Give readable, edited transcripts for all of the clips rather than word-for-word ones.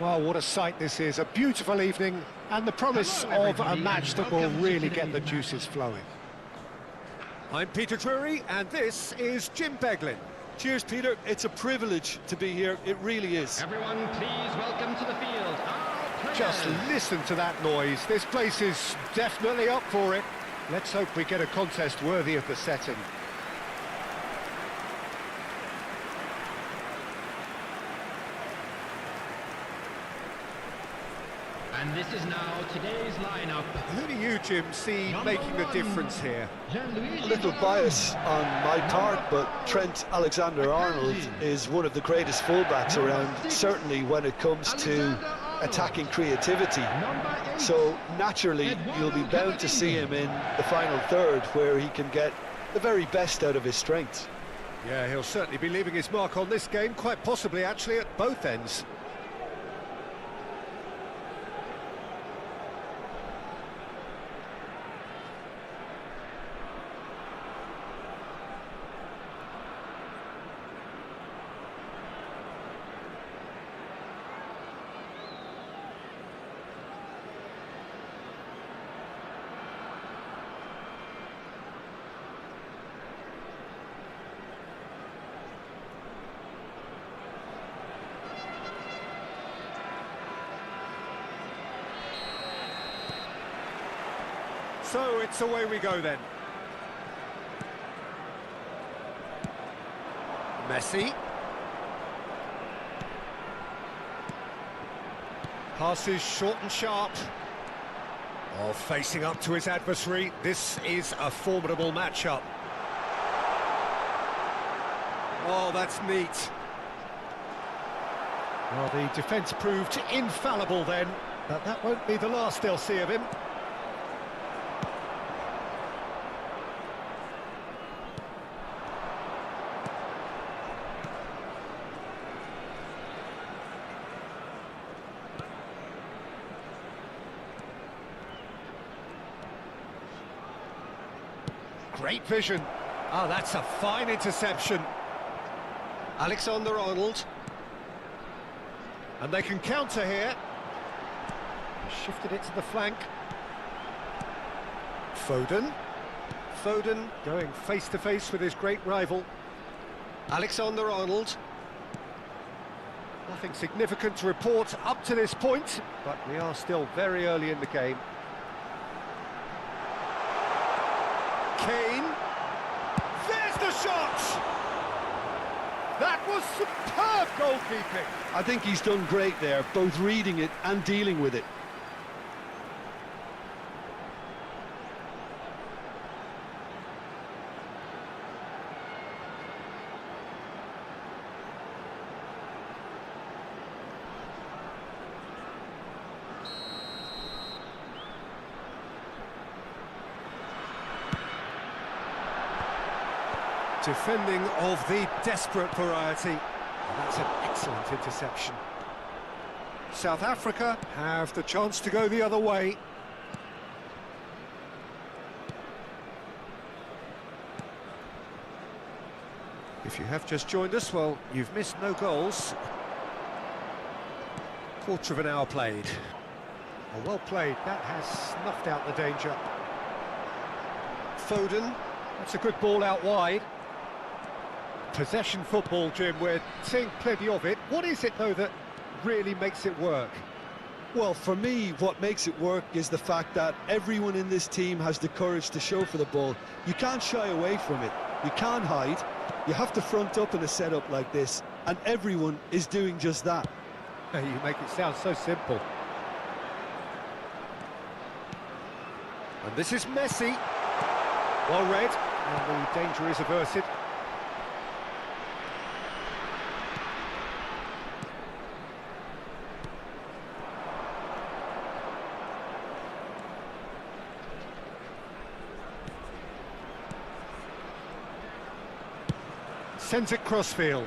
Well, what a sight this is. A beautiful evening and the promise of a match that will really get the juices flowing. I'm Peter Drury and this is Jim Beglin. Cheers, Peter. It's a privilege to be here. It really is. Everyone, please welcome to the field our players. Just listen to that noise. This place is definitely up for it. Let's hope we get a contest worthy of the setting. And this is now today's lineup. Who do you, Jim, see making the difference here? A little bias on my part, but Trent Alexander-Arnold is one of the greatest fullbacks around, certainly when it comes to attacking creativity. So naturally, you'll be bound to see him in the final third, where he can get the very best out of his strengths. Yeah, he'll certainly be leaving his mark on this game, quite possibly actually at both ends. So it's away we go then. Messi. Passes short and sharp. Oh, facing up to his adversary. This is a formidable matchup. Oh, that's neat. Well, the defence proved infallible then, but that won't be the last they'll see of him. Great vision. Oh, that's a fine interception. Alexander-Arnold. And they can counter here. Shifted it to the flank. Foden. Foden going face-to-face with his great rival. Alexander-Arnold. Nothing significant to report up to this point, but we are still very early in the game. Kane. There's the shot! That was superb goalkeeping. I think he's done great there, both reading it and dealing with it. Defending of the desperate variety. And that's an excellent interception. South Africa have the chance to go the other way. If you have just joined us, well, you've missed no goals. Quarter of an hour played. Oh, well played. That has snuffed out the danger. Foden. That's a good ball out wide. Possession football, Jim, we're seeing plenty of it. What is it, though, that really makes it work? Well, for me, what makes it work is the fact that everyone in this team has the courage to show for the ball. You can't shy away from it. You can't hide. You have to front up in a setup like this, and everyone is doing just that. You make it sound so simple. And this is Messi. Well read, and the danger is averted. Sends it crossfield.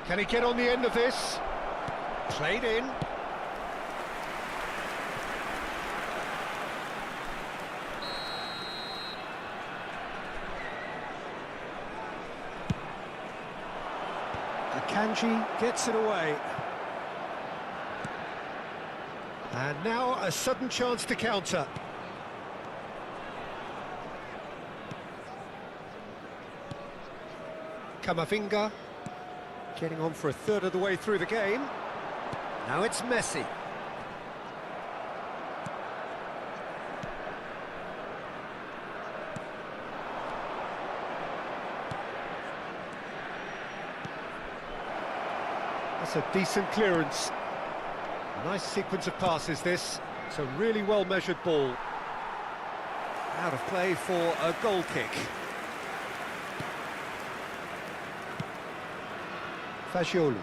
Can he get on the end of this? Played in. Akanji gets it away. And now a sudden chance to counter. Camavinga getting on for a third of the way through the game. Now it's Messi. That's a decent clearance. Nice sequence of passes this. It's a really well-measured ball. Out of play for a goal kick. Fagioli.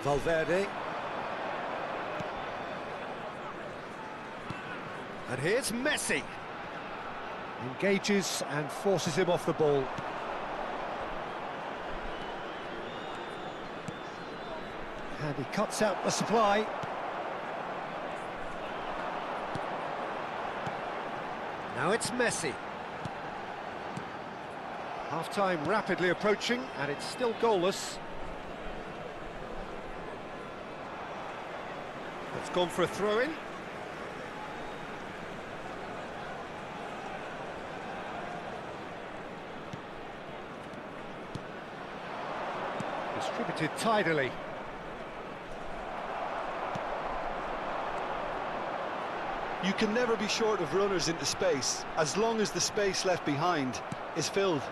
Valverde. And here's Messi. Engages and forces him off the ball. And he cuts out the supply. Now it's Messi. Half-time rapidly approaching, and it's still goalless. It's gone for a throw-in. Distributed tidily. You can never be short of runners into space, as long as the space left behind is filled.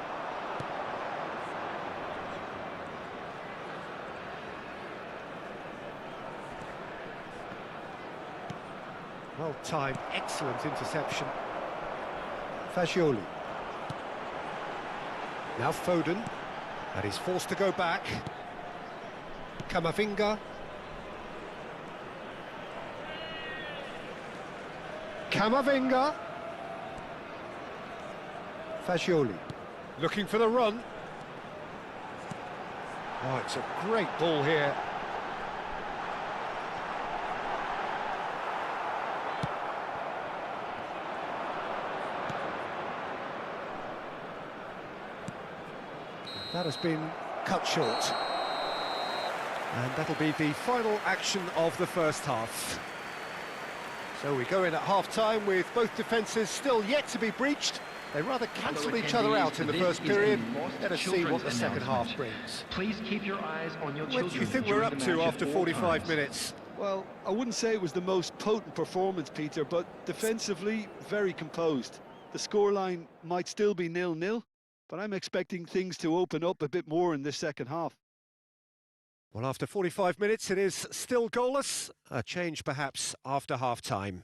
Well-timed, excellent interception. Fagioli. Now Foden, and he's forced to go back. Camavinga. Camavinga. Fagioli. Looking for the run. Oh, it's a great ball here. That has been cut short. And that'll be the final action of the first half. So we go in at half-time with both defences still yet to be breached. They rather cancelled each other out in the first period. Let us see what the second half brings. Please keep your eyes on your children. What do you think we're up to after 45 minutes? Well, I wouldn't say it was the most potent performance, Peter, but defensively, very composed. The scoreline might still be 0-0, but I'm expecting things to open up a bit more in this second half. Well, after 45 minutes, it is still goalless. A change, perhaps, after half-time.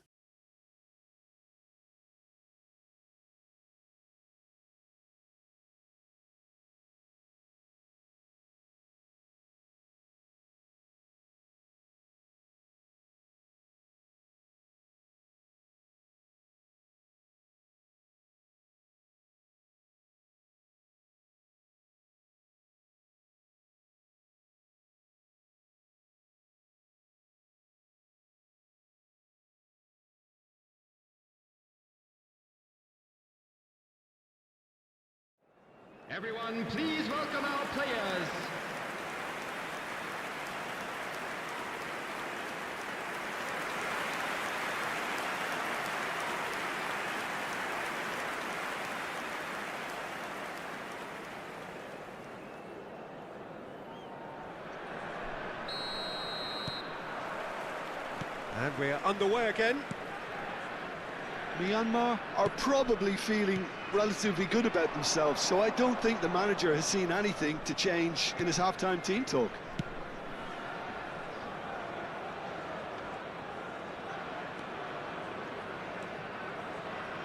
Everyone, please welcome our players. And we're underway again. Myanmar are probably feeling relatively good about themselves, so I don't think the manager has seen anything to change in his half-time team talk.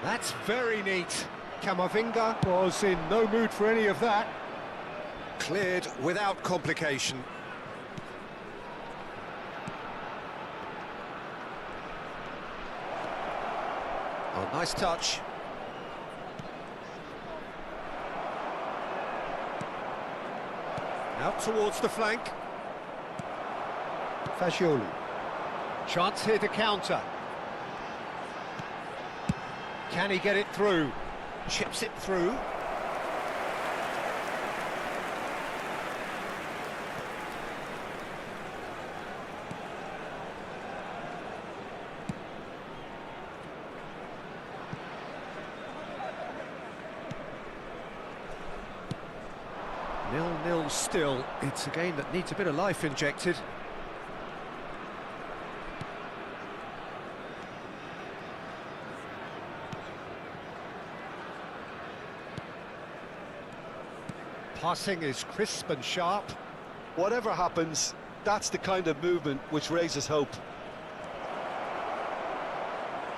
That's very neat. Camavinga was in no mood for any of that. Cleared without complication. Oh, nice touch. Out towards the flank. Fagioli. Chance here to counter. Can he get it through? Chips it through. 0-0 still. It's a game that needs a bit of life injected. Passing is crisp and sharp. Whatever happens, that's the kind of movement which raises hope.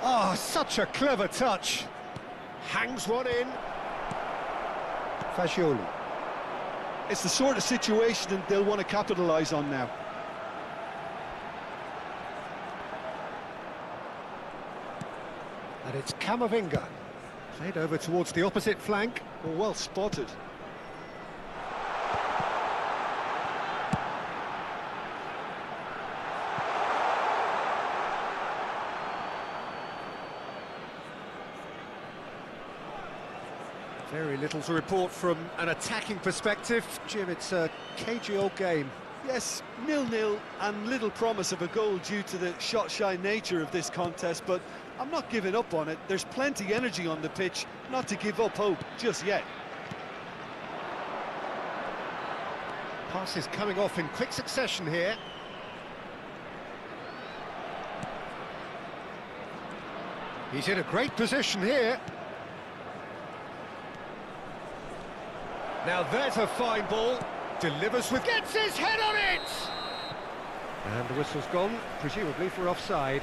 Oh, such a clever touch. Hangs one in. Fagioli. It's the sort of situation that they'll want to capitalise on now. And it's Camavinga. Played over towards the opposite flank. Well spotted. Very little to report from an attacking perspective. Jim, it's a cagey old game. Yes, 0-0 and little promise of a goal due to the shot-shy nature of this contest, but I'm not giving up on it. There's plenty energy on the pitch, not to give up hope just yet. Passes coming off in quick succession here. He's in a great position here. Now there's a fine ball, delivers with... gets his head on it! And the whistle's gone, presumably for offside.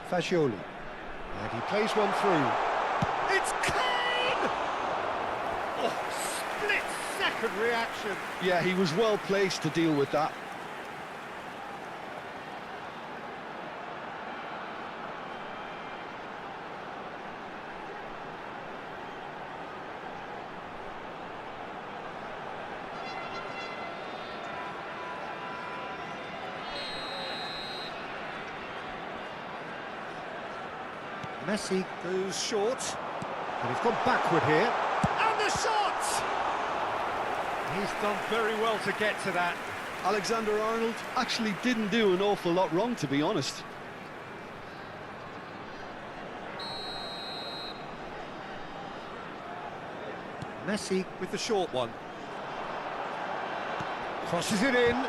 Fagioli, and he plays one through. It's Kane! Oh, split-second reaction. Yeah, he was well placed to deal with that. Messi goes short, and he's gone backward here. And the shot! He's done very well to get to that. Alexander-Arnold actually didn't do an awful lot wrong, to be honest. Messi with the short one. Crosses it in. And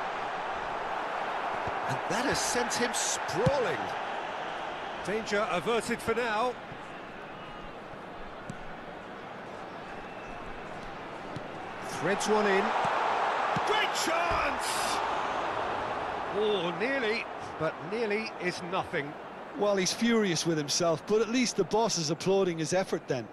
that has sent him sprawling. Danger averted for now. Threads one in. Great chance! Oh, nearly, but nearly is nothing. Well, he's furious with himself, but at least the boss is applauding his effort then.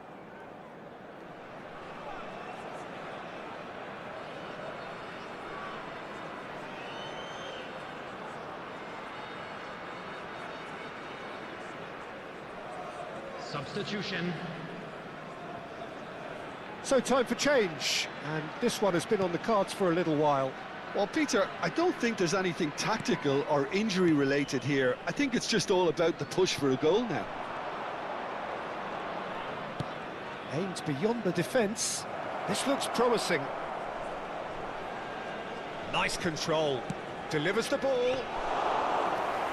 Substitution. So time for change, and this one has been on the cards for a little while. Well, Peter, I don't think there's anything tactical or injury-related here. I think it's just all about the push for a goal now. Aimed beyond the defence. This looks promising. Nice control. Delivers the ball.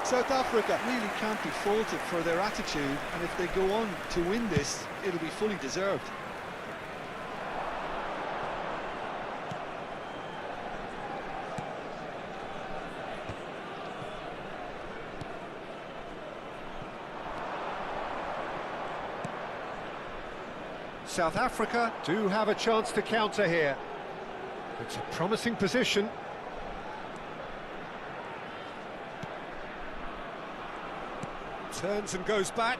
South Africa really can't be faulted for their attitude, and if they go on to win this, it'll be fully deserved. South Africa do have a chance to counter here. It's a promising position. Turns and goes back.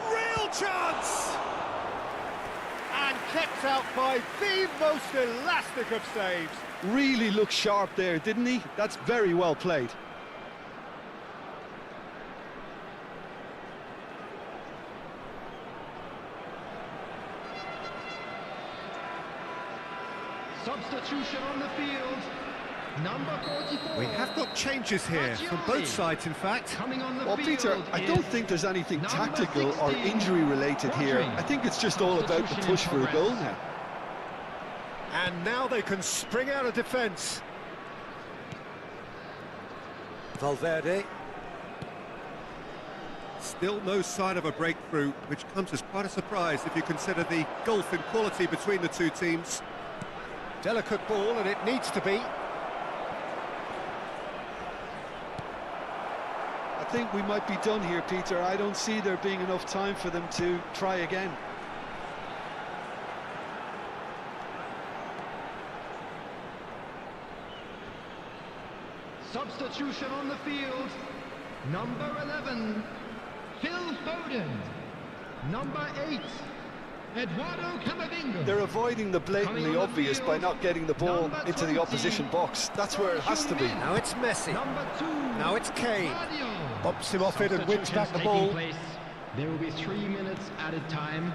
Real chance! And kept out by the most elastic of saves. Really looked sharp there, didn't he? That's very well played. Substitution on the field. Number 44. We have got changes here from both sides, in fact. Coming on the Well, field Peter, I don't is think there's anything number tactical or 16, injury related here. I think it's just all about the push for a goal now. And now they can spring out of defence. Valverde. Still no sign of a breakthrough, which comes as quite a surprise if you consider the gulf in quality between the two teams. Delicate ball, and it needs to be. I think we might be done here, Peter. I don't see there being enough time for them to try again. substitution on the field. Number 11, Phil Foden. Number 8, 𝗟𝗓𝗩𝗘. They're avoiding the blatantly obvious by not getting the ball into the opposition box. That's where it has to be. Now it's Messi. Number 2, Now it's Kane. Guardiola. Bumps him off it and wins back the Substitutions ball. taking place. There will be 3 minutes added time.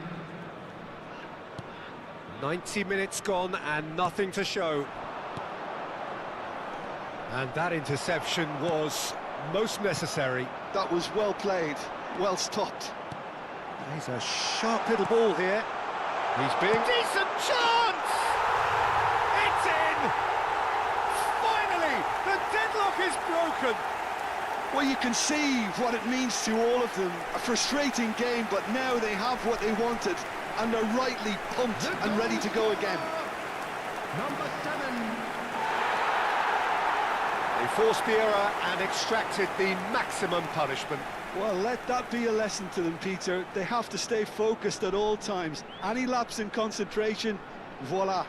90 minutes gone and nothing to show. And that interception was most necessary. That was well played, well stopped. He's a sharp little ball here. He's being... Decent chance! It's in! Finally, the deadlock is broken. Well, you can see what it means to all of them. A frustrating game, but now they have what they wanted, and they're rightly pumped and ready to go again. Number 7. They forced the error and extracted the maximum punishment. Well, let that be a lesson to them, Peter. They have to stay focused at all times. Any lapse in concentration, voila.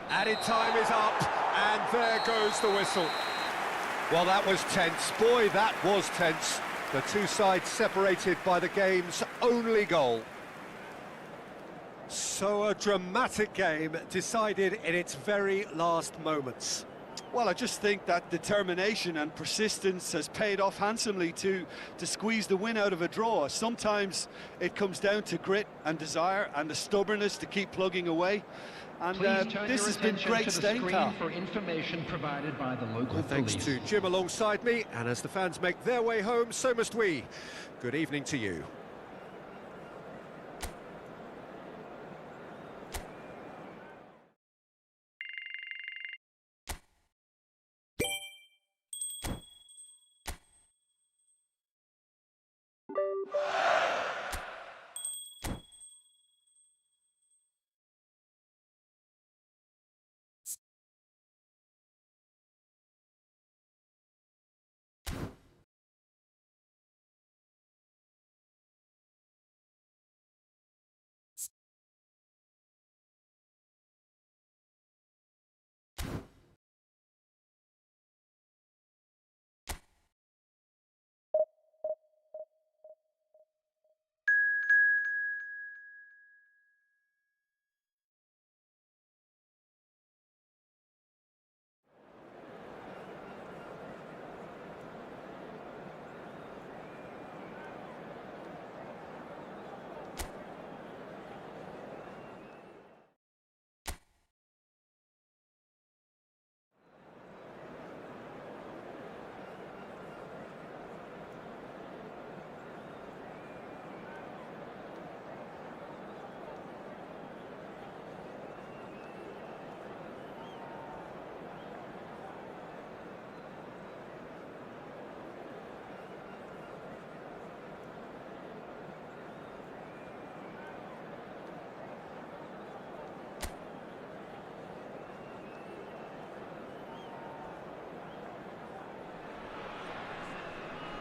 Added time is up, and there goes the whistle. Well, that was tense. Boy, that was tense. The two sides separated by the game's only goal. So a dramatic game decided in its very last moments. Well, I just think that determination and persistence has paid off handsomely to squeeze the win out of a draw. Sometimes it comes down to grit and desire and the stubbornness to keep plugging away. And this has been great staying power. For information provided by the local Thanks police. to Jim alongside me, and as the fans make their way home, so must we. Good evening to you.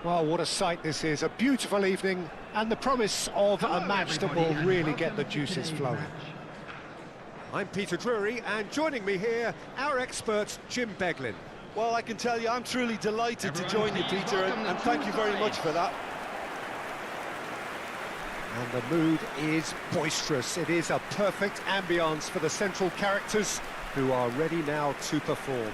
Well, what a sight this is. A beautiful evening and the promise of a match that will really get the juices flowing. I'm Peter Drury, and joining me here, our expert, Jim Beglin. Well, I can tell you, I'm truly delighted to join you, Peter, and thank you very much for that. And the mood is boisterous. It is a perfect ambience for the central characters who are ready now to perform.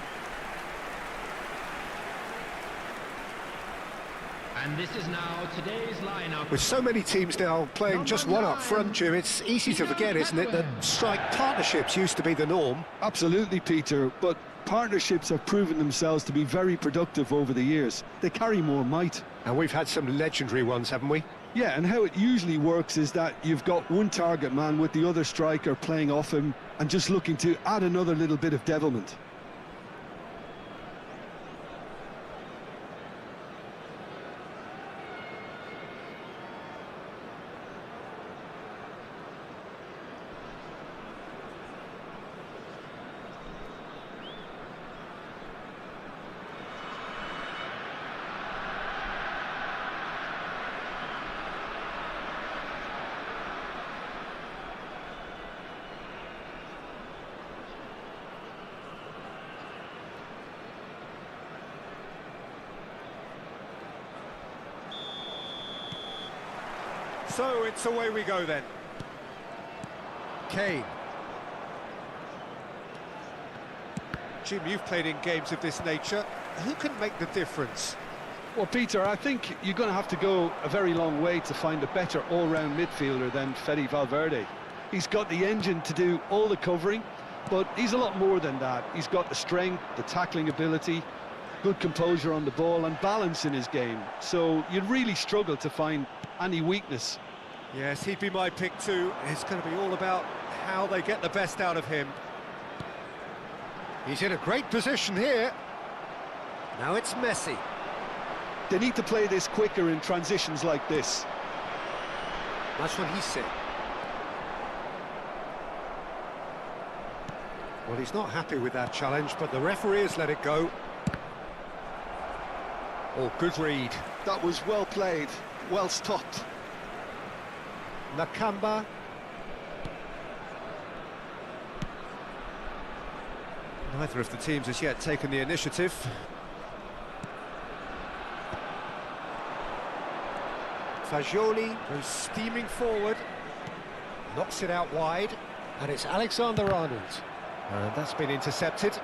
And this is now today's lineup. With so many teams now playing just one up front, Jim, it's easy to forget, isn't it, that strike partnerships used to be the norm. Absolutely, Peter, but partnerships have proven themselves to be very productive over the years. They carry more might. And we've had some legendary ones, haven't we? Yeah, and how it usually works is that you've got one target man with the other striker playing off him and just looking to add another little bit of devilment. So it's away we go then. Kane. Jim, you've played in games of this nature. Who can make the difference? Well, Peter, I think you're going to have to go a very long way to find a better all-round midfielder than 𝗟𝗩𝗘. He's got the engine to do all the covering, but he's a lot more than that. He's got the strength, the tackling ability, good composure on the ball and balance in his game. So you'd really struggle to find any weakness. Yes, he'd be my pick too. It's going to be all about how they get the best out of him. He's in a great position here. Now it's Messi. They need to play this quicker in transitions like this. That's what he said. Well, he's not happy with that challenge, but the referee has let it go. Oh, good read. That was well played, well stopped. Nakamba. Neither of the teams has yet taken the initiative. Fagioli goes steaming forward, knocks it out wide, and it's Alexander-Arnold. And that's been intercepted.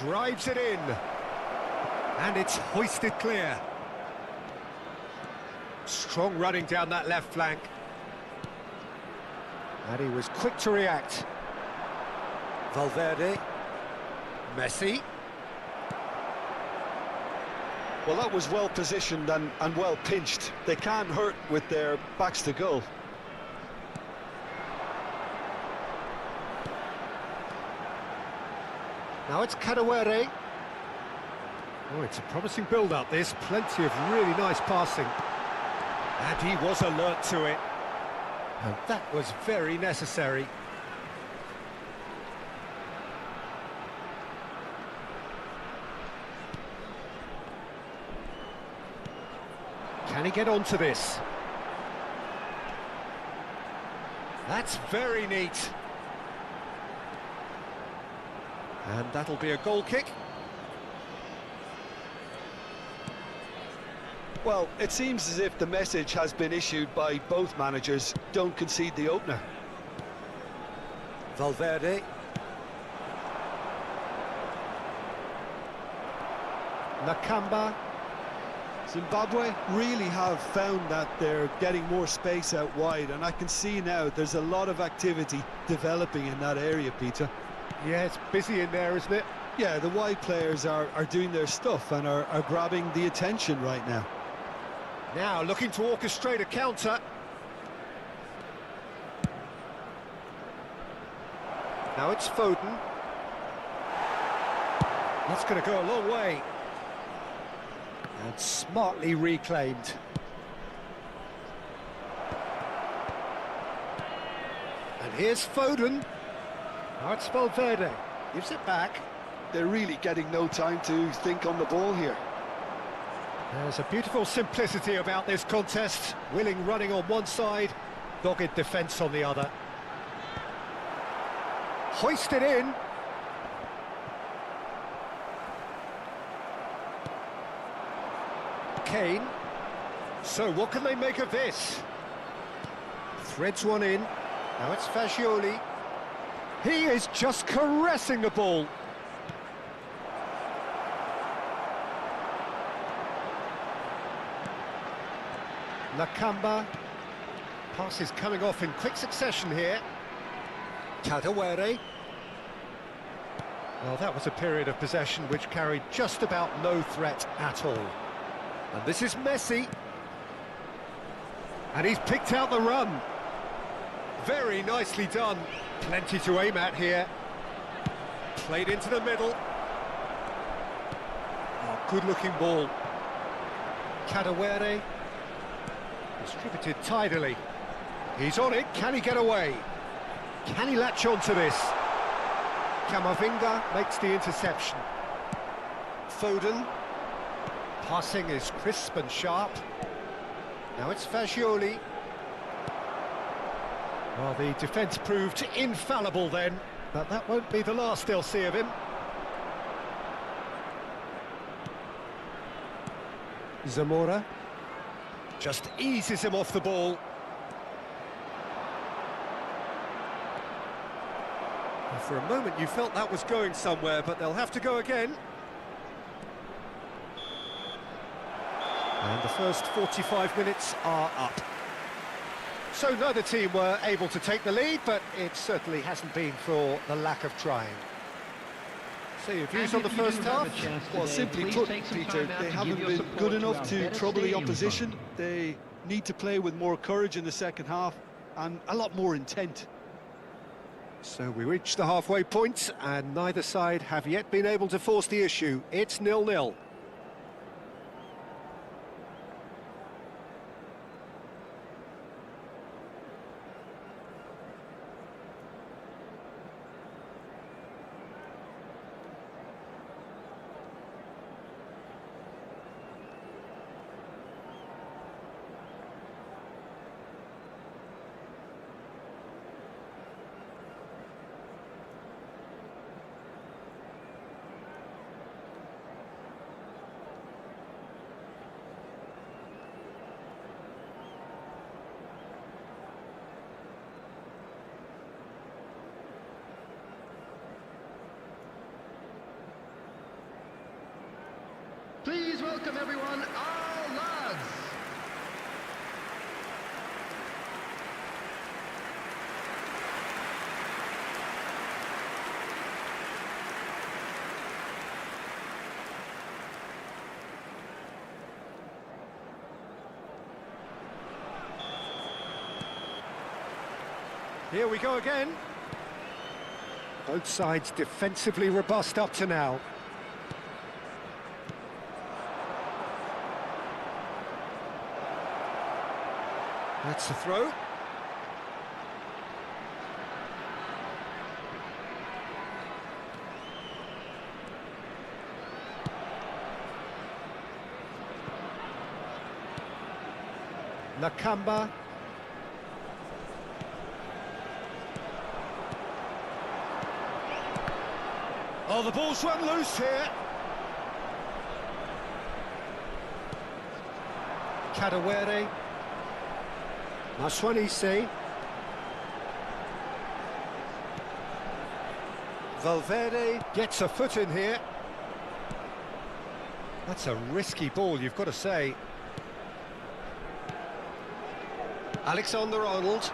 Drives it in, and it's hoisted clear. Strong running down that left flank, and he was quick to react. Valverde, Messi. Well, that was well positioned and well pinched. They can't hurt with their backs to goal. Now it's 𝗟𝗩𝗘. Oh, it's a promising build-up, this. Plenty of really nice passing. And he was alert to it. And that was very necessary. Can he get onto this? That's very neat. And that'll be a goal kick. Well, it seems as if the message has been issued by both managers: don't concede the opener. Valverde. Nakamba. Zimbabwe really have found that they're getting more space out wide, and I can see now there's a lot of activity developing in that area, Peter. Yeah, it's busy in there, isn't it? Yeah, the wide players are doing their stuff and are grabbing the attention right now. Now looking to orchestrate a counter. Now it's Foden. That's going to go a long way. And smartly reclaimed. And here's Foden. Now it's Valverde. Gives it back. They're really getting no time to think on the ball here. There's a beautiful simplicity about this contest. Willing running on one side, dogged defence on the other. Hoisted in. Kane. So what can they make of this? Threads one in. Now it's Fagioli. He is just caressing the ball. Nakamba. Passes coming off in quick succession here. 𝗟𝗓𝗩𝗘. Well, that was a period of possession which carried just about no threat at all. And this is Messi. And he's picked out the run. Very nicely done. Plenty to aim at here. Played into the middle. Oh, good-looking ball. 𝗟𝗓𝗩𝗘. Distributed tidily. He's on it. Can he get away? Can he latch on to this? Camavinga makes the interception. Foden. Passing is crisp and sharp. Now it's Fagioli. Well, the defence proved infallible then, but that won't be the last they'll see of him. Zamora just eases him off the ball. And for a moment you felt that was going somewhere, but they'll have to go again. And the first 45 minutes are up. So neither team were able to take the lead, but it certainly hasn't been for the lack of trying. So your views on the first half? Well, simply put, Peter, they haven't been good enough to trouble the opposition. They need to play with more courage in the second half and a lot more intent. So we reach the halfway point, and neither side have yet been able to force the issue. It's 0-0. Please welcome everyone, our lads. Here we go again. Both sides defensively robust up to now. That's the throw. Nakamba. Oh, the ball's run loose here. 𝗟𝗓𝗩𝗘. Maswanise. Valverde gets a foot in here. That's a risky ball, you've got to say. Alexander-Arnold.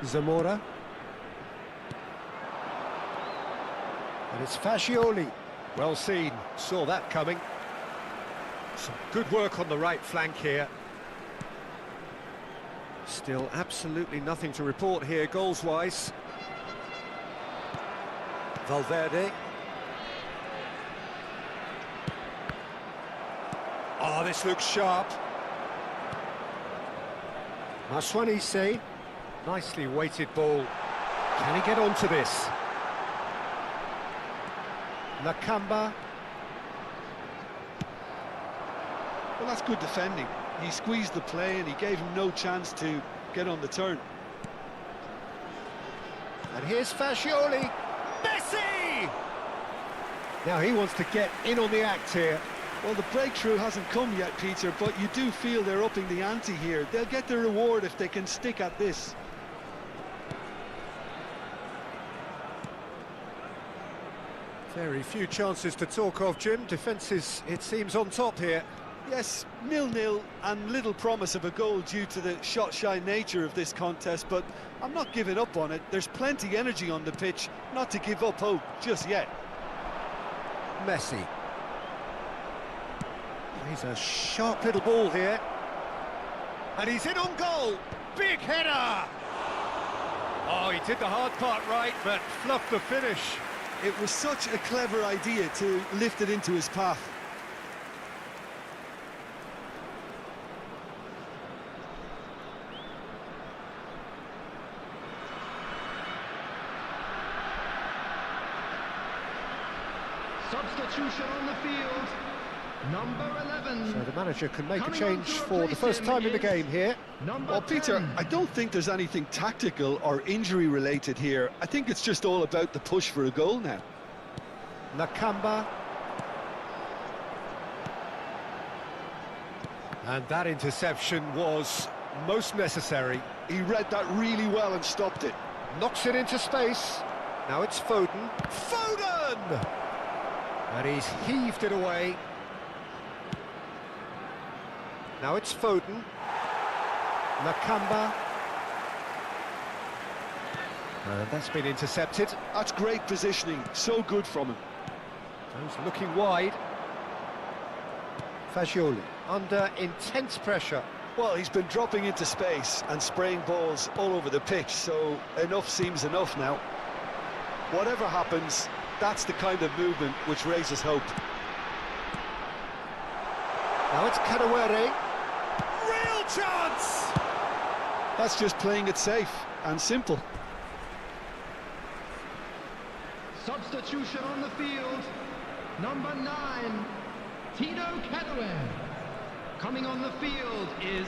Zamora. And it's Fagioli. Well seen, saw that coming. Some good work on the right flank here. Still absolutely nothing to report here goals-wise. Valverde. Oh, this looks sharp. Maswanise. Nicely weighted ball. Can he get onto this? Nakamba. Well, that's good defending. He squeezed the play and he gave him no chance to get on the turn. And here's Fascioli. Messi! Now he wants to get in on the act here. Well, the breakthrough hasn't come yet, Peter, but you do feel they're upping the ante here. They'll get their reward if they can stick at this. Very few chances to talk of, Jim. Defence is, it seems, on top here. Yes, 0-0 and little promise of a goal due to the shot-shy nature of this contest, but I'm not giving up on it. There's plenty energy on the pitch, not to give up hope just yet. Messi. He's a sharp little ball here. And he's in on goal. Big header! Oh, he did the hard part right, but fluffed the finish. It was such a clever idea to lift it into his path. Substitution on the field. Number 11. So the manager can make a Coming change on to for the replace first him time in the is game here. Number Well, Peter, 10. I don't think there's anything tactical or injury-related here. I think it's just all about the push for a goal now. Nakamba. And that interception was most necessary. He read that really well and stopped it. Knocks it into space. Now it's Foden. Foden! And he's heaved it away. Now it's Foden. Nakamba. And that's been intercepted. That's great positioning, so good from him. He's looking wide. Fascioli under intense pressure. Well, he's been dropping into space and spraying balls all over the pitch, so enough seems enough now. Whatever happens, that's the kind of movement which raises hope. Now it's 𝗟𝗩𝗘. Real chance! That's just playing it safe and simple. Substitution on the field. Number 9, Tino 𝗟𝗩𝗘. Coming on the field is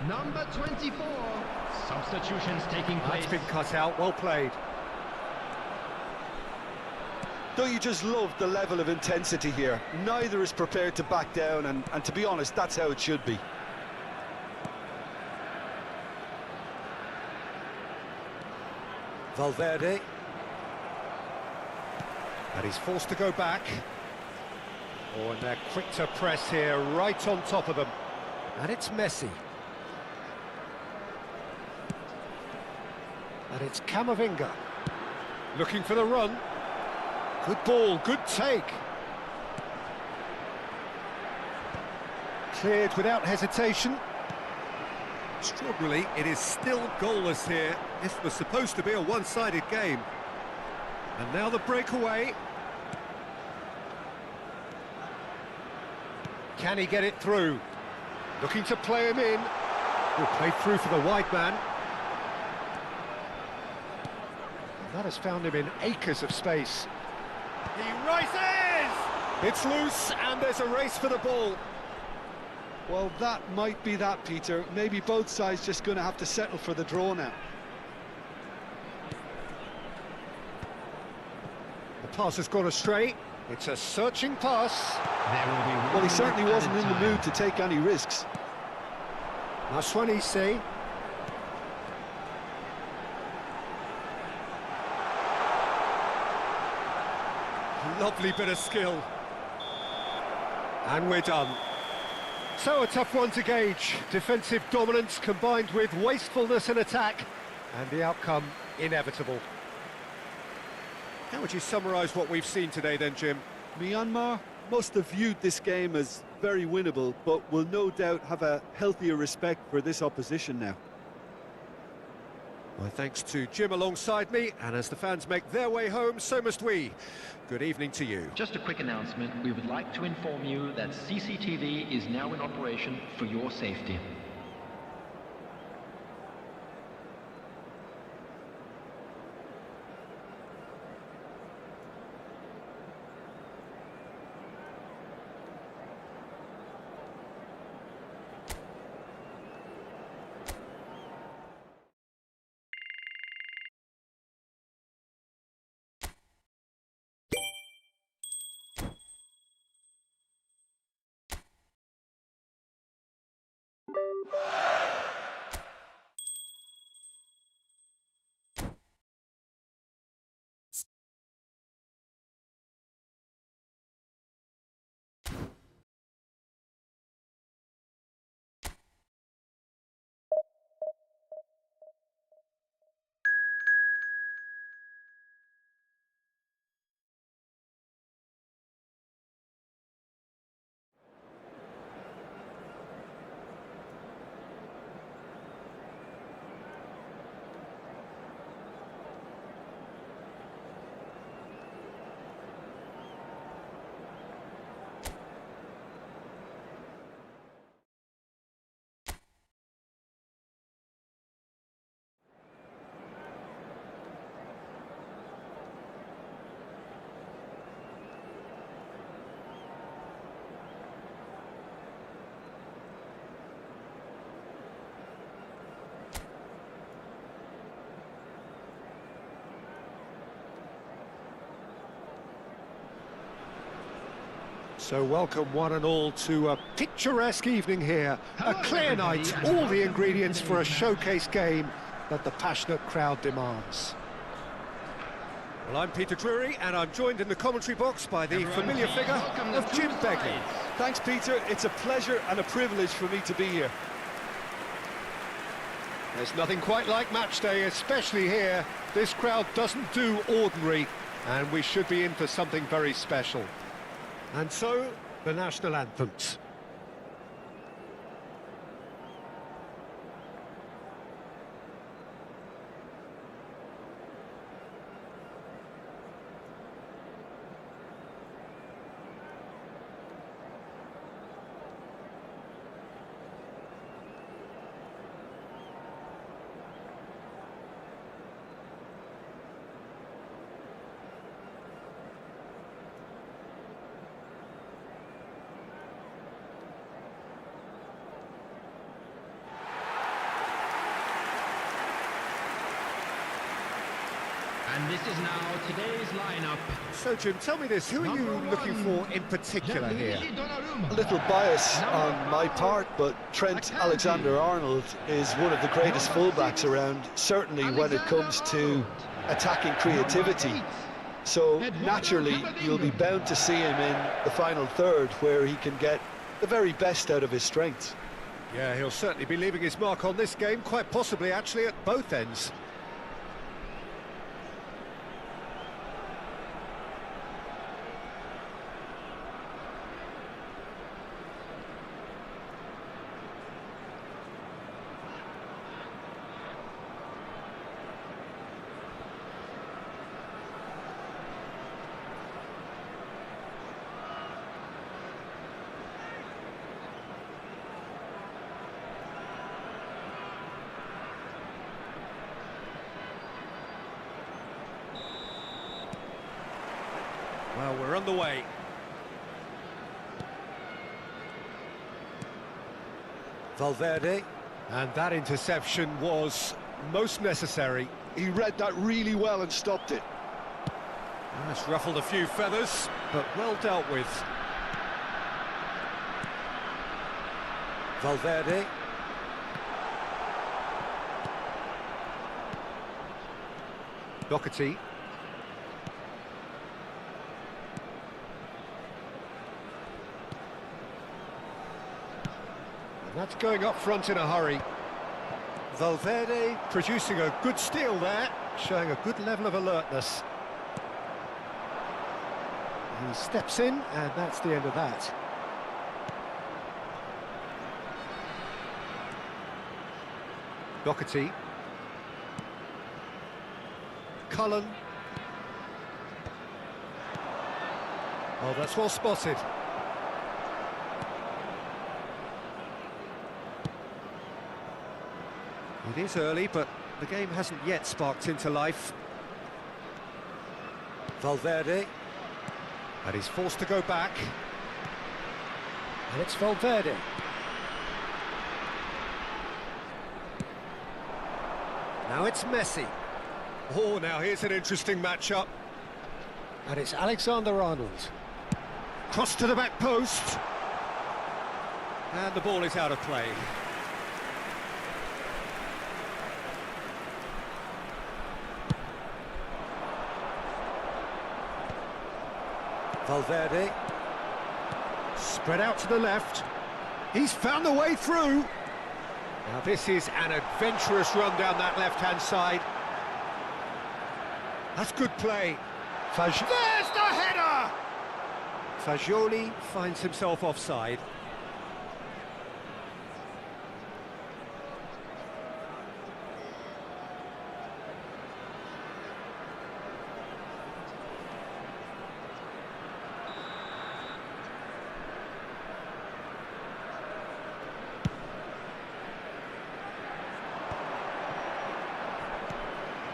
number 24. Substitutions taking place. That's been cut out, well played. Don't you just love the level of intensity here? Neither is prepared to back down, and to be honest, that's how it should be. Valverde. And he's forced to go back. Oh, and they're quick to press here, right on top of them. And it's Messi. And it's Camavinga. Looking for the run. Good ball, good take. Cleared without hesitation. Extraordinarily, it is still goalless here. This was supposed to be a one-sided game. And now the breakaway. Can he get it through? Looking to play him in. Will play through for the wide man. And that has found him in acres of space. He rises! It's loose, and there's a race for the ball. Well, that might be that, Peter. Maybe both sides just going to have to settle for the draw now. The pass has gone astray. It's a searching pass. There will be Well, he certainly wasn't in the time. mood to take any risks. Maswanisi. Lovely bit of skill. And we're done. So a tough one to gauge. Defensive dominance combined with wastefulness in attack. And the outcome inevitable. How would you summarise what we've seen today then, Jim? Myanmar must have viewed this game as very winnable, but will no doubt have a healthier respect for this opposition now. My thanks to Jim alongside me, and as the fans make their way home, so must we. Good evening to you. Just a quick announcement. We would like to inform you that CCTV is now in operation for your safety. So welcome one and all to a picturesque evening here. A clear night, all the ingredients for a showcase game that the passionate crowd demands. Well, I'm Peter Drury, and I'm joined in the commentary box by the familiar figure of 𝗟𝗜𝗩𝗘. Thanks, Peter. It's a pleasure and a privilege for me to be here. There's nothing quite like match day, especially here. This crowd doesn't do ordinary, and we should be in for something very special. And so, the national anthems. And this is now today's lineup. So, Jim, tell me this, who are you looking for in particular here? A little bias on my part, but Trent Alexander-Arnold is one of the greatest fullbacks around, certainly when it comes to attacking creativity. So naturally, you'll be bound to see him in the final third, where he can get the very best out of his strengths. Yeah, he'll certainly be leaving his mark on this game, quite possibly actually at both ends. Well, we're on the way. Valverde, and that interception was most necessary. He read that really well and stopped it. That's ruffled a few feathers, but well dealt with. Valverde. 𝗟𝗜𝗘. That's going up front in a hurry. Valverde producing a good steal there, showing a good level of alertness. He steps in, and that's the end of that. 𝗟𝗑𝗘. Cullen. Oh, that's well spotted. It is early, but the game hasn't yet sparked into life. Valverde. And he's forced to go back. And it's Valverde. Now it's Messi. Oh, now here's an interesting matchup. And it's Alexander-Arnold. Cross to the back post. And the ball is out of play. Valverde, spread out to the left. He's found the way through. Now this is an adventurous run down that left-hand side. That's good play. There's the header! Fagioli finds himself offside.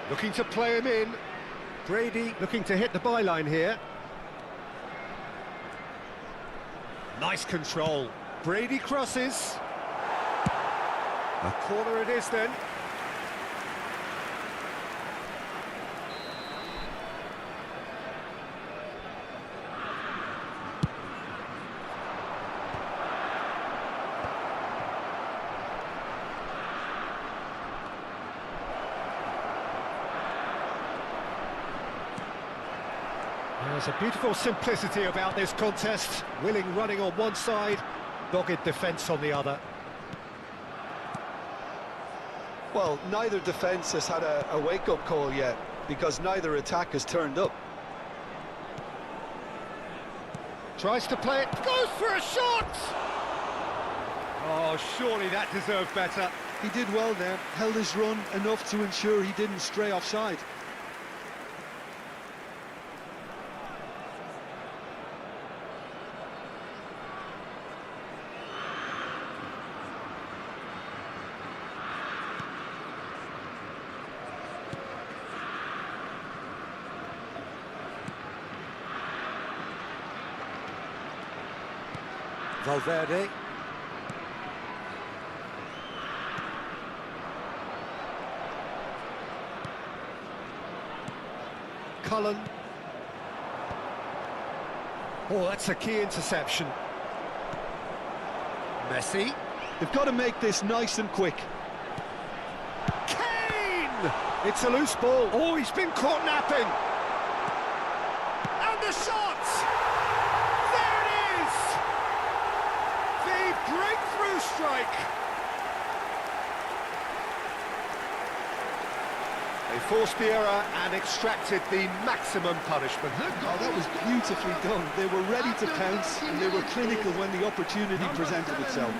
Looking to play him in. Brady looking to hit the byline here. Nice control. Brady crosses. A corner it is then. There's a beautiful simplicity about this contest. Willing running on one side, dogged defence on the other. Well, neither defence has had a wake-up call yet, because neither attack has turned up. Tries to play it, goes for a shot! Oh, surely that deserved better. He did well there, held his run enough to ensure he didn't stray offside. Valverde. Cullen. Oh, that's a key interception. Messi. They've got to make this nice and quick. Kane! It's a loose ball. Oh, he's been caught napping. And the shot! There it is! The breakthrough strike. They forced the error and extracted the maximum punishment. Oh, that was beautifully done. They were ready to pounce, and they were clinical when the opportunity presented itself.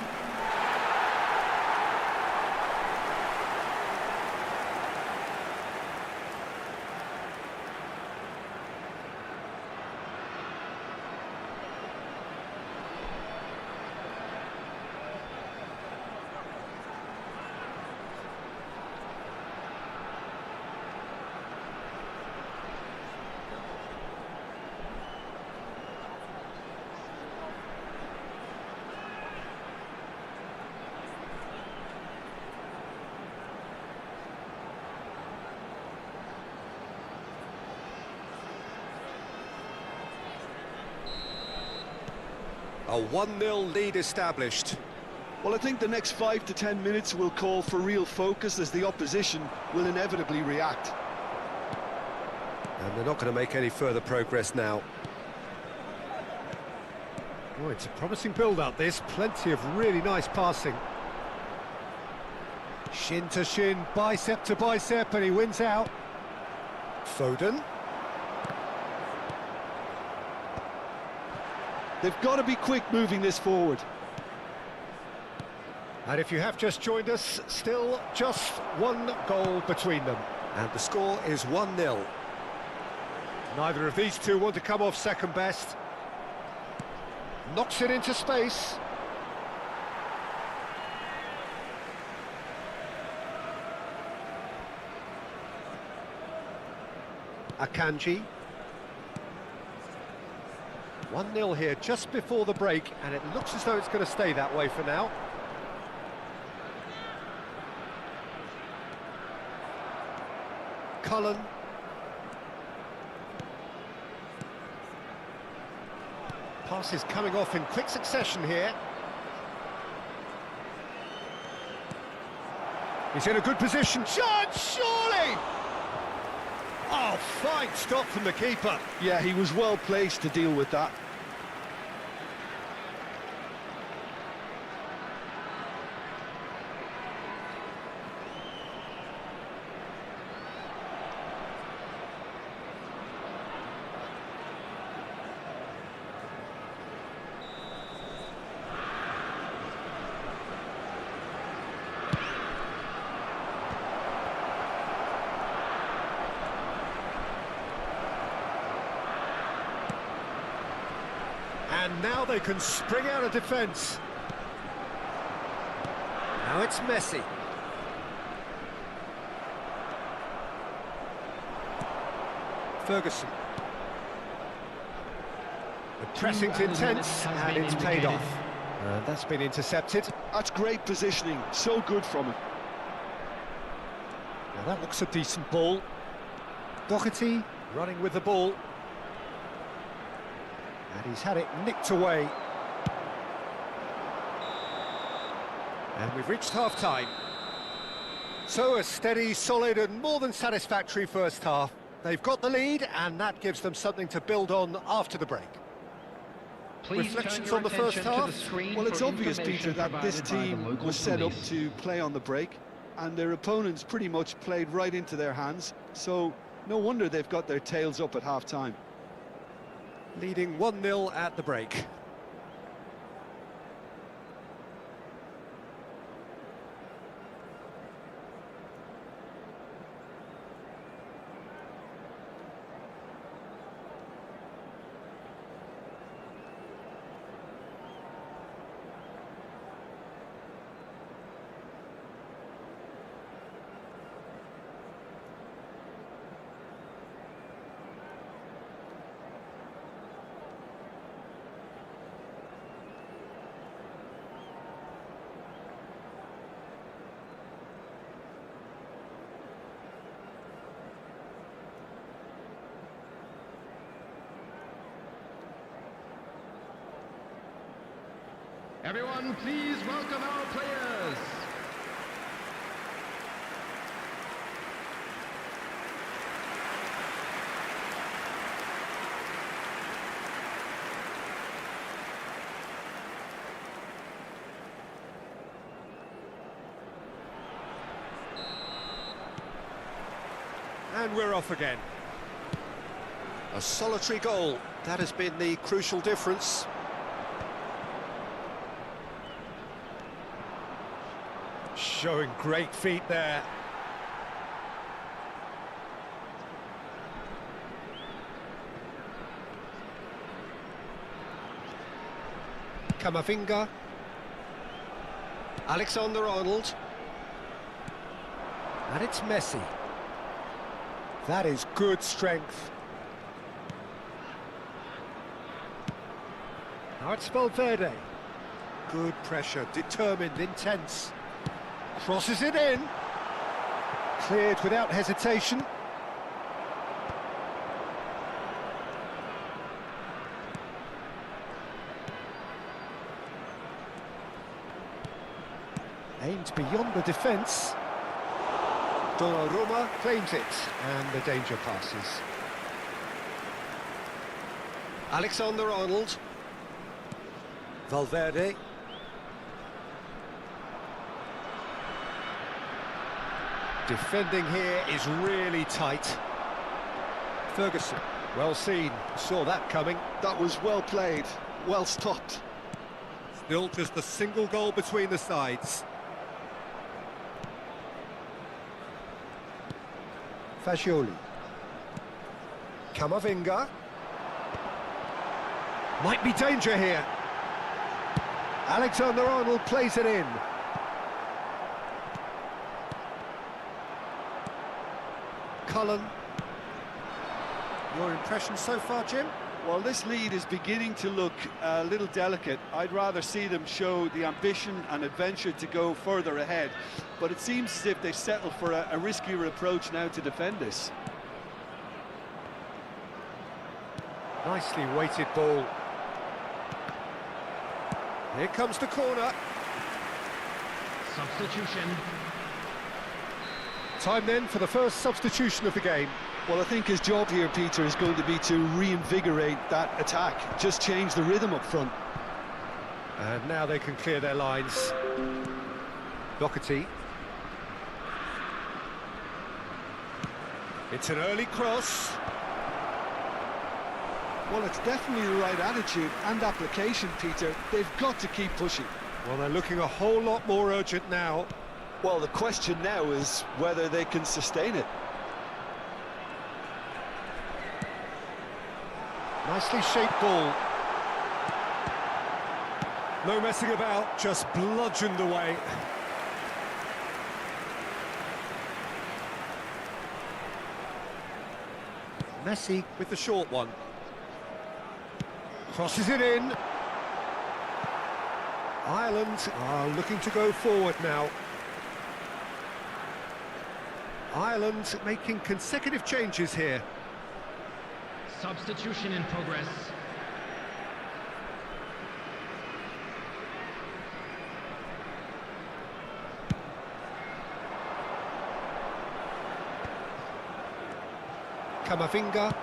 A 1-0 lead established. Well, I think the next 5 to 10 minutes will call for real focus, as the opposition will inevitably react. And they're not going to make any further progress now. Oh, it's a promising build-up, this. Plenty of really nice passing. Shin to shin, bicep to bicep, and he wins out. Foden. They've got to be quick moving this forward. And if you have just joined us, still just one goal between them. And the score is 1-0. Neither of these two want to come off second best. Knocks it into space. Akanji. 1-0 here just before the break, and it looks as though it's going to stay that way for now. Cullen. Passes coming off in quick succession here. He's in a good position. Shot, surely! Oh, fine stop from the keeper. Yeah, he was well placed to deal with that. And now they can spring out of defence. Now it's Messi. Ferguson. The pressing's intense and it's paid off. That's been intercepted. That's great positioning, so good from him. Now that looks a decent ball. 𝗟𝗓𝗓 running with the ball. And he's had it nicked away. And we've reached half-time. So a steady, solid and more than satisfactory first half. They've got the lead, and that gives them something to build on after the break. Please Reflections turn on your the first attention to the half? screen Well, it's for obvious, information Peter, that this provided by the team local was set up police. to play on the break, and their opponents pretty much played right into their hands, so no wonder they've got their tails up at half-time. Leading 1-0 at the break. Everyone, please welcome our players. And we're off again. A solitary goal. That has been the crucial difference. Showing great feet there. Camavinga. Alexander-Arnold. And it's Messi. That is good strength. Now it's Valverde. Good pressure, determined, intense. Crosses it in. Cleared without hesitation. Aimed beyond the defence. Donnarumma claims it, and the danger passes. Alexander-Arnold. Valverde. Defending here is really tight. Ferguson, well seen, saw that coming. That was well played, well stopped. Still just a single goal between the sides. Fagioli. Camavinga. Might be danger here. Alexander-Arnold plays it in. Cullen. Your impression so far, Jim? Well, this lead is beginning to look a little delicate. I'd rather see them show the ambition and adventure to go further ahead, but it seems as if they settle for a riskier approach now to defend this. Nicely weighted ball. Here comes the corner. Substitution. Time then for the first substitution of the game. Well, I think his job here, Peter, is going to be to reinvigorate that attack, just change the rhythm up front. And now they can clear their lines. Doherty. It's an early cross. Well, it's definitely the right attitude and application, Peter. They've got to keep pushing. Well, they're looking a whole lot more urgent now. Well, the question now is whether they can sustain it. Nicely shaped ball. No messing about, just bludgeoned away. Messi with the short one. Crosses it in. Ireland are looking to go forward now. Ireland making consecutive changes here. Substitution in progress. Camavinga.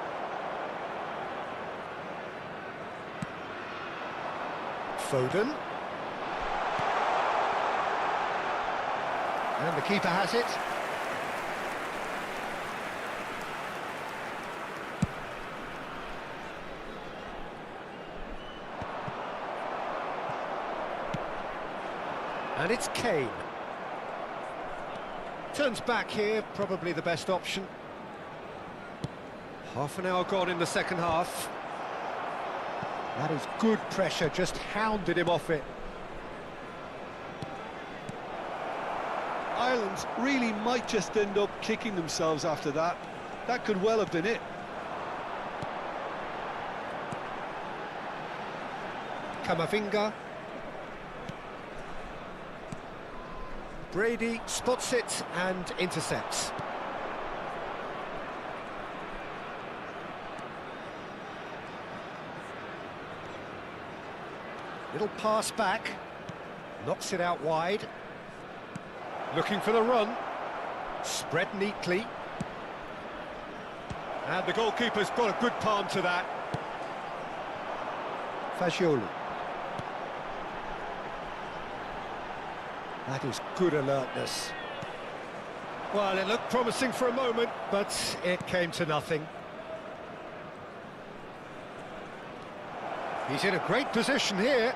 Foden. And the keeper has it. And it's Kane. Turns back here, probably the best option. Half an hour gone in the second half. That is good pressure, just hounded him off it. Ireland really might just end up kicking themselves after that. That could well have been it. Camavinga. Brady spots it and intercepts. Little pass back, knocks it out wide. Looking for the run, spread neatly. And the goalkeeper's got a good palm to that. Fagioli. That is good alertness. Well, it looked promising for a moment, but it came to nothing. He's in a great position here.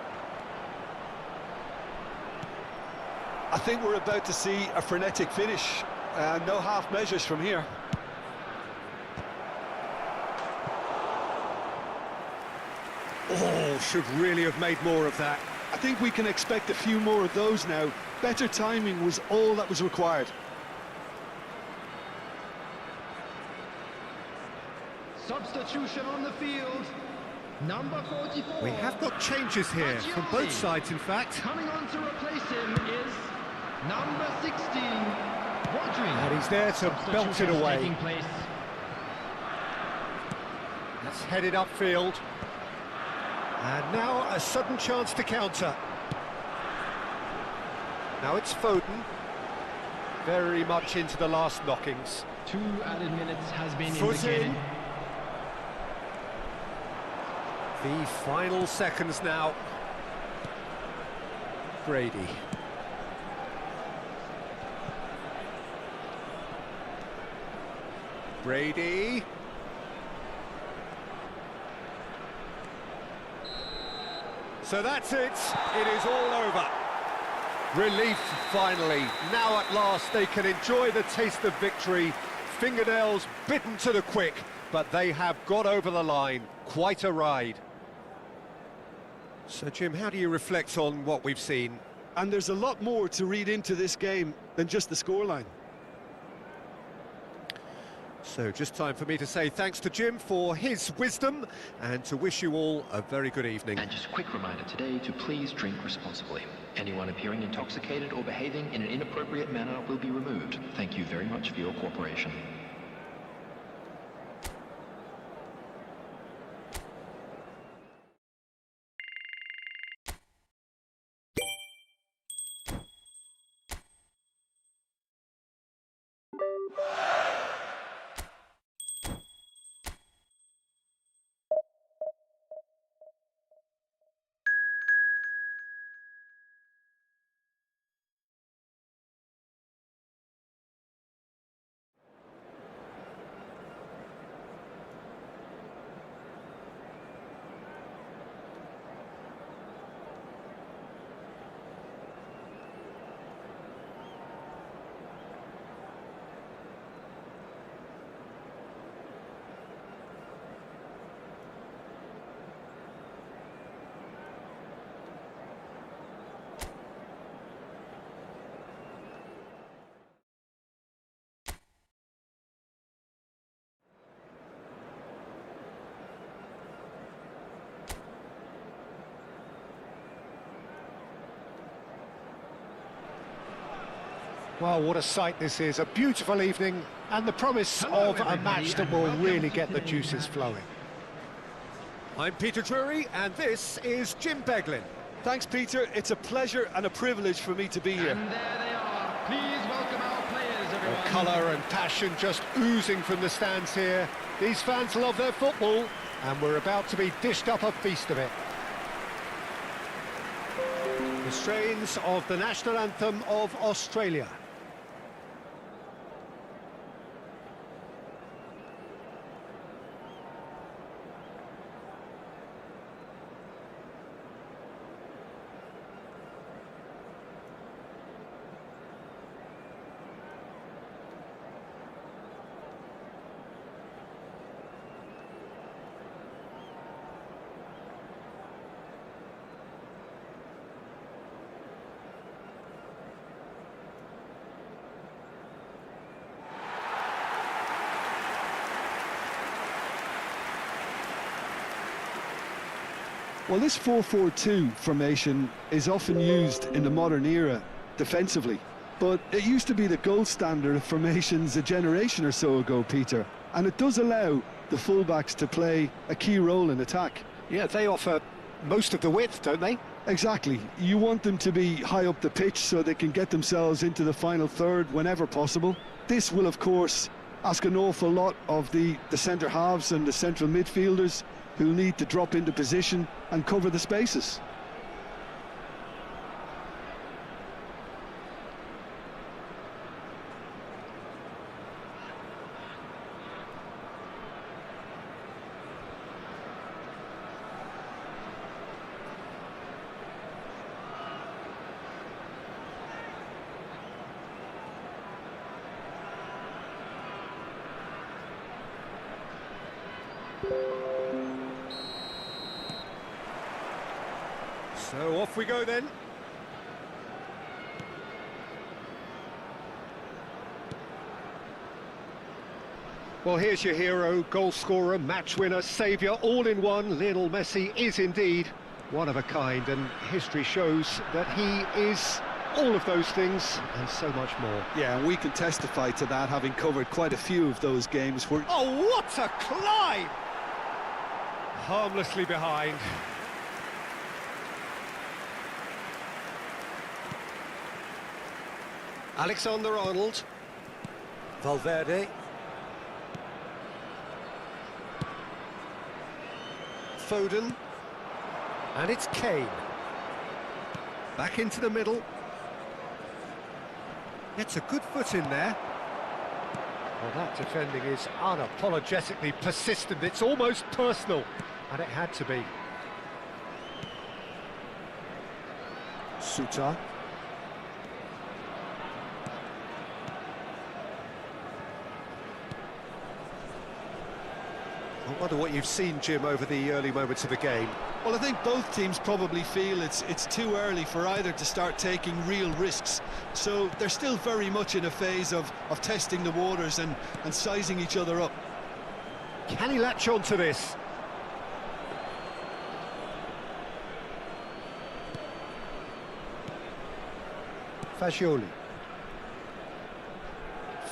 I think we're about to see a frenetic finish. No half measures from here. Oh, should really have made more of that. I think we can expect a few more of those now. Better timing was all that was required. Substitution on the field. Number 44. We have got changes here from both sides, in fact. Coming on to replace him is number 16, Rodri. And he's there to belt it away. Taking place. That's headed upfield. And now a sudden chance to counter. Now it's Foden. Very much into the last knockings. 2 added minutes has been Foot indicated. in. The final seconds now. Brady. Brady. So that's it. It is all over. Relief, finally. Now at last they can enjoy the taste of victory. Fingernails bitten to the quick, but they have got over the line. Quite a ride. So, Jim, how do you reflect on what we've seen? And there's a lot more to read into this game than just the scoreline. So, just time for me to say thanks to Jim for his wisdom and to wish you all a very good evening. And just a quick reminder today to please drink responsibly. Anyone appearing intoxicated or behaving in an inappropriate manner will be removed. Thank you very much for your cooperation. Well, what a sight this is. A beautiful evening and the promise of a match that will really get the juices flowing. I'm Peter Drury and this is Jim Beglin. Thanks, Peter. It's a pleasure and a privilege for me to be here. And there they are. Please welcome our players, everyone. colour and passion just oozing from the stands here. These fans love their football, and we're about to be dished up a feast of it. The strains of the national anthem of Australia. Well, this 4-4-2 formation is often used in the modern era defensively, but it used to be the gold standard of formations a generation or so ago, Peter, and it does allow the fullbacks to play a key role in attack. Yeah, they offer most of the width, don't they? Exactly. You want them to be high up the pitch so they can get themselves into the final third whenever possible. This will, of course, ask an awful lot of the centre halves and the central midfielders, who'll need to drop into position and cover the spaces. So off we go then. Well, here's your hero, goal scorer, match winner, saviour, all in one. Lionel Messi is indeed one of a kind, and history shows that he is all of those things and so much more. Yeah, and we can testify to that, having covered quite a few of those games where... Oh, what a climb! Harmlessly behind. Alexander-Arnold. Valverde. Foden. And it's Kane. Back into the middle. Gets a good foot in there. Well, that defending is unapologetically persistent. It's almost personal. And it had to be. Suta. I wonder what you've seen, Jim, over the early moments of the game. Well, I think both teams probably feel it's too early for either to start taking real risks. So they're still very much in a phase of testing the waters and sizing each other up. Can he latch on to this? Fagioli.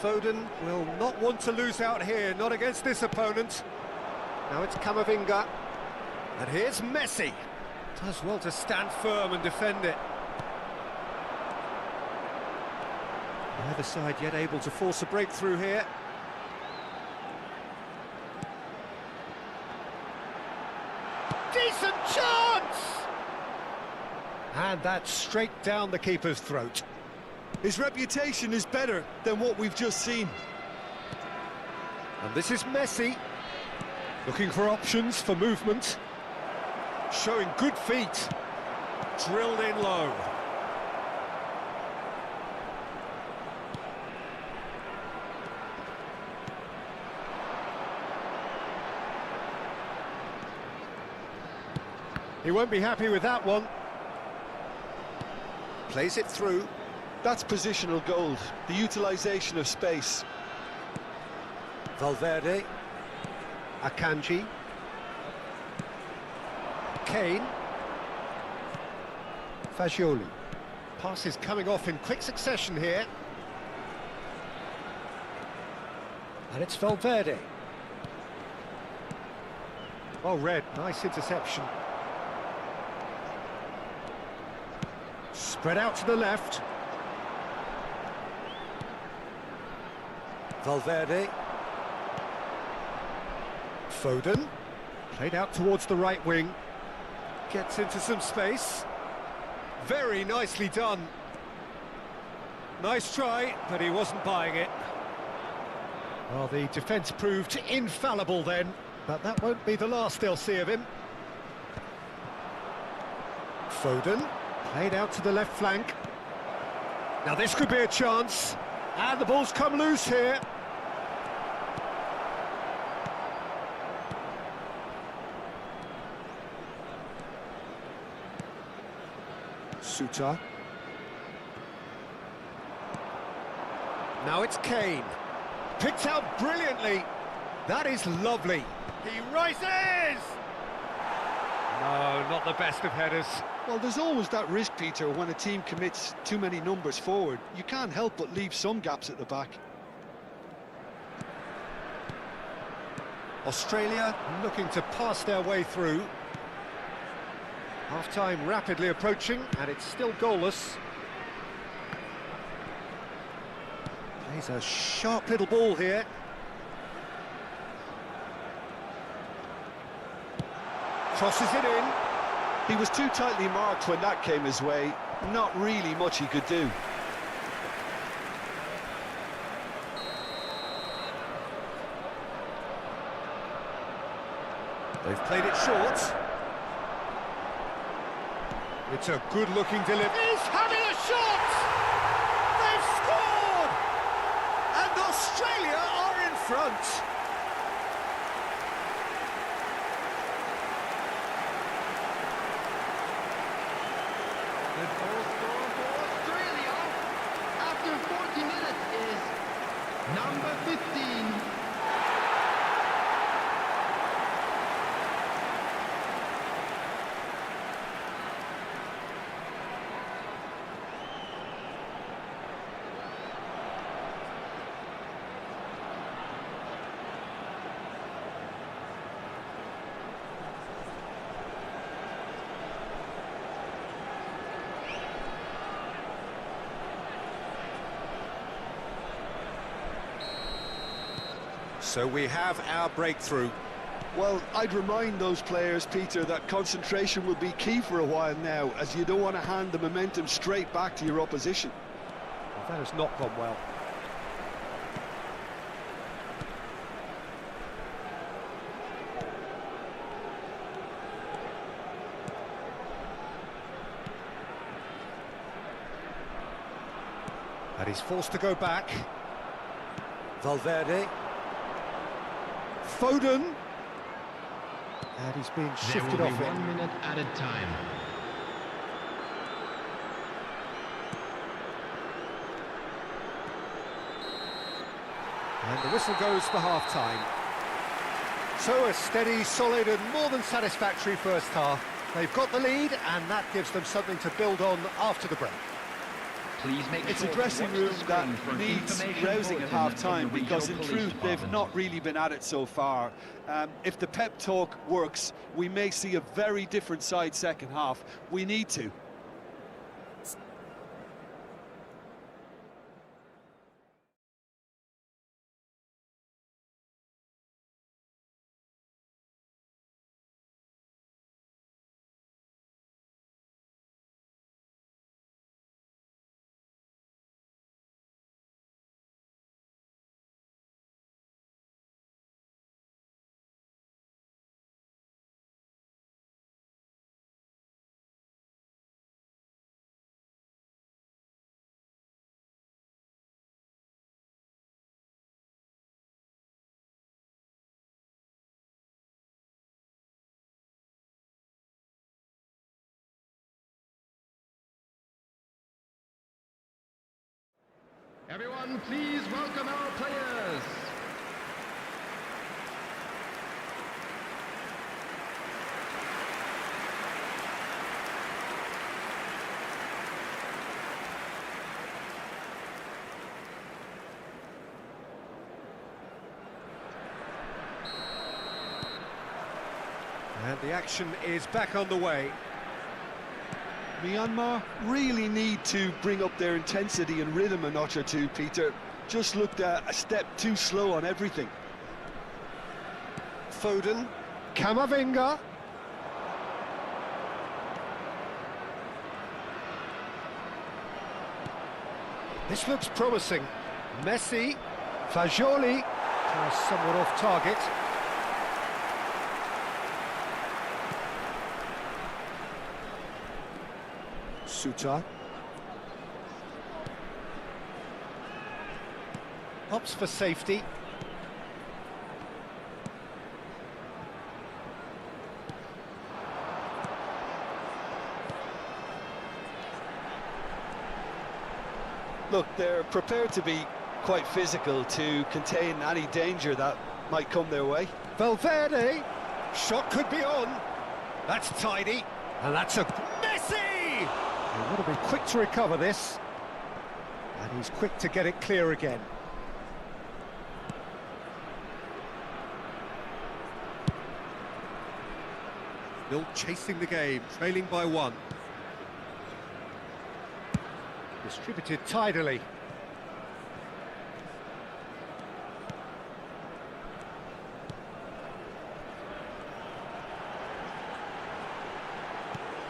Foden will not want to lose out here, not against this opponent. Now it's Camavinga. And here's Messi. Does well to stand firm and defend it. Neither side yet able to force a breakthrough here. Decent chance! And that's straight down the keeper's throat. His reputation is better than what we've just seen. And this is Messi. Looking for options for movement. Showing good feet. Drilled in low. He won't be happy with that one. Plays it through. That's positional gold, the utilisation of space. Valverde. Akanji. Kane. Fagioli. Passes coming off in quick succession here. And it's Valverde. Well read, nice interception. Spread out to the left. Valverde. Foden. Played out towards the right wing. Gets into some space. Very nicely done. Nice try, but he wasn't buying it. Well, the defence proved infallible then, but that won't be the last they'll see of him. Foden, played out to the left flank. Now this could be a chance, and the ball's come loose here. Suter. Now it's Kane. Picked out brilliantly. That is lovely. He rises! No, not the best of headers. Well, there's always that risk, Peter, when a team commits too many numbers forward. You can't help but leave some gaps at the back. Australia looking to pass their way through. Half-time rapidly approaching, and it's still goalless. Plays a sharp little ball here. Crosses it in. He was too tightly marked when that came his way. Not really much he could do. They've played it short. It's a good-looking delivery. He's having a shot! They've scored! And Australia are in front. The goal scorer for Australia after 40 minutes is number 15. So we have our breakthrough. Well, I'd remind those players, Peter, that concentration will be key for a while now, as you don't want to hand the momentum straight back to your opposition. Well, that has not gone well. And he's forced to go back. Valverde. Foden. And he's been shifted There will off be it. 1 minute at a time. And the whistle goes for half-time. So a steady, solid and more than satisfactory first half. They've got the lead and that gives them something to build on after the break. Please make It's sure a to dressing watch the room that screen for an needs information rousing at bulletin half-time, from the because in regional truth police they've department. not really been at it so far. If the pep talk works, we may see a very different side second half. We need to. Everyone, please welcome our players. And the action is back on the way. Myanmar really need to bring up their intensity and rhythm a notch or two, Peter. just looked a step too slow on everything. Foden, 𝗟𝗩𝗡𝗅. This looks promising. Messi, Fagioli, somewhat off target. Suter. Opts for safety. Look, they're prepared to be quite physical to contain any danger that might come their way. Valverde, shot could be on. That's tidy, and that's a Messi! He would have been quick to recover this, and he's quick to get it clear again. Still chasing the game, trailing by 1. Distributed tidily.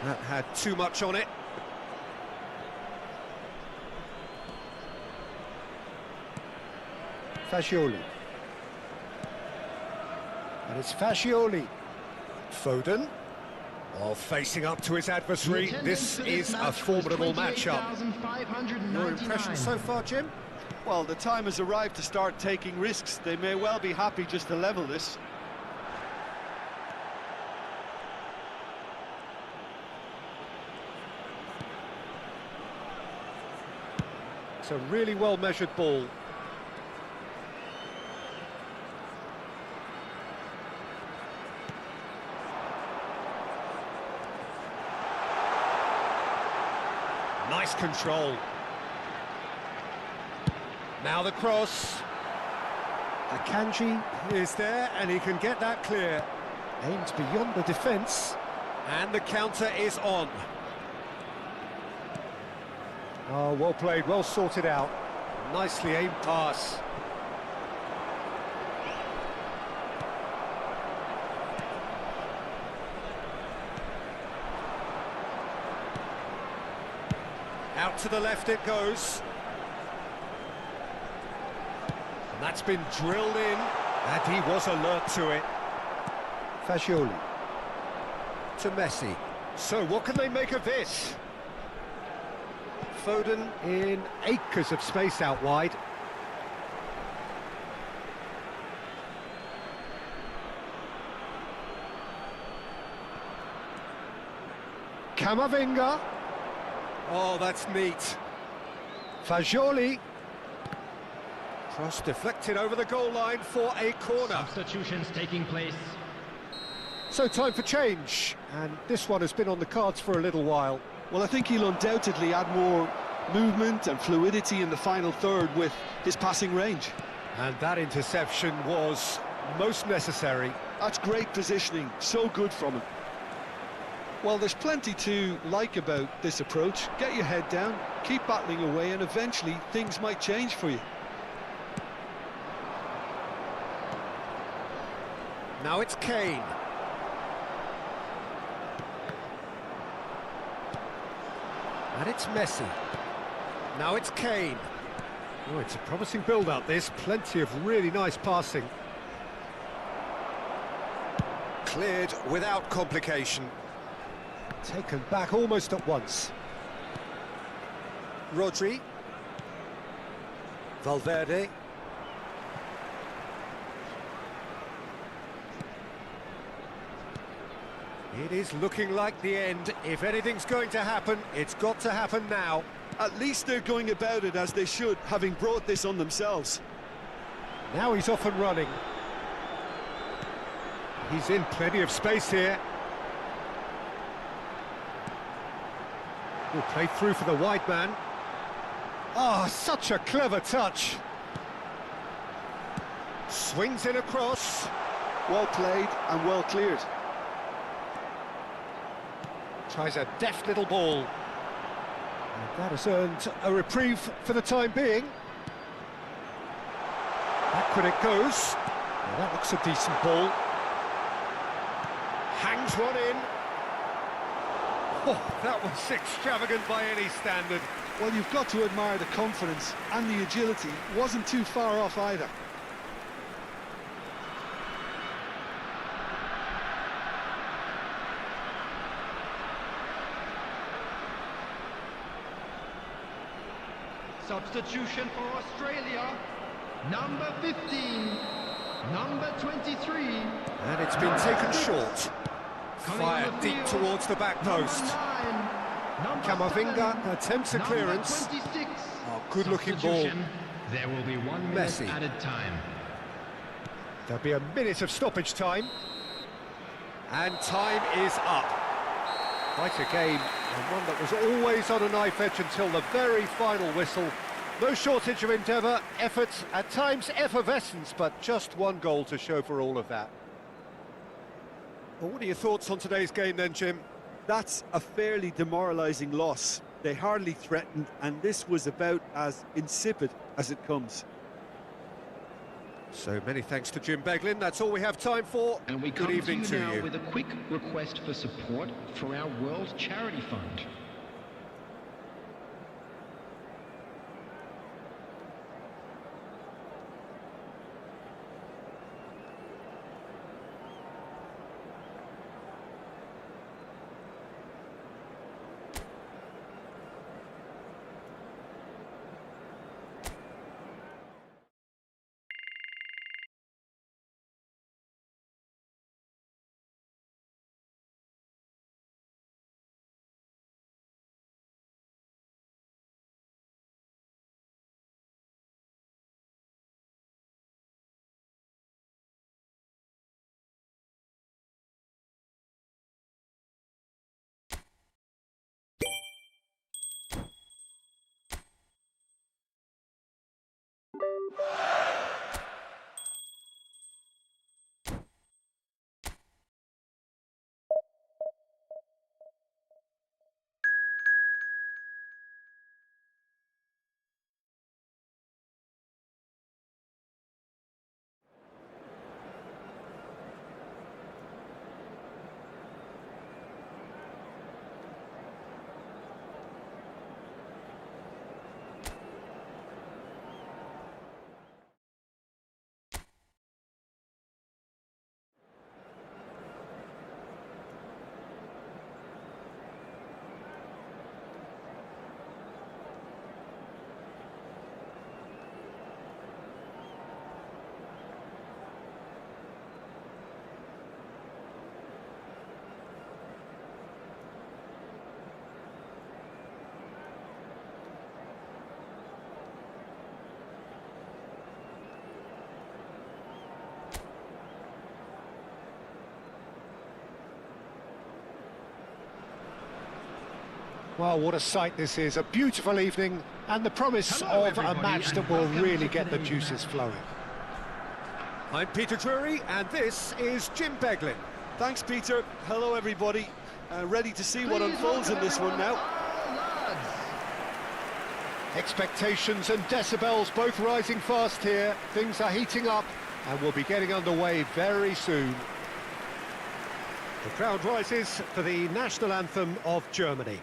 That had too much on it. Fagioli. And it's Fagioli. Foden. Oh, facing up to his adversary. This is a formidable matchup. Your impression so far, Jim? Well, the time has arrived to start taking risks. They may well be happy just to level this. It's a really well-measured ball. Nice control. Now the cross. Akanji is there, and he can get that clear. Aims beyond the defence. And the counter is on. Oh, well played, well sorted out. Nicely aimed pass. Out to the left it goes. And that's been drilled in, and he was alert to it. Fagioli. To Messi. So what can they make of this? Foden in acres of space out wide. 𝗟𝗩𝗡𝗅. Oh, that's neat. Fagioli. Cross deflected over the goal line for a corner. Substitutions taking place. So time for change, and this one has been on the cards for a little while. Well, I think he'll undoubtedly add more movement and fluidity in the final third with his passing range. And that interception was most necessary. That's great positioning, so good from him. Well, there's plenty to like about this approach. Get your head down, keep battling away, and eventually things might change for you. Now it's Kane. And it's Messi. Now it's Kane. Oh, it's a promising build-up, this. Plenty of really nice passing. Cleared without complication. Taken back almost at once. Rodri. Valverde. It is looking like the end. If anything's going to happen, it's got to happen now. At least they're going about it as they should, having brought this on themselves. Now he's off and running. He's in plenty of space here. Will play through for the wide man. Oh, such a clever touch. Swings in across. Well played and well cleared. Tries a deft little ball. And that has earned a reprieve for the time being. Backward it goes. Well, that looks a decent ball. Hangs one in. Oh, that was extravagant by any standard. Well, you've got to admire the confidence and the agility. Wasn't too far off either. Substitution for Australia. Number 15. Number 23. And it's been taken short. Fired deep towards the back post. 𝗟𝗓𝗩𝗘 attempts a clearance. Oh, good-looking ball. There will be 1 minute Messy. added time. There'll be a minute of stoppage time. And time is up. Quite a game, and one that was always on a knife edge until the very final whistle. No shortage of endeavour, effort, at times effervescence, but just one goal to show for all of that. Well, what are your thoughts on today's game then, Jim? That's a fairly demoralising loss. They hardly threatened, and this was about as insipid as it comes. So many thanks to Jim Beglin. That's all we have time for. And we Good come evening to you to now you. with a quick request for support for our World Charity Fund. Well, what a sight this is. A beautiful evening and the promise Hello, of a everybody, match and that will welcome really to get the today's juices match. flowing. I'm Peter Drury and this is Jim Beglin. Thanks, Peter. Hello, everybody. Ready to see what Please unfolds in welcome this one everyone, now. our lads. Expectations and decibels both rising fast here. Things are heating up and we'll be getting underway very soon. The crowd rises for the national anthem of Germany.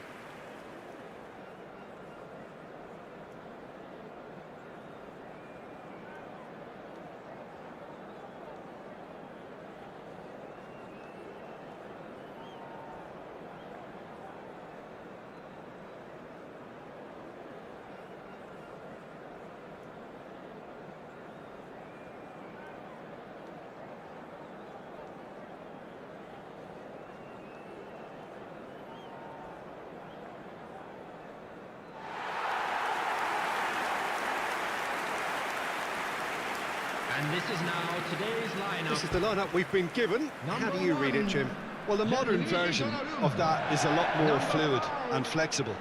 And this is now today's lineup. This is the lineup we've been given. How do you read it, Jim? Well, the modern version of that is a lot more fluid and flexible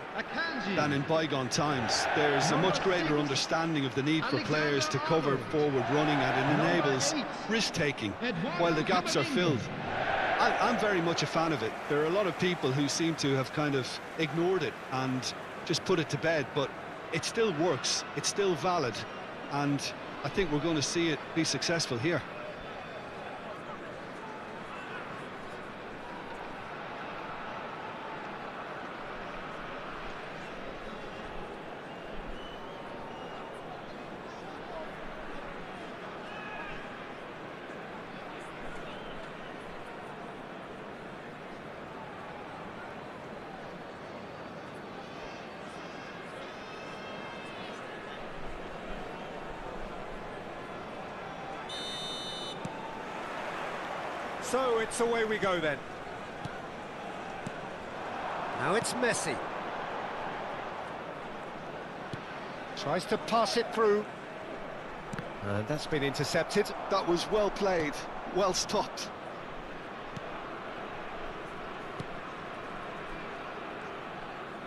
than in bygone times. There's a much greater understanding of the need for players to cover forward running, and it enables risk-taking while the gaps are filled. I'm very much a fan of it. There are a lot of people who seem to have kind of ignored it and just put it to bed, but it still works, it's still valid, and I think we're going to see it be successful here. So it's away we go then. Now it's Messi. Tries to pass it through. And that's been intercepted. That was well played, well stopped.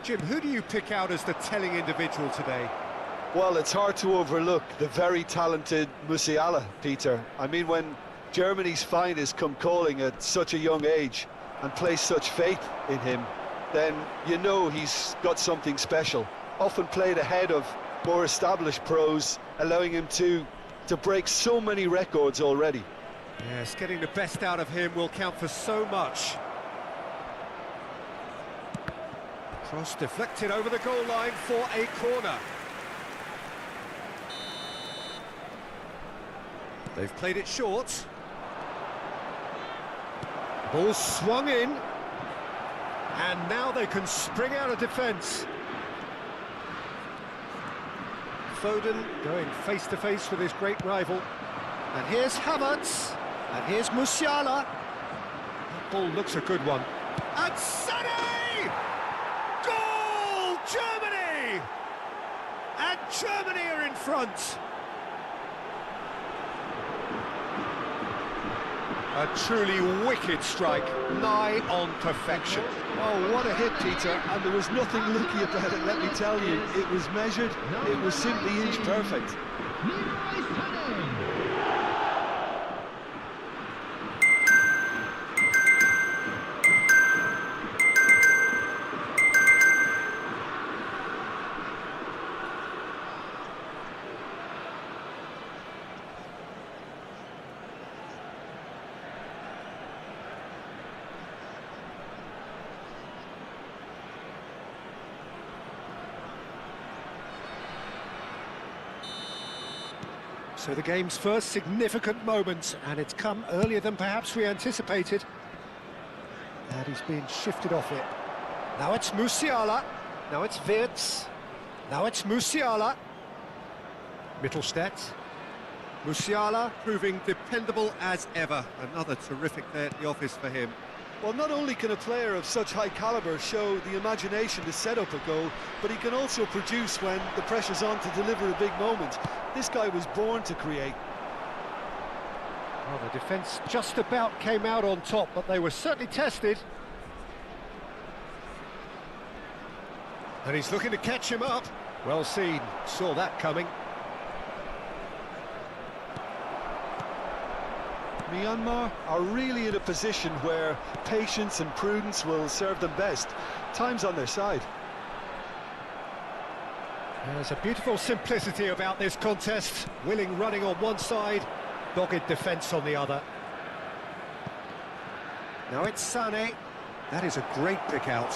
Jim, who do you pick out as the telling individual today? Well, it's hard to overlook the very talented Musiala, Peter. I mean, when Germany's finest come calling at such a young age and place such faith in him, then you know he's got something special. Often played ahead of more established pros, allowing him to break so many records already. Yes, getting the best out of him will count for so much. Cross deflected over the goal line for a corner. They've played it short. Ball swung in. And now they can spring out of defence. Foden going face-to-face with his great rival. And here's Havertz. And here's Musiala. That ball looks a good one. And Sané! Goal! Germany! And Germany are in front. A truly wicked strike, nigh on perfection. Oh, what a hit, Peter, and there was nothing lucky about it, let me tell you. It was measured, it was simply inch perfect. So the game's first significant moment, and it's come earlier than perhaps we anticipated. And he's being shifted off it. Now it's Musiala. Now it's 𝗟𝗓𝗘. Now it's Musiala. Mittelstädt. Musiala proving dependable as ever. Another terrific day at the office for him. Well, not only can a player of such high calibre show the imagination to set up a goal, but he can also produce when the pressure's on to deliver a big moment. This guy was born to create. Well, the defence just about came out on top, but they were certainly tested. And he's looking to catch him up. Well seen, saw that coming. Myanmar are really in a position where patience and prudence will serve them best. Time's on their side. There's a beautiful simplicity about this contest. Willing running on one side, dogged defence on the other. Now it's Sané. That is a great pick out.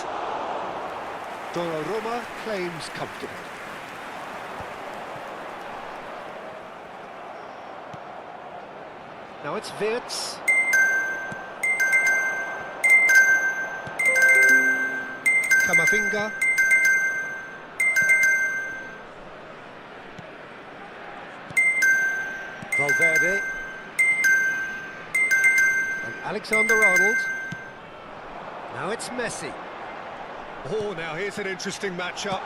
Donnarumma claims comfortable. Now it's 𝗟𝗓𝗘. Camavinga. Valverde. And Alexander-Arnold. Now it's Messi. Oh, now here's an interesting matchup.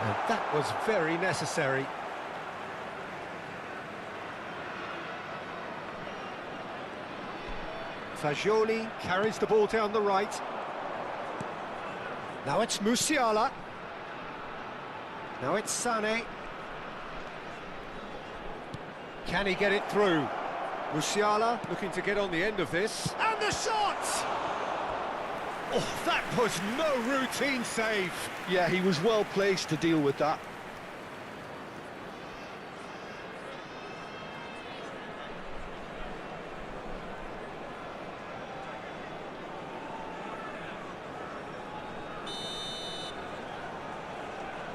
And that was very necessary. Fagioli carries the ball down the right. Now it's Musiala. Now it's Sané. Can he get it through? Musiala looking to get on the end of this. And the shot! Oh, that was no routine save. Yeah, he was well placed to deal with that.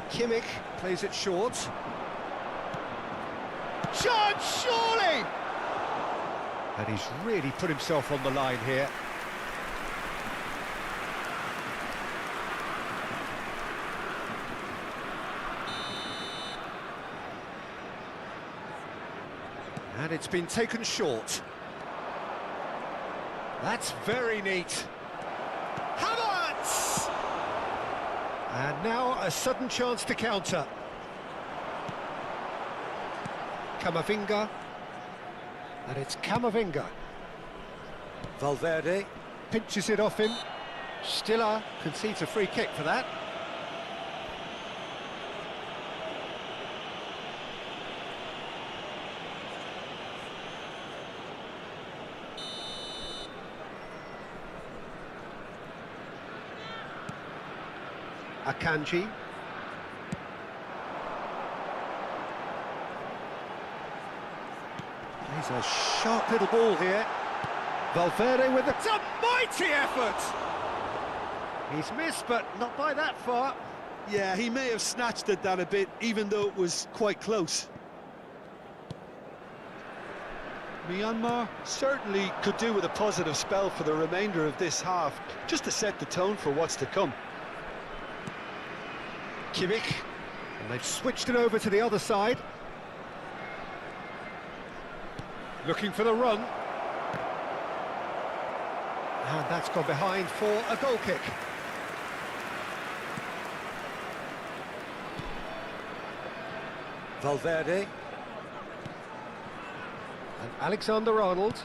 Kimmich plays it short. Chance, surely! And he's really put himself on the line here. And it's been taken short. That's very neat. Havertz! And now a sudden chance to counter. Camavinga. And it's Camavinga. Valverde pinches it off him. Stiller concedes a free kick for that. Akanji. He's a sharp little ball here. Valverde with it's a mighty effort! He's missed, but not by that far. Yeah, he may have snatched at that a bit, even though it was quite close. Myanmar certainly could do with a positive spell for the remainder of this half, just to set the tone for what's to come. Kimmich, and they've switched it over to the other side. Looking for the run. And that's gone behind for a goal kick. Valverde. And Alexander-Arnold.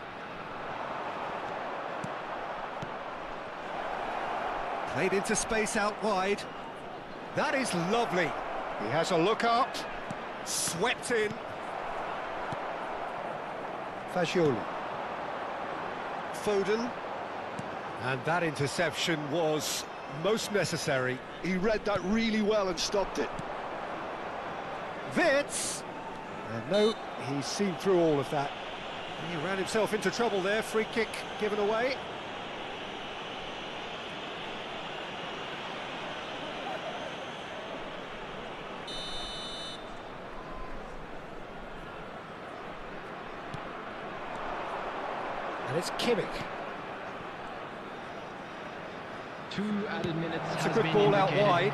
Played into space out wide. That is lovely. He has a look up. Swept in. Fagioli. Foden. And that interception was most necessary. He read that really well and stopped it. Wits. And no, he's seen through all of that. He ran himself into trouble there. Free kick given away. And it's Kimmich. 2 added minutes. It's a good ball out wide.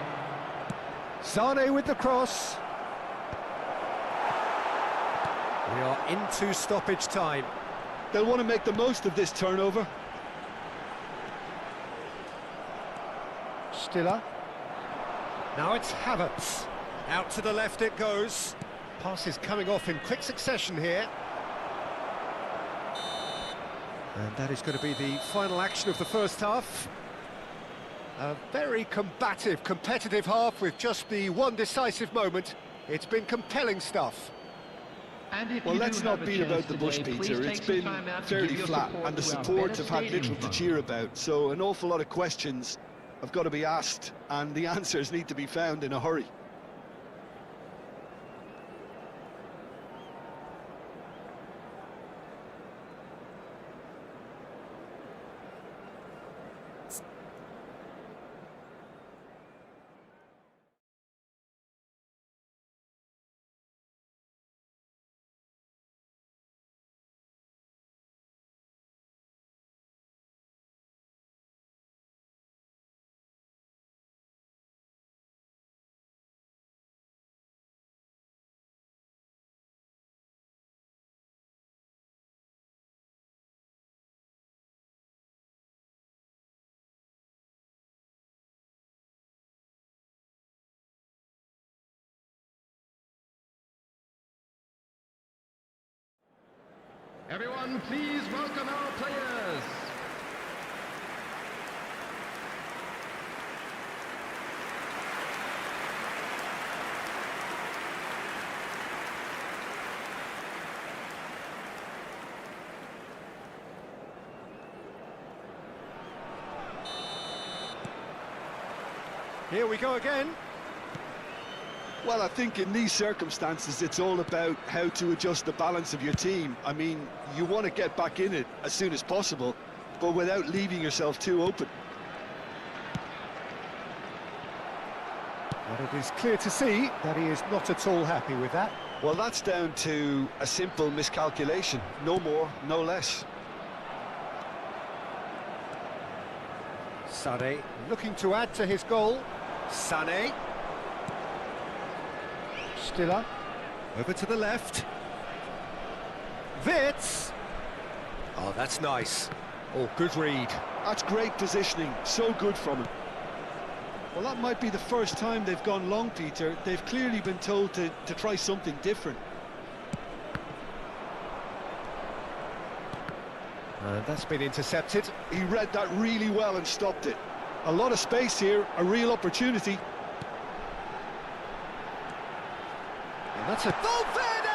Sane with the cross. We are into stoppage time. They'll want to make the most of this turnover. Stiller. Now it's Havertz. Out to the left it goes. Pass is coming off in quick succession here. And that is going to be the final action of the first half. A very combative, competitive half with just the one decisive moment. It's been compelling stuff. Well, let's not beat about the bush, Peter. It's been fairly flat, and the supports have had little to cheer about, so an awful lot of questions have got to be asked, and the answers need to be found in a hurry. Everyone, please welcome our players. Here we go again. Well, I think in these circumstances, it's all about how to adjust the balance of your team. I mean, you want to get back in it as soon as possible, but without leaving yourself too open. But it is clear to see that he is not at all happy with that. Well, that's down to a simple miscalculation. No more, no less. Sané looking to add to his goal. Sané. Stiller. Over to the left. Wirtz. Oh, that's nice. Oh, good read. That's great positioning, so good from him. Well, that might be the first time they've gone long, Peter. They've clearly been told to try something different. And that's been intercepted. He read that really well and stopped it. A lot of space here, a real opportunity. And that's a... Valverde!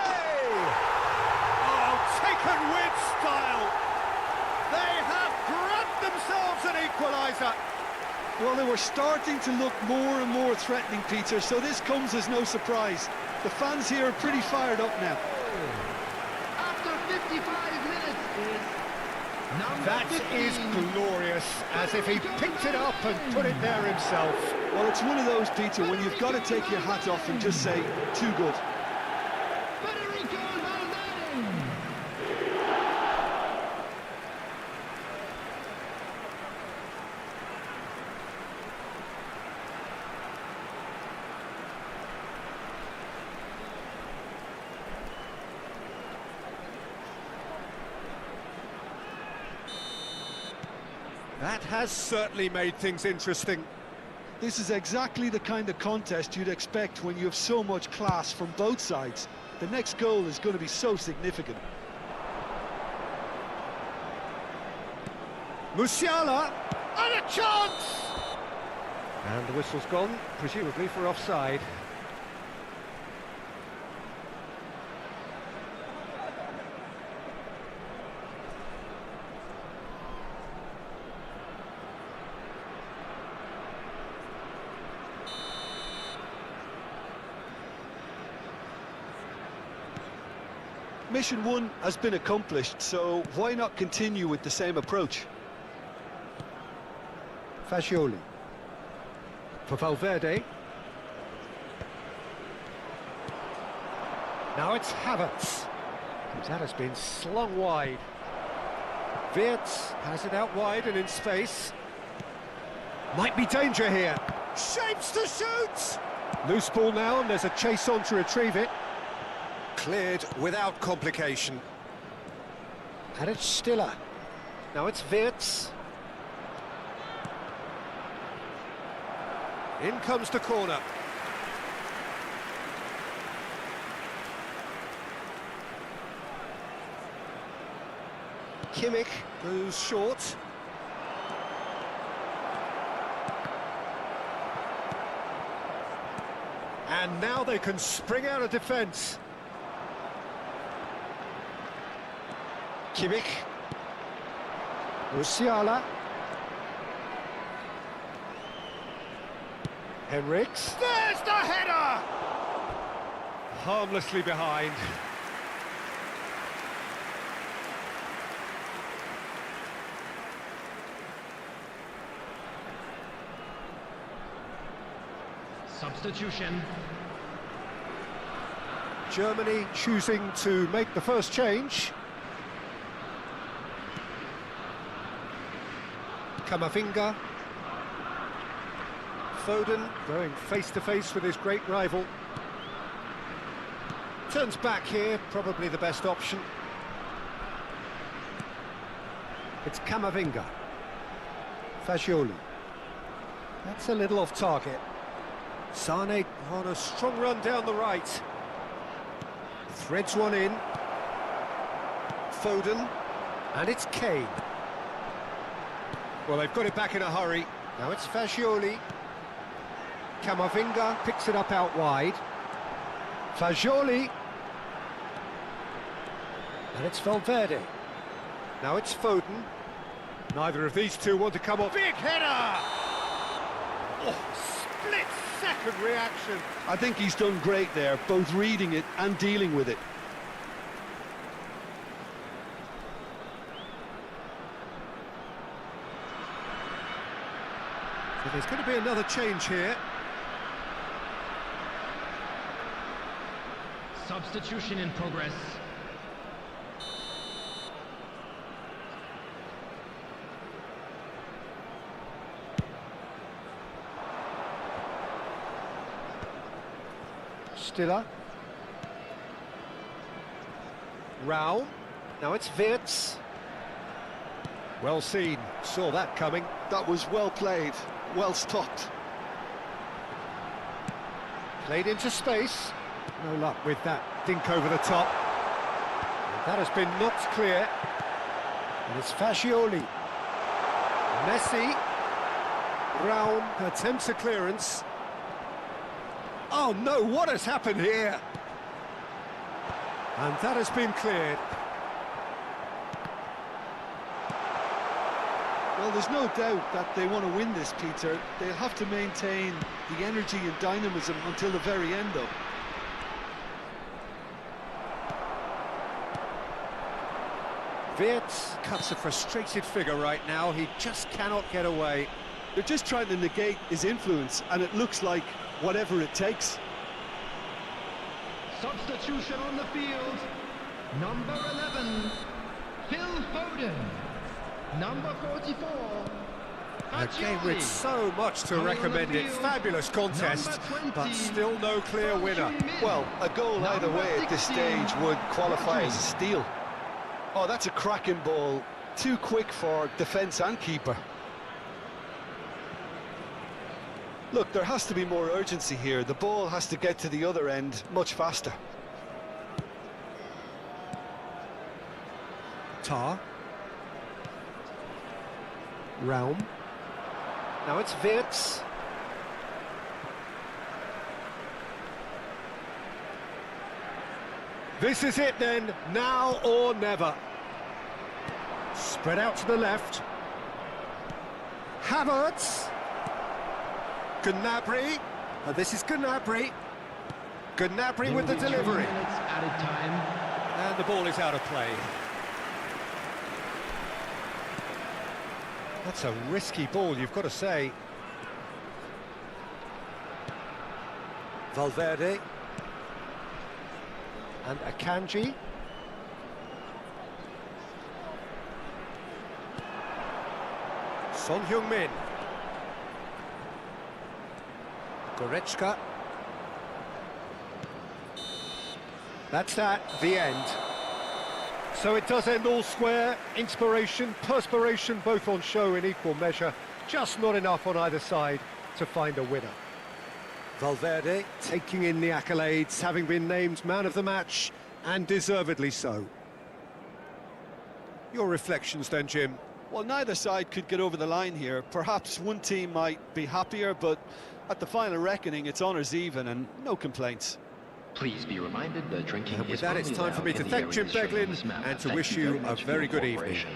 Oh, taken with style. They have grabbed themselves an equaliser. Well, they were starting to look more and more threatening, Peter, so this comes as no surprise. The fans here are pretty fired up now. After 55 minutes is number That 15. is glorious, as if he picked it up and put it there himself. Well, it's one of those, Peter, when you've got to take your hat off and just say, too good. Federico Valverde. That has certainly made things interesting. This is exactly the kind of contest you'd expect when you have so much class from both sides. The next goal is going to be so significant. Musiala, and a chance! And the whistle's gone, presumably for offside. Mission 1 has been accomplished, so why not continue with the same approach? Fagioli. For Valverde. Now it's Havertz. That has been slung wide. Wirtz has it out wide and in space. Might be danger here. Shapes to shoot! Loose ball now, and there's a chase on to retrieve it. Cleared without complication. And it's Stiller. Now it's Wirtz. In comes the corner. Kimmich goes short. And now they can spring out of defence. Kimmich. Musiala. Henriks. There's the header! Harmlessly behind. Substitution. Germany choosing to make the first change. Camavinga. Foden going face-to-face with his great rival. Turns back here, probably the best option. It's Camavinga. Fagioli. That's a little off target. Sané on a strong run down the right. Threads one in. Foden. And it's Kane. Well, they've got it back in a hurry. Now it's Fagioli. Camavinga picks it up out wide. Fagioli. And it's Valverde. Now it's Foden. Neither of these two want to come off. Big header! Oh, split-second reaction. I think he's done great there, both reading it and dealing with it. So there's going to be another change here. Substitution in progress. Stiller. Rao. Now it's 𝗟𝗡𝗩𝗘. Well seen, saw that coming. That was well played, well stopped. Played into space. No luck with that dink over the top. And that has been knocked clear. And it's Fascioli. Messi. Brown attempts a clearance. Oh no, what has happened here? And that has been cleared. Well, there's no doubt that they want to win this, Peter. They'll have to maintain the energy and dynamism until the very end, though. 𝗟𝗡𝗩𝗘 cuts a frustrated figure right now. He just cannot get away. They're just trying to negate his influence, and it looks like whatever it takes. Substitution on the field. Number 11, Phil Foden. Number 44, A game with so much to recommend it. Fabulous contest, but still no clear winner. Well, a goal either way at this stage would qualify as a steal. Oh, that's a cracking ball. Too quick for defence and keeper. Look, there has to be more urgency here. The ball has to get to the other end much faster. Tar. Realm. Now it's 𝗟𝗡𝗘𝗘. This is it then, now or never. Spread out to the left. Havertz. Gnabry. This is Gnabry. Gnabry with the delivery. 3 minutes added time. And the ball is out of play. That's a risky ball, you've got to say. Valverde. And Akanji. Son Heung-min. Goretzka. That's that, the end. So it does end all square. Inspiration, perspiration, both on show in equal measure. Just not enough on either side to find a winner. Valverde taking in the accolades, having been named man of the match, and deservedly so. Your reflections then, Jim? Well, neither side could get over the line here. Perhaps one team might be happier, but at the final reckoning, it's honours even and no complaints. Please be reminded that drinking And with is that, it's only time for me allowed to in the thank Jim areas shown on Beglin this map. and to Thank wish you you very a much for very your good evening. cooperation.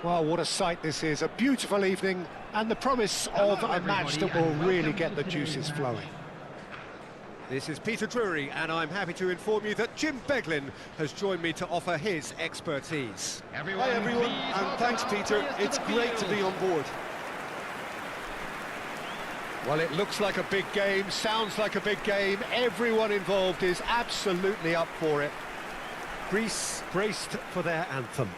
Well, what a sight this is. A beautiful evening and the promise of a match that will really get the juices flowing. This is Peter Drury, and I'm happy to inform you that Jim Beglin has joined me to offer his expertise. Hi everyone, and thanks Peter. It's great to be on board. Well, it looks like a big game, sounds like a big game. Everyone involved is absolutely up for it. Greece braced for their anthem.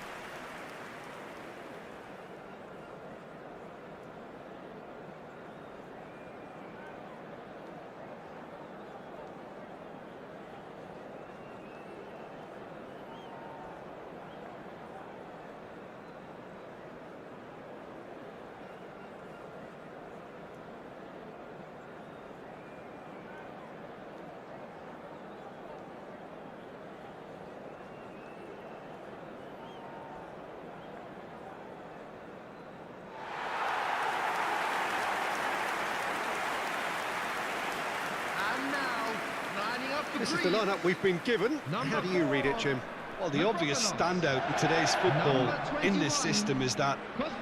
This is the lineup we've been given. How do you read it, Jim? Well, the obvious standout in today's football in this system is that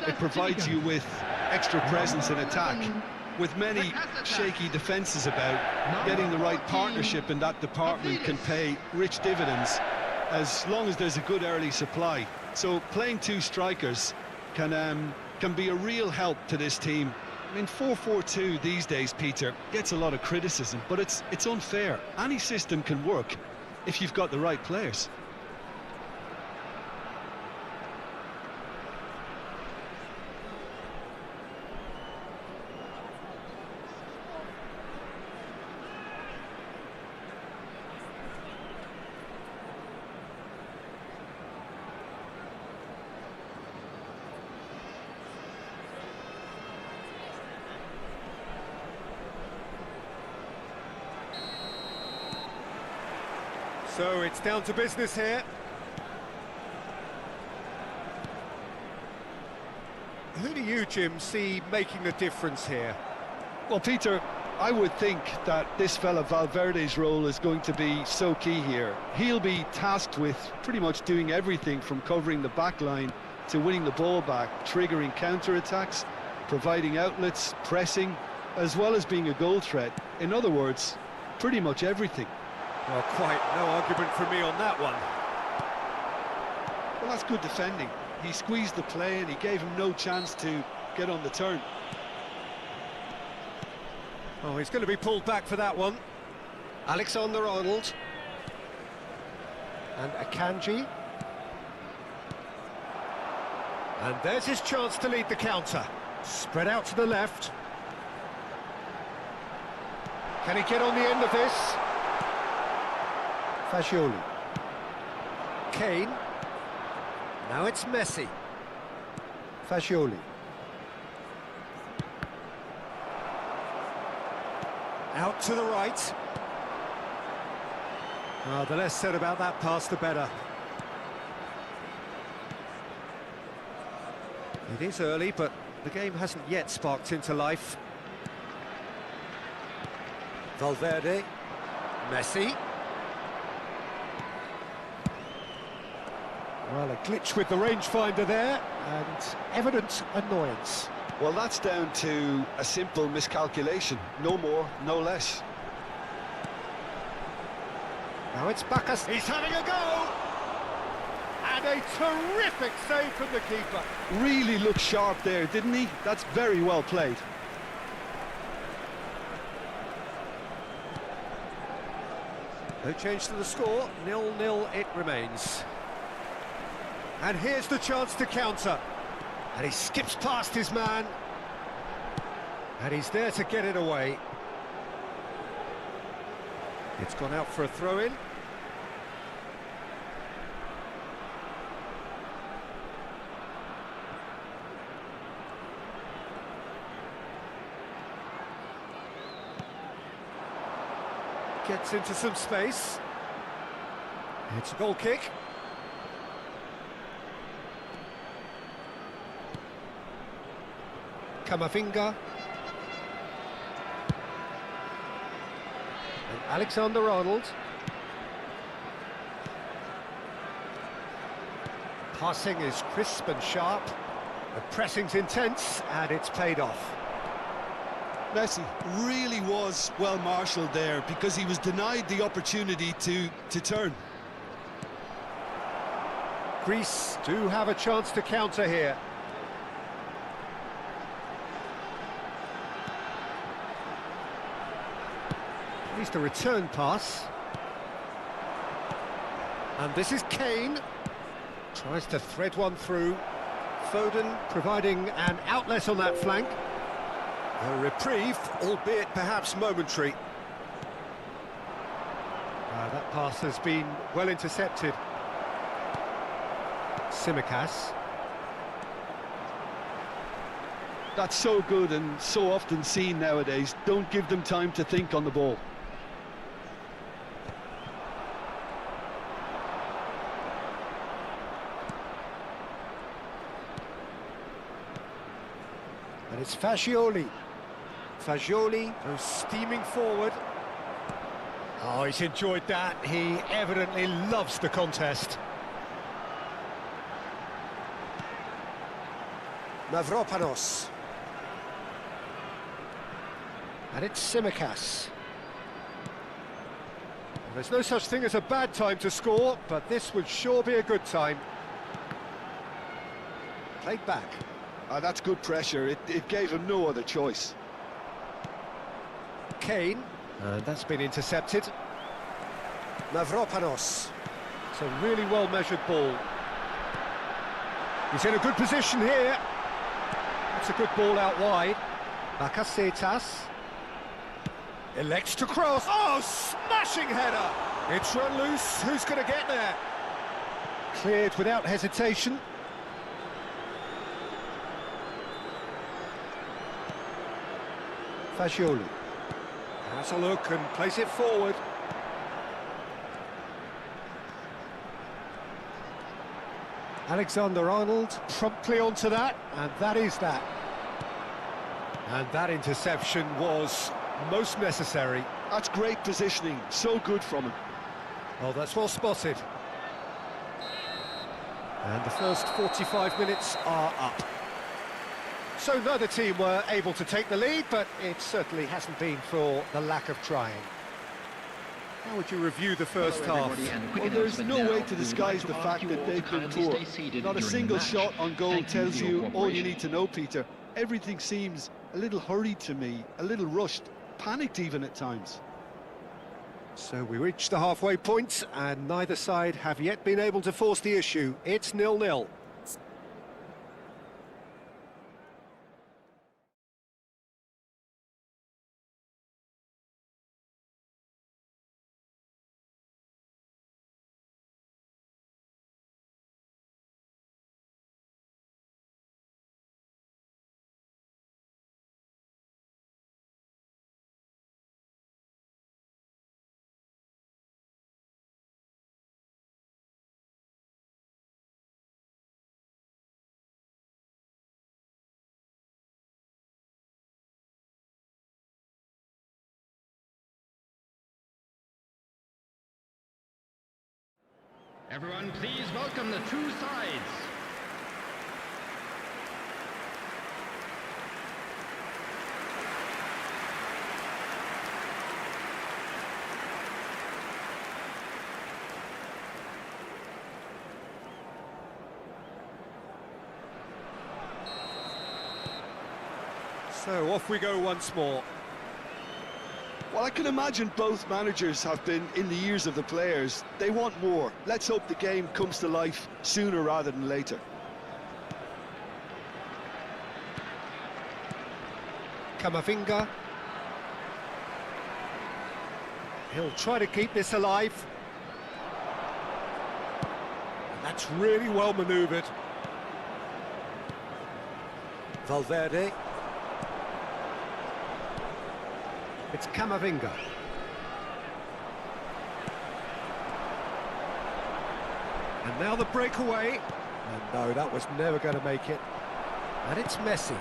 it provides you with extra presence in attack. With many shaky defences about, getting the right partnership in that department can pay rich dividends as long as there's a good early supply. So playing two strikers can be a real help to this team. I mean, 4-4-2 these days, Peter, gets a lot of criticism, but it's unfair. Any system can work if you've got the right players. So it's down to business here. Who do you, Jim, see making the difference here? Well, Peter, I would think that this fella Valverde's role is going to be so key here. He'll be tasked with pretty much doing everything from covering the back line to winning the ball back, triggering counter-attacks, providing outlets, pressing, as well as being a goal threat. In other words, pretty much everything. Well, quite no argument from me on that one. Well, that's good defending. He squeezed the play and he gave him no chance to get on the turn. Oh, he's going to be pulled back for that one. Alexander-Arnold. And Akanji. And there's his chance to lead the counter. Spread out to the left. Can he get on the end of this? Fagioli. Kane. Now it's Messi. Fagioli. Out to the right. Oh, the less said about that pass, the better. It is early, but the game hasn't yet sparked into life. Valverde. Messi. Well, a glitch with the rangefinder there, and evident annoyance. Well, that's down to a simple miscalculation. No more, no less. Now it's Bacchus. He's having a go! And a terrific save from the keeper. Really looked sharp there, didn't he? That's very well played. No change to the score, 0-0 it remains. And here's the chance to counter. And he skips past his man. And he's there to get it away. It's gone out for a throw-in. Gets into some space. It's a goal kick. Camavinga. And Alexander-Arnold. Passing is crisp and sharp. The pressing's intense, and it's paid off. Messi really was well marshalled there because he was denied the opportunity to turn. Greece do have a chance to counter here. At least a return pass. And this is Kane. Tries to thread one through. Foden providing an outlet on that flank. A reprieve, albeit perhaps momentary. That pass has been well intercepted. 𝗟𝗓𝗩𝗘. That's so good and so often seen nowadays. Don't give them time to think on the ball. And it's Fagioli. Fagioli goes steaming forward. Oh, he's enjoyed that. He evidently loves the contest. Mavropanos. And it's 𝗟𝗓𝗪𝗘. There's no such thing as a bad time to score, but this would sure be a good time. Played back. That's good pressure. It gave him no other choice. Kane, and that's been intercepted. Mavropanos. It's a really well-measured ball. He's in a good position here. That's a good ball out wide. Bakasetas elects to cross. Oh, smashing header! It's run loose. Who's going to get there? Cleared without hesitation. Fagioli has a look and plays it forward. Alexander-Arnold promptly onto that, and that is that. And that interception was most necessary. That's great positioning, so good from him. Oh, that's well spotted. And the first 45 minutes are up. So neither team were able to take the lead, but it certainly hasn't been for the lack of trying. How would you review the first half? Well, there's no way to disguise the fact that they've been poor. Not a single shot on goal tells you all you need to know, Peter. Everything seems a little hurried to me, a little rushed, panicked even at times. So we reached the halfway point, and neither side have yet been able to force the issue. It's 0-0. Everyone, please welcome the two sides. So off we go once more. Well, I can imagine both managers have been in the ears of the players. They want more. Let's hope the game comes to life sooner rather than later. Camavinga. He'll try to keep this alive. And that's really well manoeuvred. Valverde. It's Camavinga. And now the breakaway. And no, that was never going to make it. And it's Messi.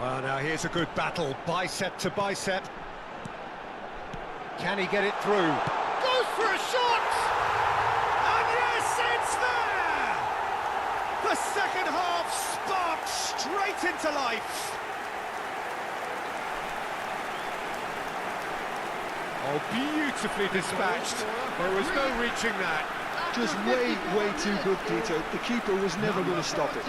Well, now here's a good battle, bicep to bicep. Can he get it through? Goes for a shot! And yes, it's there! The second half sparked straight into life. Oh, beautifully dispatched. There was no reaching that. Just way too good, Peter. The keeper was never going to stop it.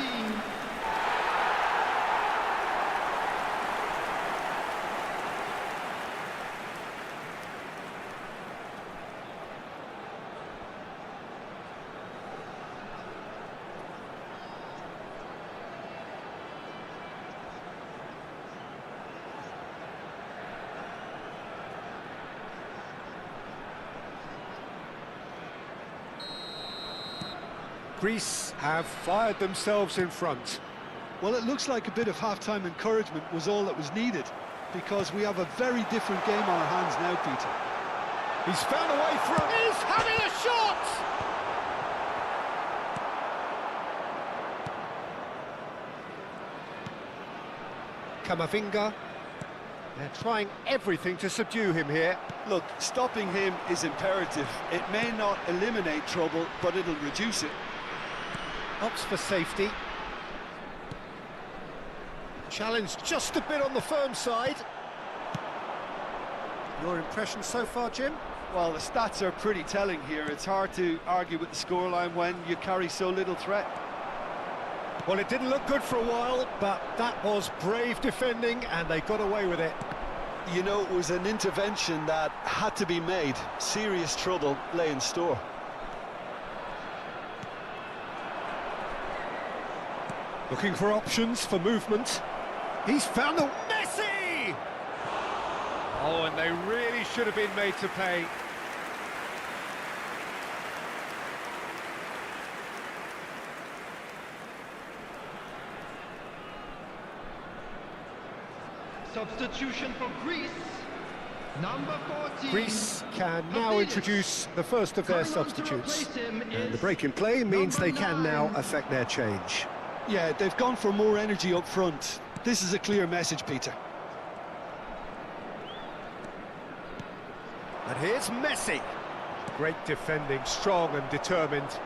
Greece have fired themselves in front. Well, it looks like a bit of half-time encouragement was all that was needed, because we have a very different game on our hands now, Peter. He's found a way through. He's having a shot! Camavinga. They're trying everything to subdue him here. Look, stopping him is imperative. It may not eliminate trouble, but it'll reduce it. Opts for safety. Challenge just a bit on the firm side. Your impression so far, Jim? Well, the stats are pretty telling here. It's hard to argue with the scoreline when you carry so little threat. Well, it didn't look good for a while, but that was brave defending, and they got away with it. You know, it was an intervention that had to be made. Serious trouble lay in store. Looking for options for movement. He's found the... Messi! Oh, and they really should have been made to pay. Substitution for Greece. Number 14. Greece can now introduce the first of their substitutes. And the break in play means they can now affect their change. Yeah, they've gone for more energy up front. This is a clear message, Peter. And here's Messi. Great defending, strong and determined.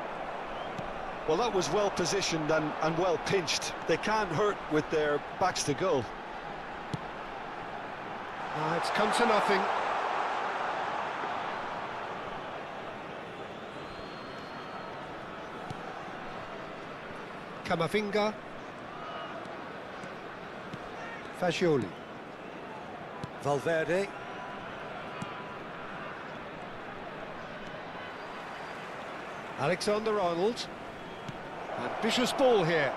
Well, that was well positioned and well pinched. They can't hurt with their backs to goal. It's come to nothing. Camavinga. Fagioli. Valverde. Alexander-Arnold. Ambitious ball here.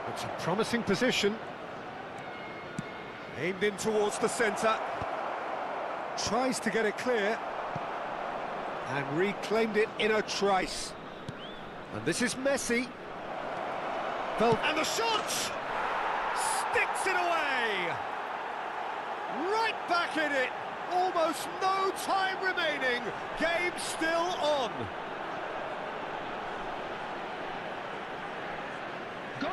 It's a promising position. Aimed in towards the centre. Tries to get it clear. And reclaimed it in a trice. And this is Messi. And the shot! Sticks it away! Right back in it! Almost no time remaining. Game still on.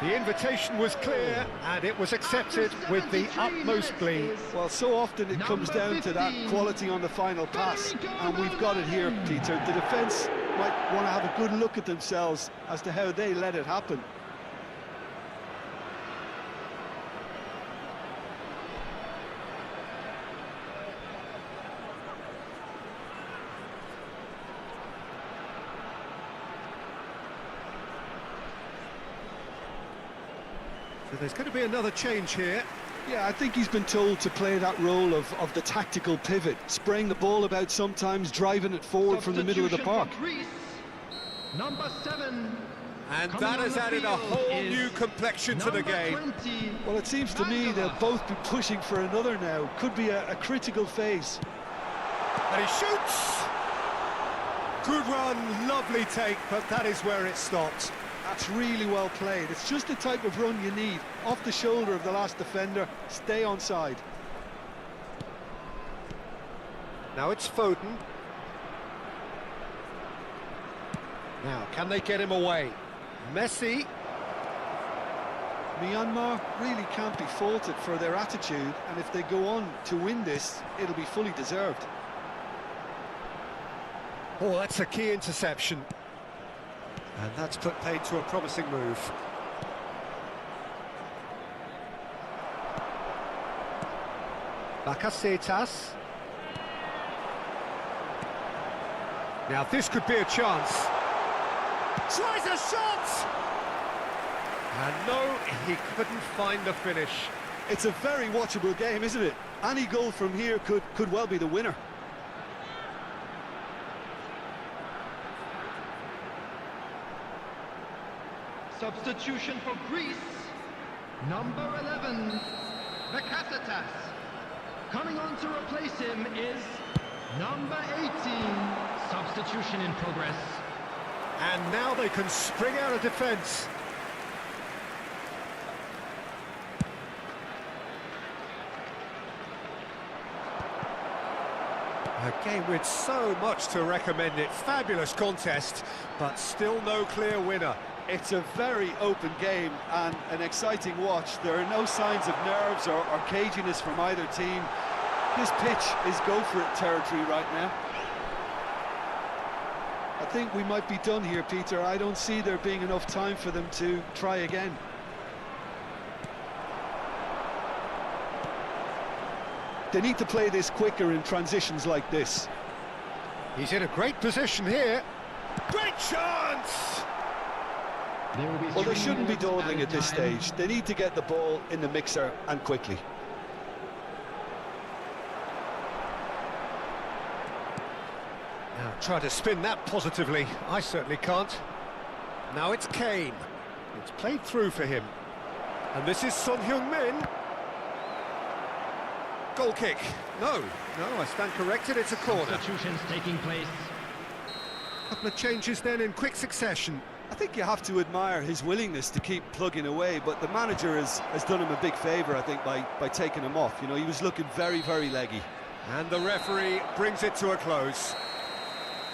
The invitation was clear, and it was accepted with the utmost glee. Well, so often it comes down to that quality on the final pass, and we've got it here, Peter. The defence might want to have a good look at themselves as to how they let it happen. So there's going to be another change here. Yeah, I think he's been told to play that role of the tactical pivot, spraying the ball about sometimes, driving it forward from the middle of the park. Number 7. And that has added a whole new complexion to the game. 20. Well, it seems to me they'll both be pushing for another now. Could be a critical phase. And he shoots! Good run, lovely take, but that is where it stopped. That's really well played. It's just the type of run you need. Off the shoulder of the last defender, stay onside. Now it's Foden. Now, can they get him away? Messi. Myanmar really can't be faulted for their attitude, and if they go on to win this, it'll be fully deserved. Oh, that's a key interception. And that's put paid to a promising move. Bakasetas. Now this could be a chance. Tries a shot! And no, he couldn't find the finish. It's a very watchable game, isn't it? Any goal from here could well be the winner. Substitution for Greece, number 11, Bakasetas. Coming on to replace him is number 18. Substitution in progress. And now they can spring out of defence. A game with so much to recommend it. Fabulous contest, but still no clear winner. It's a very open game and an exciting watch. There are no signs of nerves or caginess from either team. This pitch is go-for-it territory right now. I think we might be done here, Peter. I don't see there being enough time for them to try again. They need to play this quicker in transitions like this. He's in a great position here. Great chance! Well, they shouldn't be dawdling at this stage. They need to get the ball in the mixer and quickly. Now try to spin that positively. I certainly can't. Now it's Kane. It's played through for him. And this is Son Heung-min. Goal kick. No, I stand corrected, it's a corner. Substitutions taking place. Couple of changes then in quick succession. I think you have to admire his willingness to keep plugging away, but the manager has done him a big favour, I think, by taking him off. You know, he was looking very, very leggy. And the referee brings it to a close.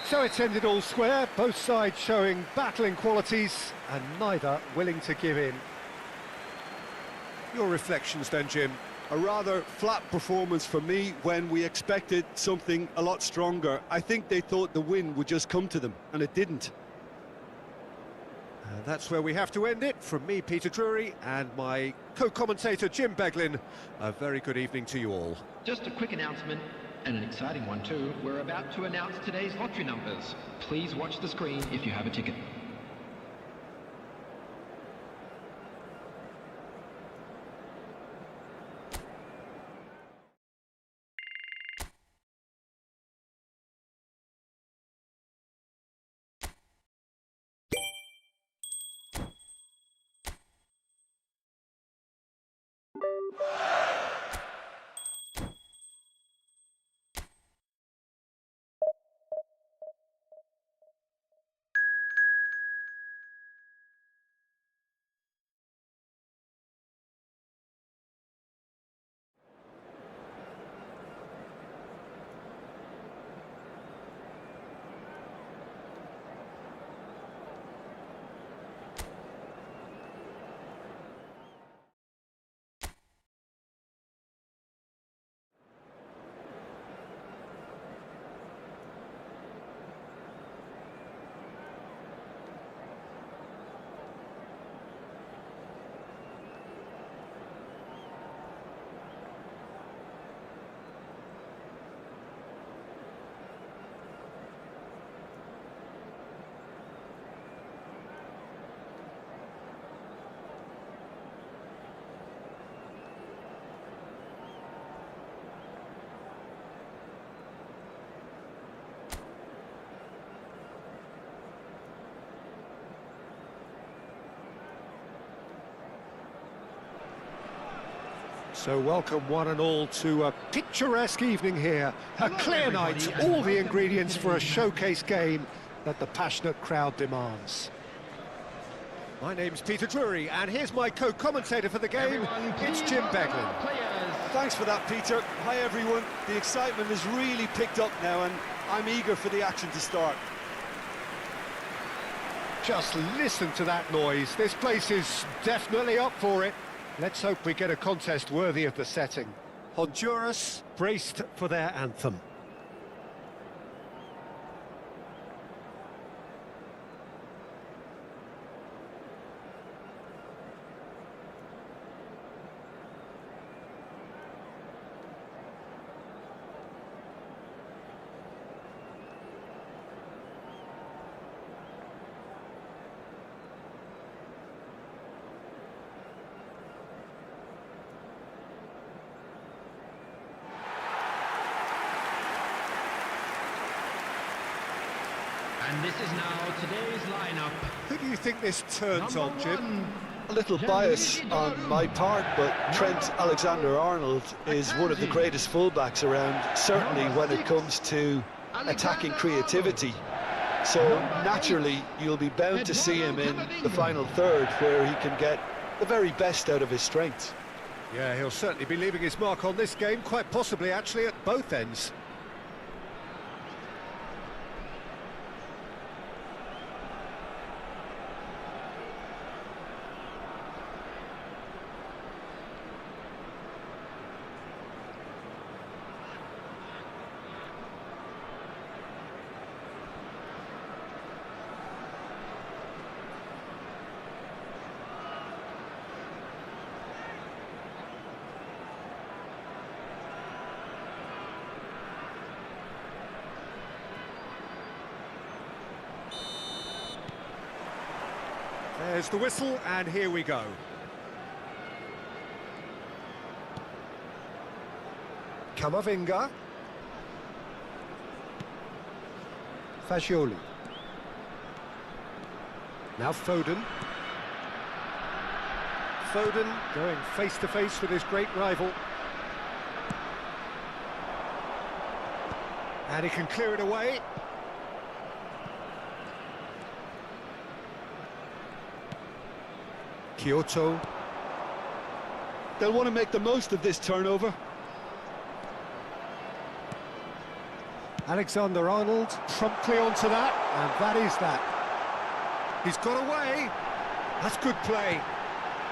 So it's ended all square, both sides showing battling qualities and neither willing to give in. Your reflections then, Jim? A rather flat performance for me when we expected something a lot stronger. I think they thought the win would just come to them, and it didn't. And that's where we have to end it. From me, Peter Drury, and my co-commentator, Jim Beglin, a very good evening to you all. Just a quick announcement, and an exciting one too. We're about to announce today's lottery numbers. Please watch the screen if you have a ticket. So welcome one and all to a picturesque evening here. A clear night, all the ingredients for a showcase game that the passionate crowd demands. My name's Peter Drury, and here's my co-commentator for the game, it's Jim Beglin. Thanks for that, Peter. Hi, everyone. The excitement has really picked up now, and I'm eager for the action to start. Just listen to that noise. This place is definitely up for it. Let's hope we get a contest worthy of the setting. Honduras braced for their anthem. And this is now today's lineup. Who do you think this turns on, Jim? A little bias on my part, but Trent Alexander-Arnold is one of the greatest fullbacks around, certainly when it comes to attacking creativity. So naturally, you'll be bound to see him in the final third, where he can get the very best out of his strengths. Yeah, he'll certainly be leaving his mark on this game, quite possibly actually at both ends. There's the whistle, and here we go. Camavinga. Fagioli. Now Foden. Foden going face-to-face with his great rival. And he can clear it away. Kyoto. They'll want to make the most of this turnover. Alexander-Arnold promptly onto that, and that is that. He's got away. That's good play.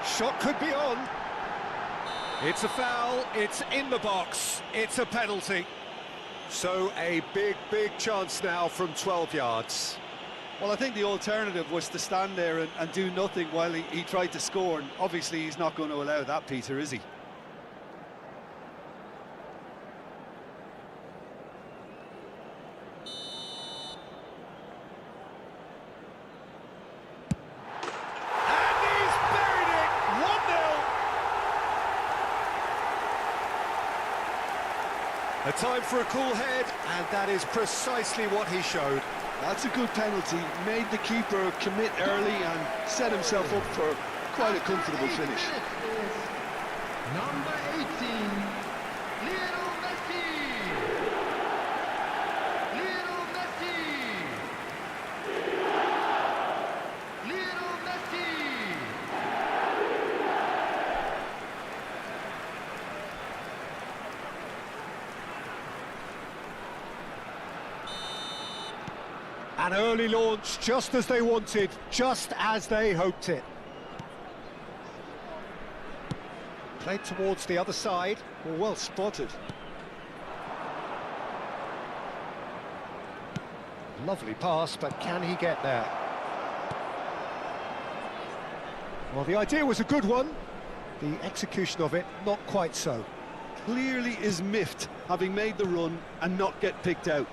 Shot could be on. It's a foul, it's in the box, it's a penalty. So a big chance now from 12 yards. Well, I think the alternative was to stand there and do nothing while he tried to score, and obviously he's not going to allow that, Peter, is he? And he's buried it! 1-0. A time for a cool head, and that is precisely what he showed. That's a good penalty, made the keeper commit early and set himself up for quite a comfortable finish. Number 18, Lionel Messi. Lionel Messi. Lionel Messi. An early launch, just as they wanted, just as they hoped it. Played towards the other side. Well spotted. Lovely pass, but can he get there? Well, the idea was a good one. The execution of it, not quite so. Clearly is miffed, having made the run and not get picked out.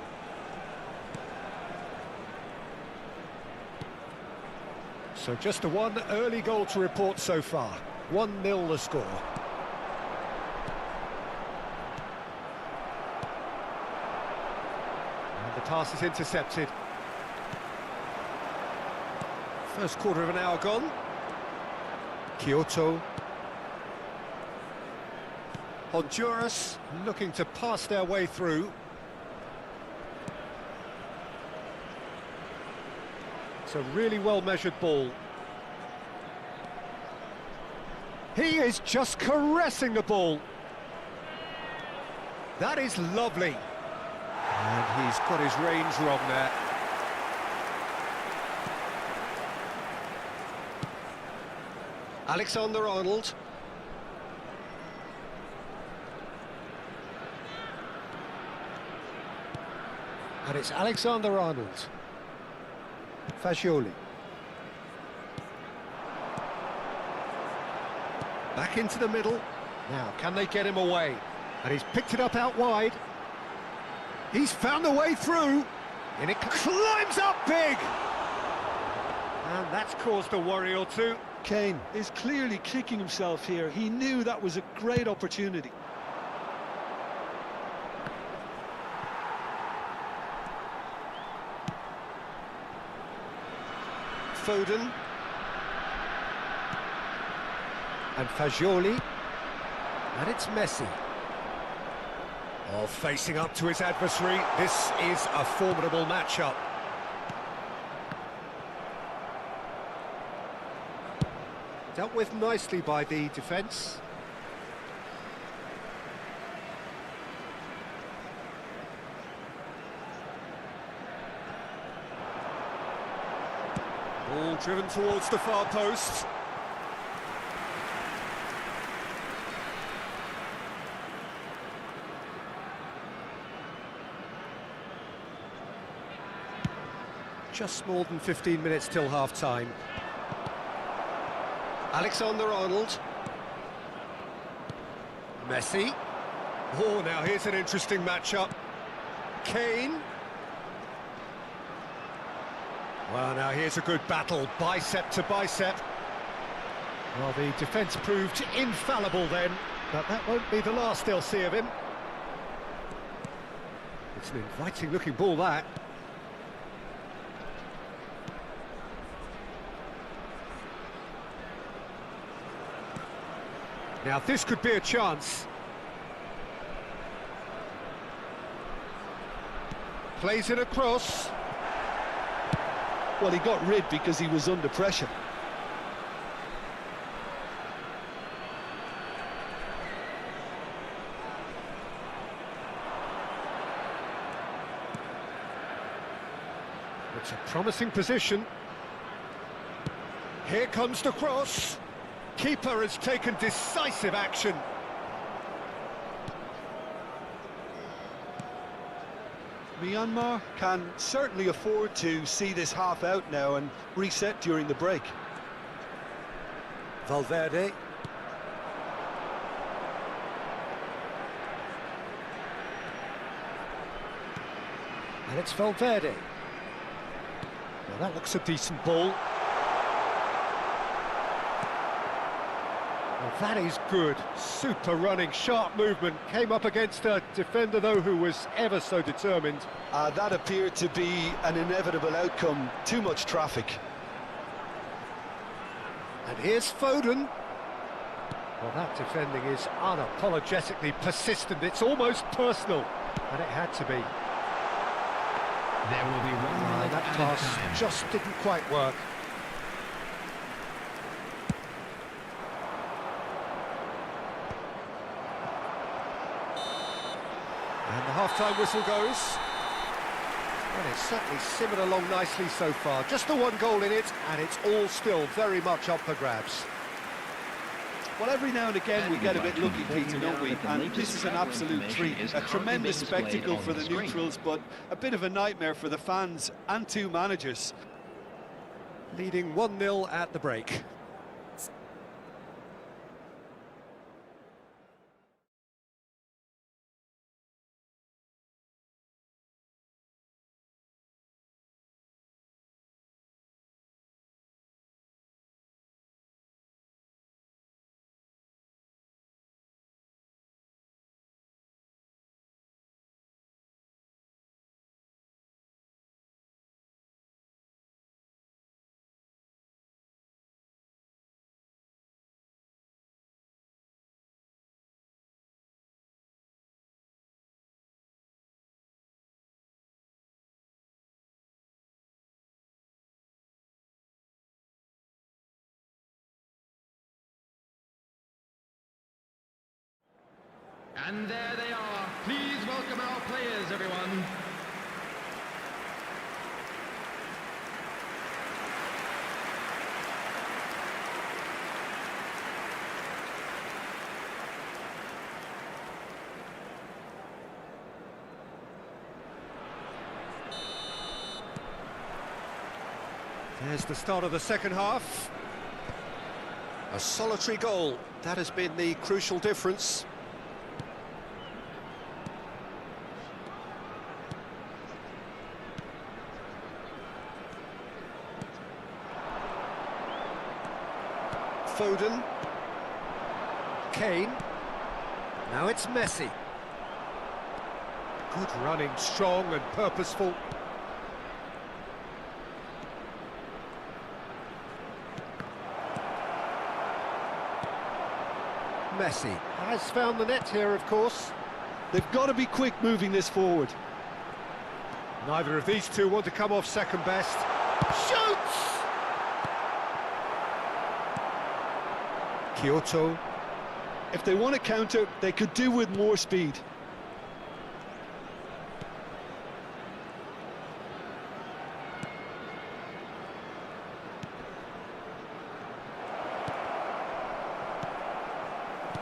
So just a one early goal to report so far. 1-0 the score. And the pass is intercepted. First quarter of an hour gone. Kyoto. Honduras looking to pass their way through. It's a really well-measured ball. He is just caressing the ball. That is lovely. And he's got his range wrong there. Alexander-Arnold. And it's Alexander-Arnold. Fagioli. Back into the middle. Now, can they get him away? And he's picked it up out wide. He's found a way through. And it climbs up big. And that's caused a worry or two. Kane is clearly kicking himself here. He knew that was a great opportunity. Foden. And Fagioli. And it's Messi. Oh, facing up to his adversary. This is a formidable matchup. Dealt with nicely by the defence. Ball driven towards the far post. Just more than 15 minutes till half-time. Alexander-Arnold. Messi. Oh, now here's an interesting matchup. Kane. Well, now here's a good battle, bicep to bicep. Well, the defence proved infallible then, but that won't be the last they'll see of him. It's an inviting-looking ball, that. Now, this could be a chance. Plays it across. Well, he got rid because he was under pressure. It's a promising position. Here comes the cross. Keeper has taken decisive action. Myanmar can certainly afford to see this half out now and reset during the break. Valverde. And it's Valverde. Well, that looks a decent ball. Well, that is good. Super running, sharp movement. Came up against a defender, though, who was ever so determined. That appeared to be an inevitable outcome. Too much traffic. And here's Foden. Well, that defending is unapologetically persistent. It's almost personal. And it had to be. There will be 1 minute That added pass time. just didn't quite work. And the half-time whistle goes. Well, it's certainly simmered along nicely so far. Just the one goal in it, and it's all still very much up for grabs. Well, every now and again we get a bit lucky, Peter, don't we? And this is an absolute treat. A tremendous spectacle for the neutrals, but a bit of a nightmare for the fans and two managers. Leading 1-0 at the break. And there they are. Please welcome our players, everyone. There's the start of the second half. A solitary goal. That has been the crucial difference. Foden. Kane. Now it's Messi. Good running, strong and purposeful. Messi has found the net here, of course. They've got to be quick moving this forward. Neither of these two want to come off second best. Shoots! 𝗟𝗩𝗘. If they want to counter, they could do with more speed.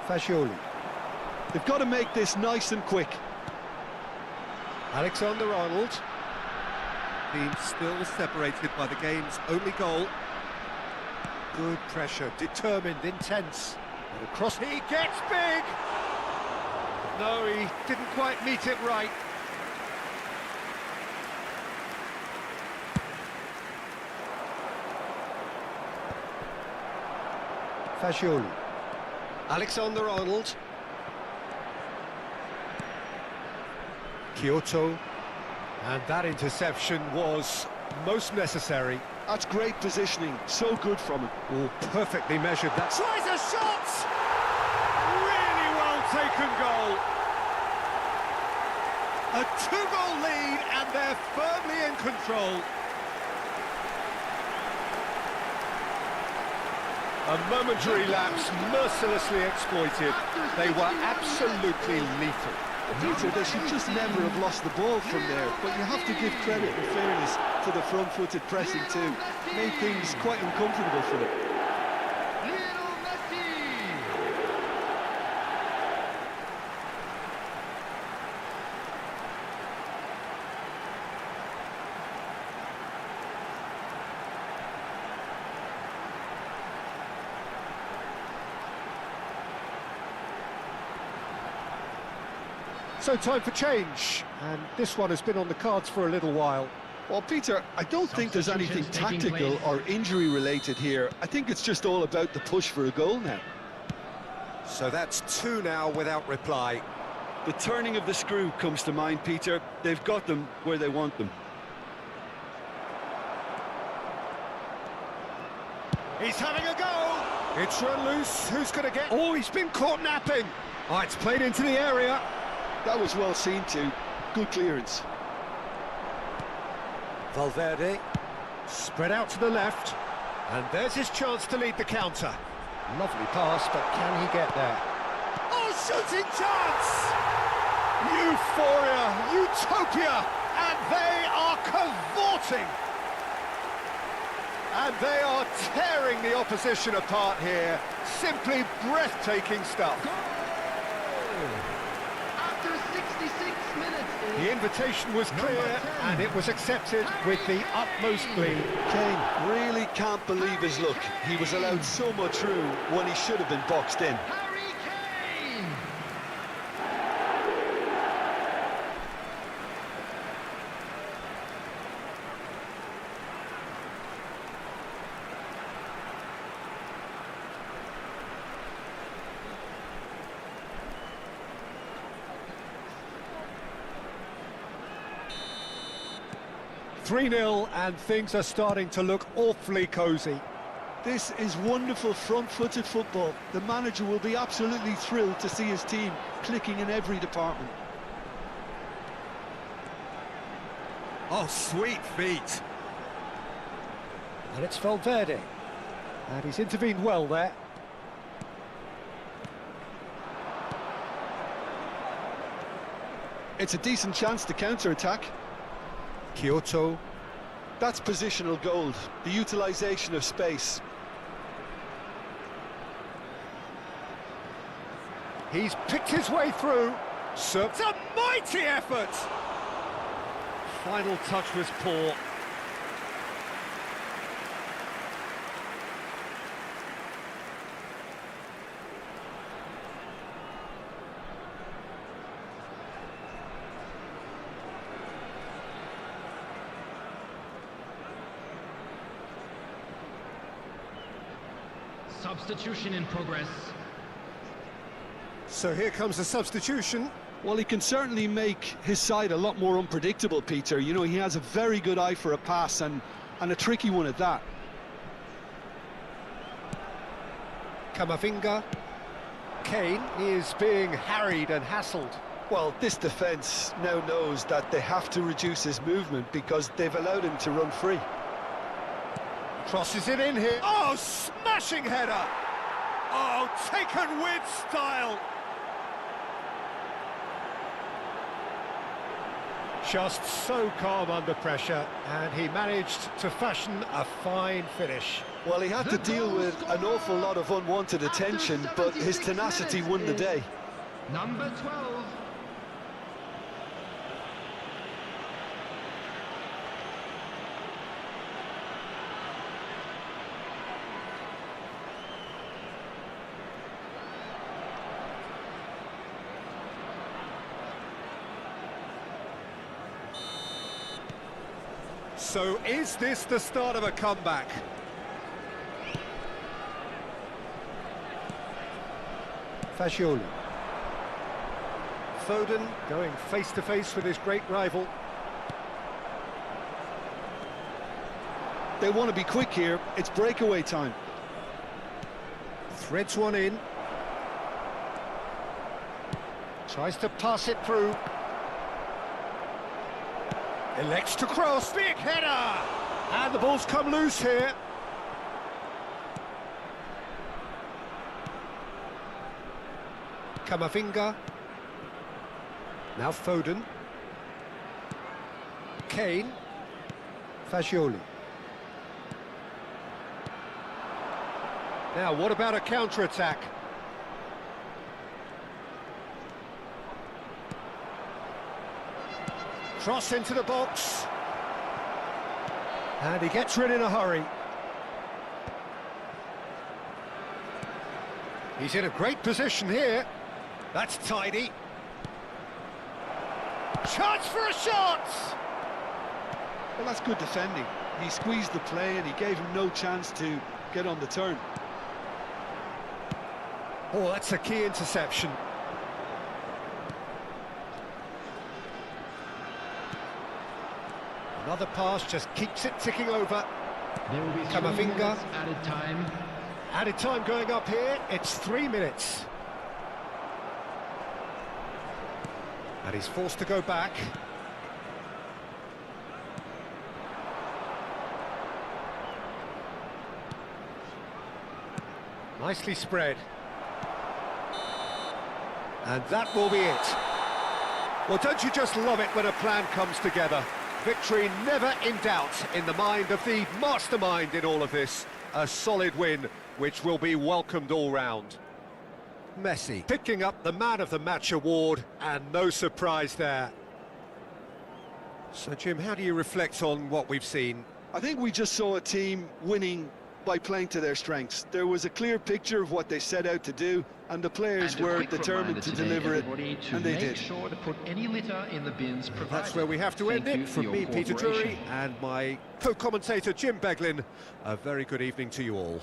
Fagioli. They've got to make this nice and quick. Alexander-Arnold. Team still separated by the game's only goal. Good pressure, determined, intense. And across, he gets big! No, he didn't quite meet it right. Fagioli. Alexander-Arnold. 𝗟𝗩𝗘. And that interception was most necessary. That's great positioning, so good from him. Oh, perfectly measured. That tries a shot! Really well taken goal. A two-goal lead, and they're firmly in control. A momentary lapse, mercilessly exploited. They were absolutely lethal. Peter, they should just never have lost the ball from there, but you have to give credit and fairness to the front-footed pressing too. Made things quite uncomfortable for them. So time for change, and this one has been on the cards for a little while. Well, Peter, I don't think there's anything tactical or injury-related here. I think it's just all about the push for a goal now. So that's two now without reply. The turning of the screw comes to mind, Peter. They've got them where they want them. He's having a go! It's run loose, who's going to get... Oh, he's been caught napping! Oh, it's played into the area. That was well seen too. Good clearance. Valverde, spread out to the left, and there's his chance to lead the counter. Lovely pass, but can he get there? Oh, shooting chance! Euphoria, utopia, and they are cavorting. And they are tearing the opposition apart here. Simply breathtaking stuff. The invitation was clear, and it was accepted with the utmost glee. Kane really can't believe his luck. He was allowed so much room when he should have been boxed in. Harry 3-0, and things are starting to look awfully cosy. This is wonderful front-footed football. The manager will be absolutely thrilled to see his team clicking in every department. Oh, sweet feet. And it's Valverde. And he's intervened well there. It's a decent chance to counter-attack. 𝗟𝗩𝗘. That's positional gold, the utilisation of space. He's picked his way through. It's a mighty effort! Final touch was poor. Substitution in progress. So here comes the substitution. Well, he can certainly make his side a lot more unpredictable, Peter. You know, he has a very good eye for a pass, and a tricky one at that. Camavinga. Kane is being harried and hassled. Well, this defence now knows that they have to reduce his movement because they've allowed him to run free. Crosses it in here. Oh, smashing header! Oh, taken with style! Just so calm under pressure, and he managed to fashion a fine finish. Well, he had to deal with an awful lot of unwanted attention, but his tenacity won the day. Number 12. So is this the start of a comeback? Fagioli. Foden going face-to-face with his great rival. They want to be quick here. It's breakaway time. Threads one in. Tries to pass it through. Elects to cross, big header! And the ball's come loose here. Camavinga. Now Foden. Kane. Fagioli. Now, what about a counter-attack? Cross into the box. And he gets rid in a hurry. He's in a great position here. That's tidy. Chance for a shot! Well, that's good defending. He squeezed the play and he gave him no chance to get on the turn. Oh, that's a key interception. Another pass just keeps it ticking over. There will be 3 Camavinga. minutes added time. Added time going up here, it's 3 minutes. And he's forced to go back. Nicely spread. And that will be it. Well, don't you just love it when a plan comes together? Victory never in doubt in the mind of the mastermind in all of this. A solid win, which will be welcomed all round. Messi picking up the Man of the Match award, and no surprise there. So, Jim, how do you reflect on what we've seen? I think we just saw a team winning by playing to their strengths. There was a clear picture of what they set out to do, and the players were determined to deliver it, and they did. Sure to put any litter in the bins provided. That's where we have to end it. From me, Peter Drury, and my co-commentator, Jim Beglin, a very good evening to you all.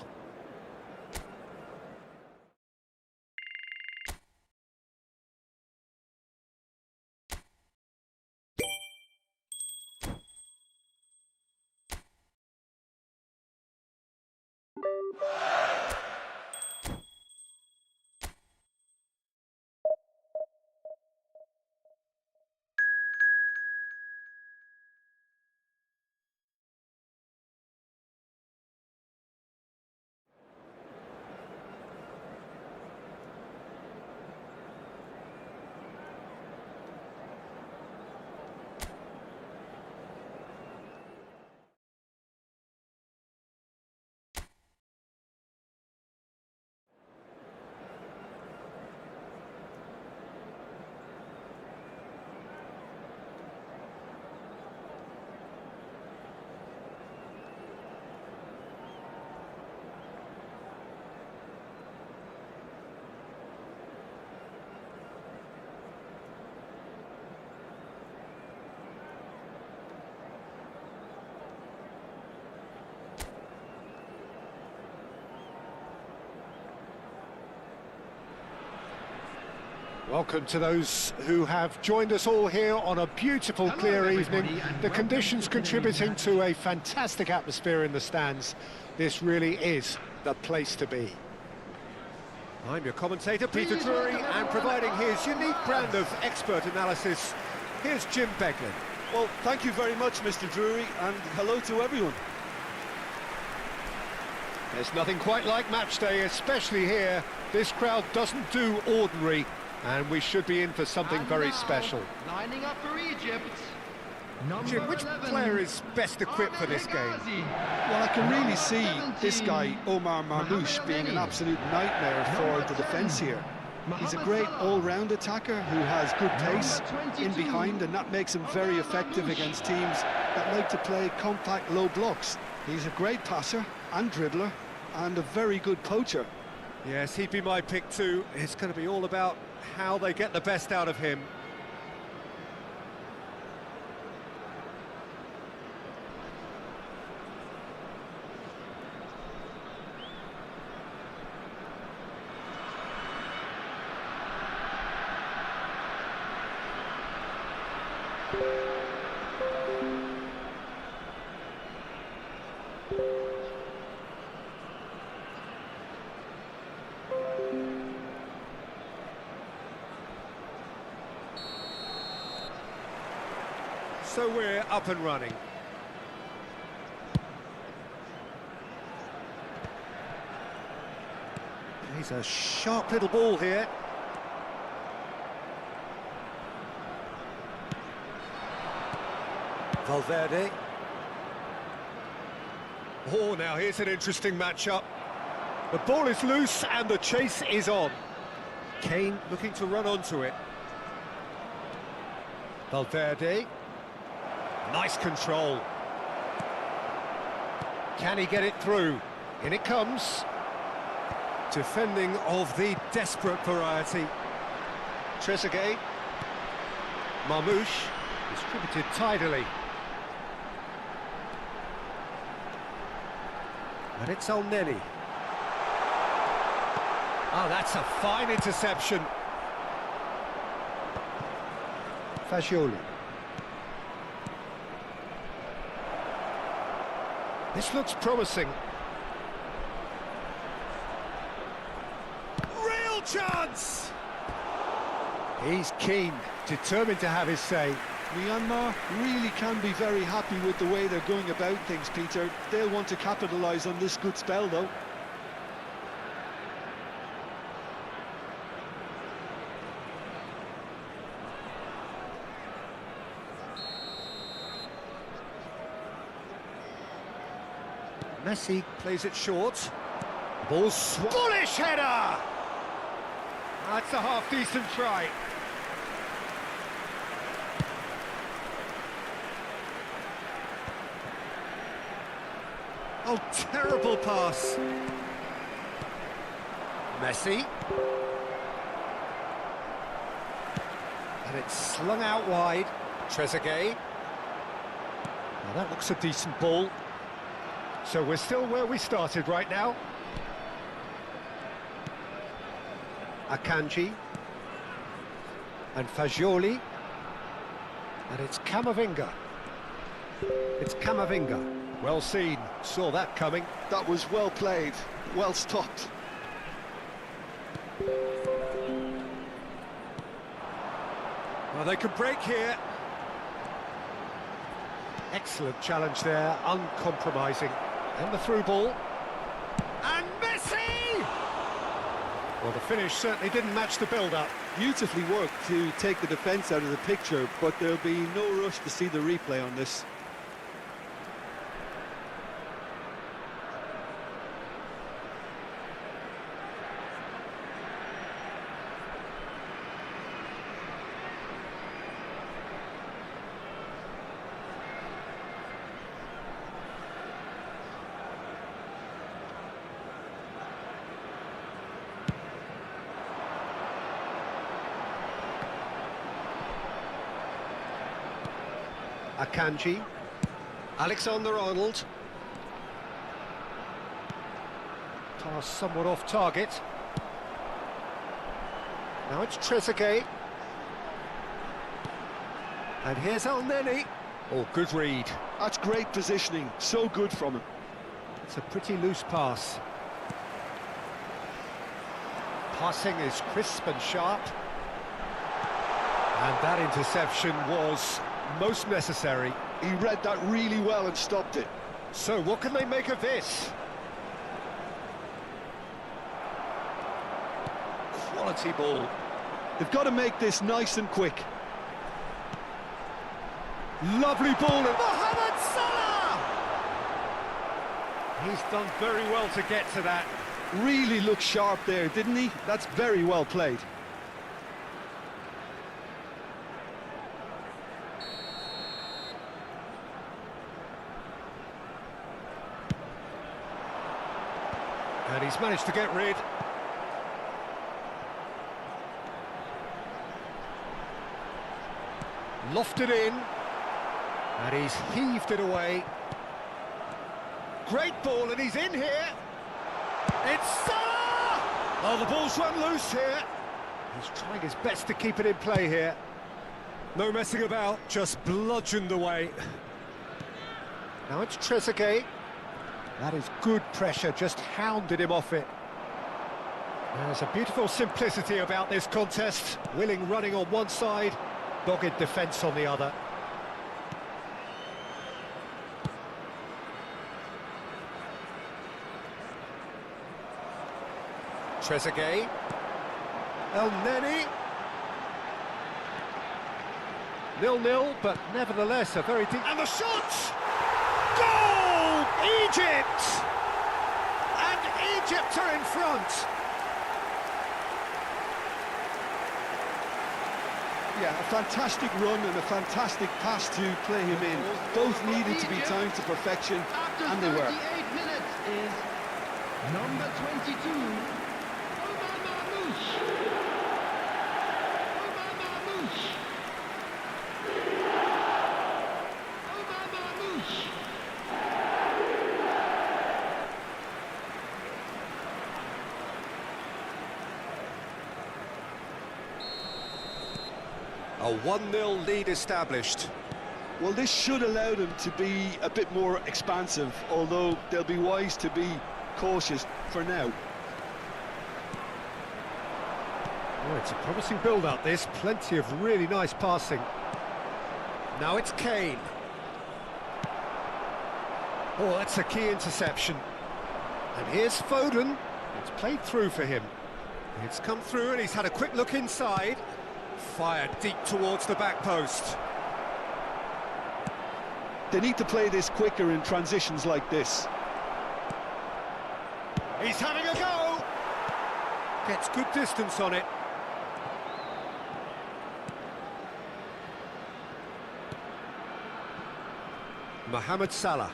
Welcome to those who have joined us all here on a beautiful, clear evening. The conditions contributing to a fantastic atmosphere in the stands. This really is the place to be. I'm your commentator, Peter Drury, and providing his unique brand of expert analysis, here's Jim Beglin. Well, thank you very much, Mr. Drury, and hello to everyone. There's nothing quite like match day, especially here. This crowd doesn't do ordinary, and we should be in for something very special. Lining up for Egypt. Jim, which player is best equipped for this game? Well, I can really see this guy, Omar Marmoush, being an absolute nightmare for the defence here. He's a great all-round attacker who has good pace in behind, and that makes him very effective against teams that like to play compact low blocks. He's a great passer and dribbler and a very good poacher. Yes, he'd be my pick too. It's going to be all about how they get the best out of him. So we're up and running. He's a sharp little ball here. Valverde. Oh, now here's an interesting matchup. The ball is loose and the chase is on. Kane looking to run onto it. Valverde. Nice control. Can he get it through? In it comes. Defending of the desperate variety. Trezeguet. Marmoush. Distributed tidily. And it's 𝗟𝗓𝗡. Oh, that's a fine interception. Fagioli. This looks promising. Real chance! He's keen, determined to have his say. Myanmar really can be very happy with the way they're going about things, Peter. They'll want to capitalise on this good spell, though. Messi plays it short. Ball bullish header! That's a half-decent try. Oh, terrible pass. Messi. And it's slung out wide. Trezeguet. Now that looks a decent ball. So we're still where we started right now. Akanji. And Fagioli. And it's Camavinga. It's Camavinga. Well seen, saw that coming. That was well played, well stopped. Well, they can break here. Excellent challenge there, uncompromising. And the through ball. And Messi! Well, the finish certainly didn't match the build-up. Beautifully worked to take the defence out of the picture, but there'll be no rush to see the replay on this. Akanji. Alexander-Arnold. Pass somewhat off target. Now it's Trezeguet. And here's 𝗟𝗓𝗡. Oh, good read. That's great positioning, so good from him. It's a pretty loose pass. passing is crisp and sharp. And that interception was most necessary. He read that really well and stopped it. So what can they make of this? Quality ball. They've got to make this nice and quick. Lovely ball. Mohamed Salah! He's done very well to get to that. Really looked sharp there, didn't he? That's very well played. And he's managed to get rid. Lofted in. And he's heaved it away. Great ball, and he's in here. It's Salah! Oh, the ball's run loose here. He's trying his best to keep it in play here. No messing about, just bludgeoned away. Now it's Trezeguet. That is good pressure, just hounded him off it. There's a beautiful simplicity about this contest. Willing running on one side, dogged defence on the other. Trezeguet. 𝗟𝗓𝗙. 0-0, but nevertheless a very deep... And the shot! Goal! Egypt! And Egypt are in front. Yeah, a fantastic run and a fantastic pass to play him in. Both needed to be timed to perfection, and they were. After 38 minutes is number 22, Omar Marmoush. Omar Marmoush. Omar Marmoush. A 1-0 lead established. Well, this should allow them to be a bit more expansive, although they'll be wise to be cautious for now. Oh, it's a promising build-up, this. Plenty of really nice passing. Now it's Kane. Oh, that's a key interception. And here's Foden. It's played through for him. It's come through and he's had a quick look inside. Fired deep towards the back post. They need to play this quicker in transitions like this. He's having a go! Gets good distance on it. Mohamed Salah.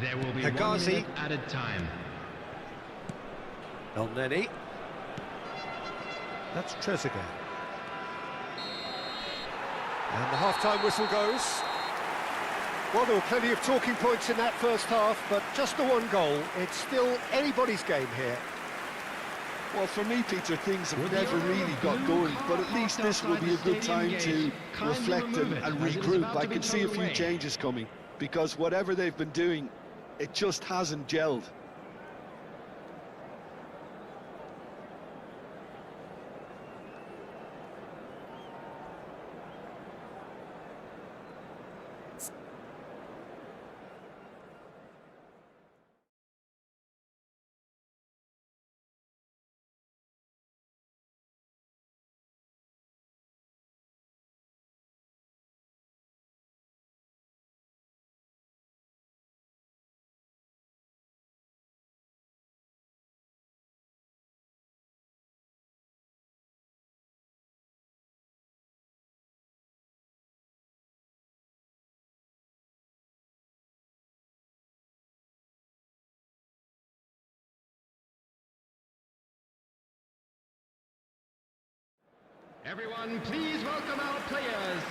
There will be Hegazi. 1 minute added time. 𝗟𝗓𝗙. That's Trezeguet. And the half-time whistle goes. Well, there were plenty of talking points in that first half, but just the one goal. It's still anybody's game here. Well, for me, Peter, things have never really got going, but at least this will be a good time to reflect and regroup. I can see a few changes coming, because whatever they've been doing, it just hasn't gelled. Everyone, please welcome our players.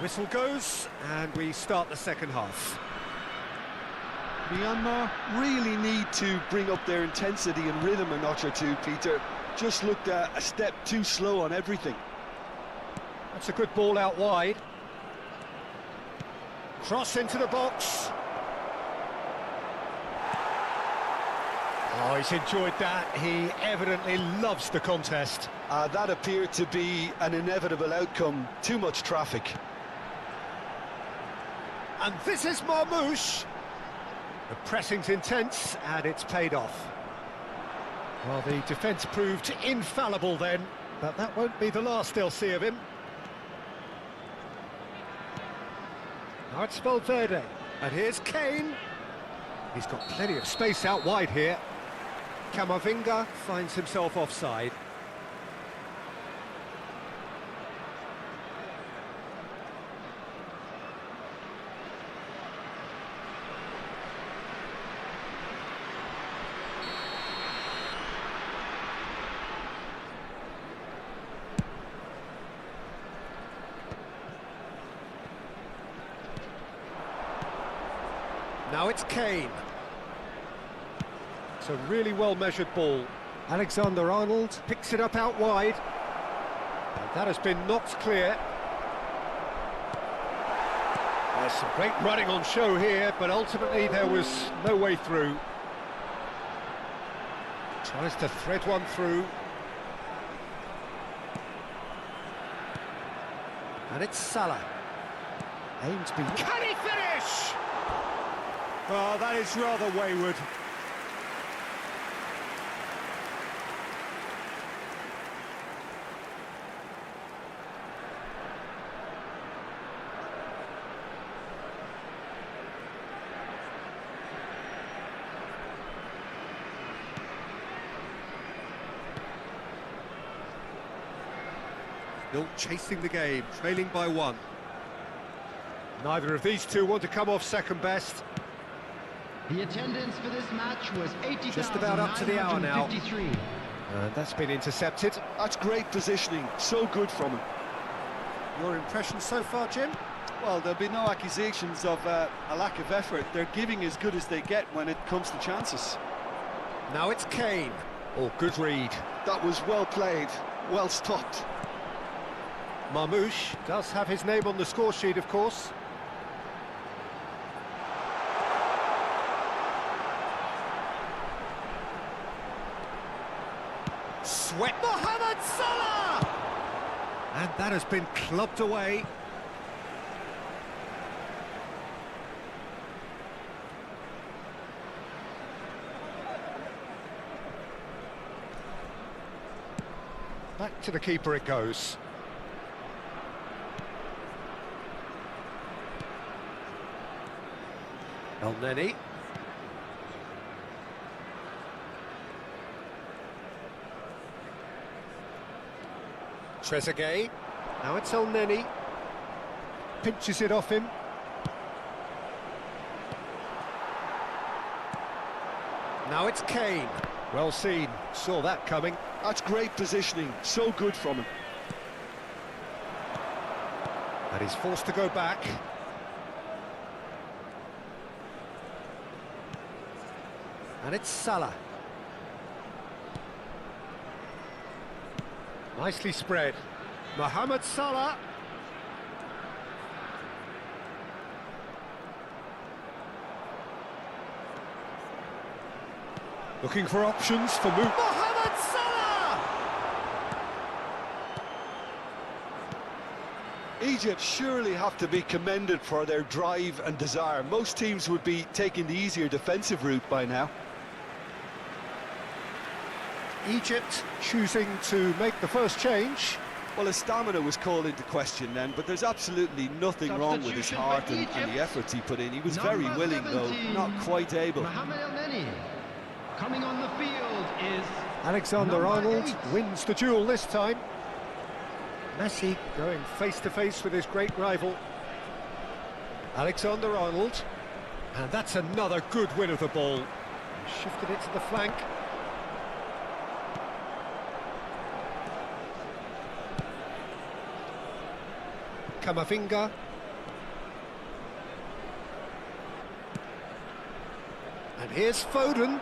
Whistle goes, and we start the second half. Myanmar really need to bring up their intensity and rhythm a notch or two, Peter. Just looked a step too slow on everything. That's a good ball out wide. Cross into the box. Oh, he's enjoyed that. He evidently loves the contest. That appeared to be an inevitable outcome. Too much traffic. And this is Marmouche. The pressing's intense, and it's paid off. Well, the defence proved infallible then, but that won't be the last they'll see of him. Now it's Valverde, and here's Kane. He's got plenty of space out wide here. Camavinga finds himself offside. Now it's Kane. It's a really well-measured ball. Alexander-Arnold picks it up out wide. And that has been knocked clear. There's some great running on show here, but ultimately there was no way through. Tries to thread one through. And it's Salah. Aims be... Can he finish? Well, that is rather wayward. Still chasing the game, trailing by one. Neither of these two want to come off second best. The attendance for this match was 80,953. Just about up to the hour now. And that's been intercepted. That's great positioning, so good from him. Your impression so far, Jim? Well, there'll be no accusations of a lack of effort. They're giving as good as they get when it comes to chances. Now it's Kane. Oh, good read. That was well played, well stopped. Marmouche does have his name on the score sheet, of course. Sweat Mohamed Salah! And that has been clubbed away. Back to the keeper it goes. El-Neni. Trezeguet. Now it's El-Neni. Pinches it off him. Now it's Kane. Well seen. Saw that coming. That's great positioning, so good from him. And he's forced to go back. And it's Salah. Nicely spread. Mohamed Salah. Looking for options for move. Mohamed Salah! Egypt surely have to be commended for their drive and desire. Most teams would be taking the easier defensive route by now. Egypt choosing to make the first change. Well, his stamina was called into question then, but there's absolutely nothing wrong with his heart and the efforts he put in. He was very willing, though, not quite able. Mohamed El-Neni. Coming on the field is Alexander-Arnold wins the duel this time. Messi going face-to-face with his great rival. Alexander-Arnold. And that's another good win of the ball. Shifted it to the flank. Camavinga. And here's Foden.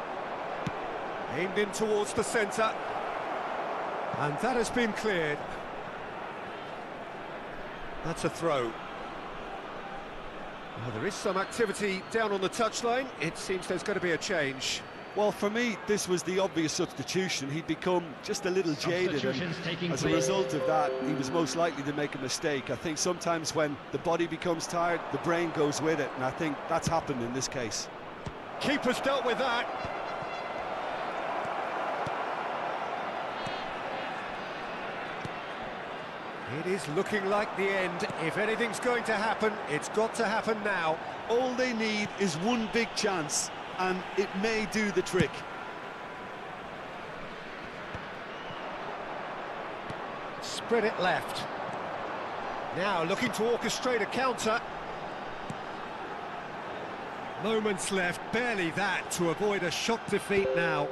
Aimed in towards the centre. And that has been cleared. That's a throw. Well, there is some activity down on the touchline. It seems there's going to be a change. Well, for me, this was the obvious substitution. He'd become just a little jaded, and as a result of that, he was most likely to make a mistake. I think sometimes when the body becomes tired, the brain goes with it, and I think that's happened in this case. Keeper's dealt with that. It is looking like the end. If anything's going to happen, it's got to happen now. All they need is one big chance, and it may do the trick. Spread it left. Now looking to orchestrate a counter. Moments left, barely that, to avoid a shock defeat now.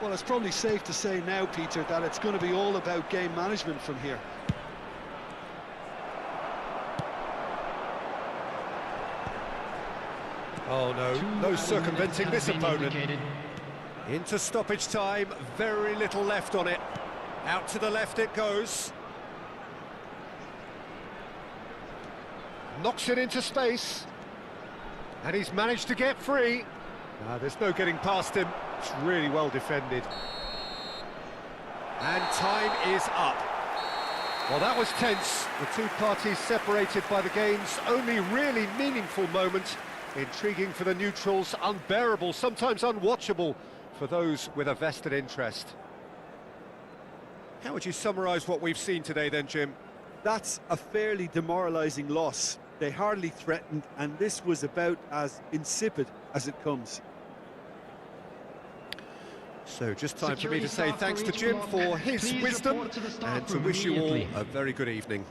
Well, it's probably safe to say now, Peter, that it's going to be all about game management from here. Oh no circumventing this opponent. Into stoppage time, very little left on it. Out to the left it goes. Knocks it into space. And he's managed to get free. There's no getting past him. It's really well defended. And time is up. Well, that was tense. The two parties separated by the game's only really meaningful moment. Intriguing for the neutrals, unbearable, sometimes unwatchable for those with a vested interest. How would you summarise what we've seen today then, Jim? That's a fairly demoralising loss. They hardly threatened, and this was about as insipid as it comes. So just time for me to say thanks to Jim for his wisdom and to wish you all a very good evening.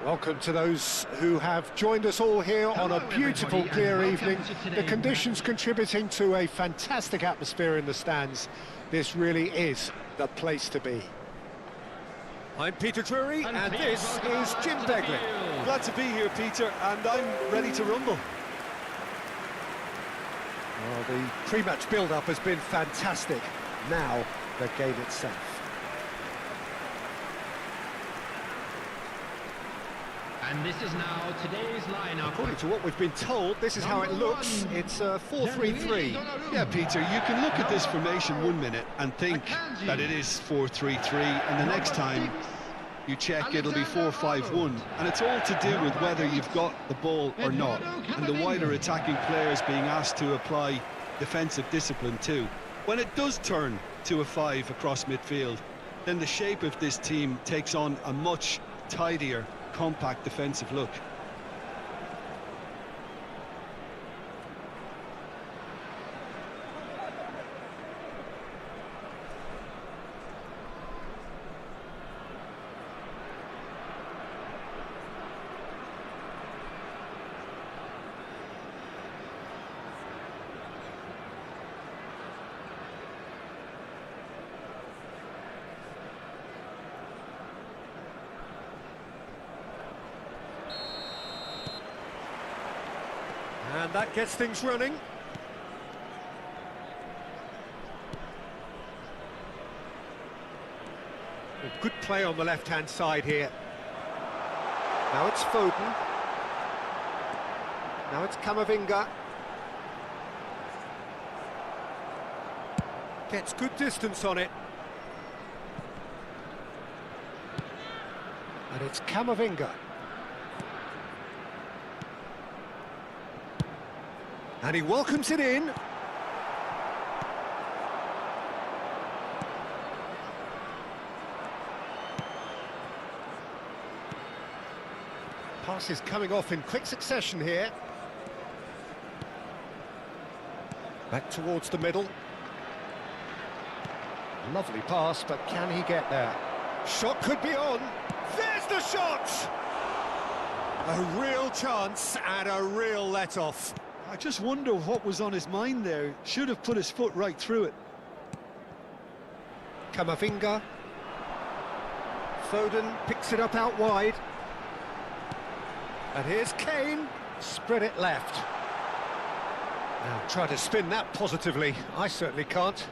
Welcome to those who have joined us all here on a beautiful, clear evening. The conditions contributing to a fantastic atmosphere in the stands. This really is the place to be. I'm Peter Drury, and this is Jim Begley. Glad to be here, Peter, and I'm ready to rumble. Well, the pre-match build-up has been fantastic. Now, the game itself. And this is now today's lineup. According to what we've been told, this is how it looks. It's a 4-3-3. Yeah, Peter, you can look at this formation 1 minute and think that it is 4-3-3, and the next time you check it'll be 4-5-1, and it's all to do with whether you've got the ball or not, and the wider attacking players being asked to apply defensive discipline too. When it does turn to a 5 across midfield, then the shape of this team takes on a much tidier, compact defensive look. And that gets things running. Good play on the left-hand side here. Now it's Foden. Now it's Camavinga. Gets good distance on it. And it's Camavinga. And he welcomes it in. Pass is coming off in quick succession here. Back towards the middle. Lovely pass, but can he get there? Shot could be on. There's the shot! A real chance and a real let-off. I just wonder what was on his mind there. Should have put his foot right through it. Camavinga. Foden picks it up out wide. And here's Kane. Spread it left. Now try to spin that positively. I certainly can't.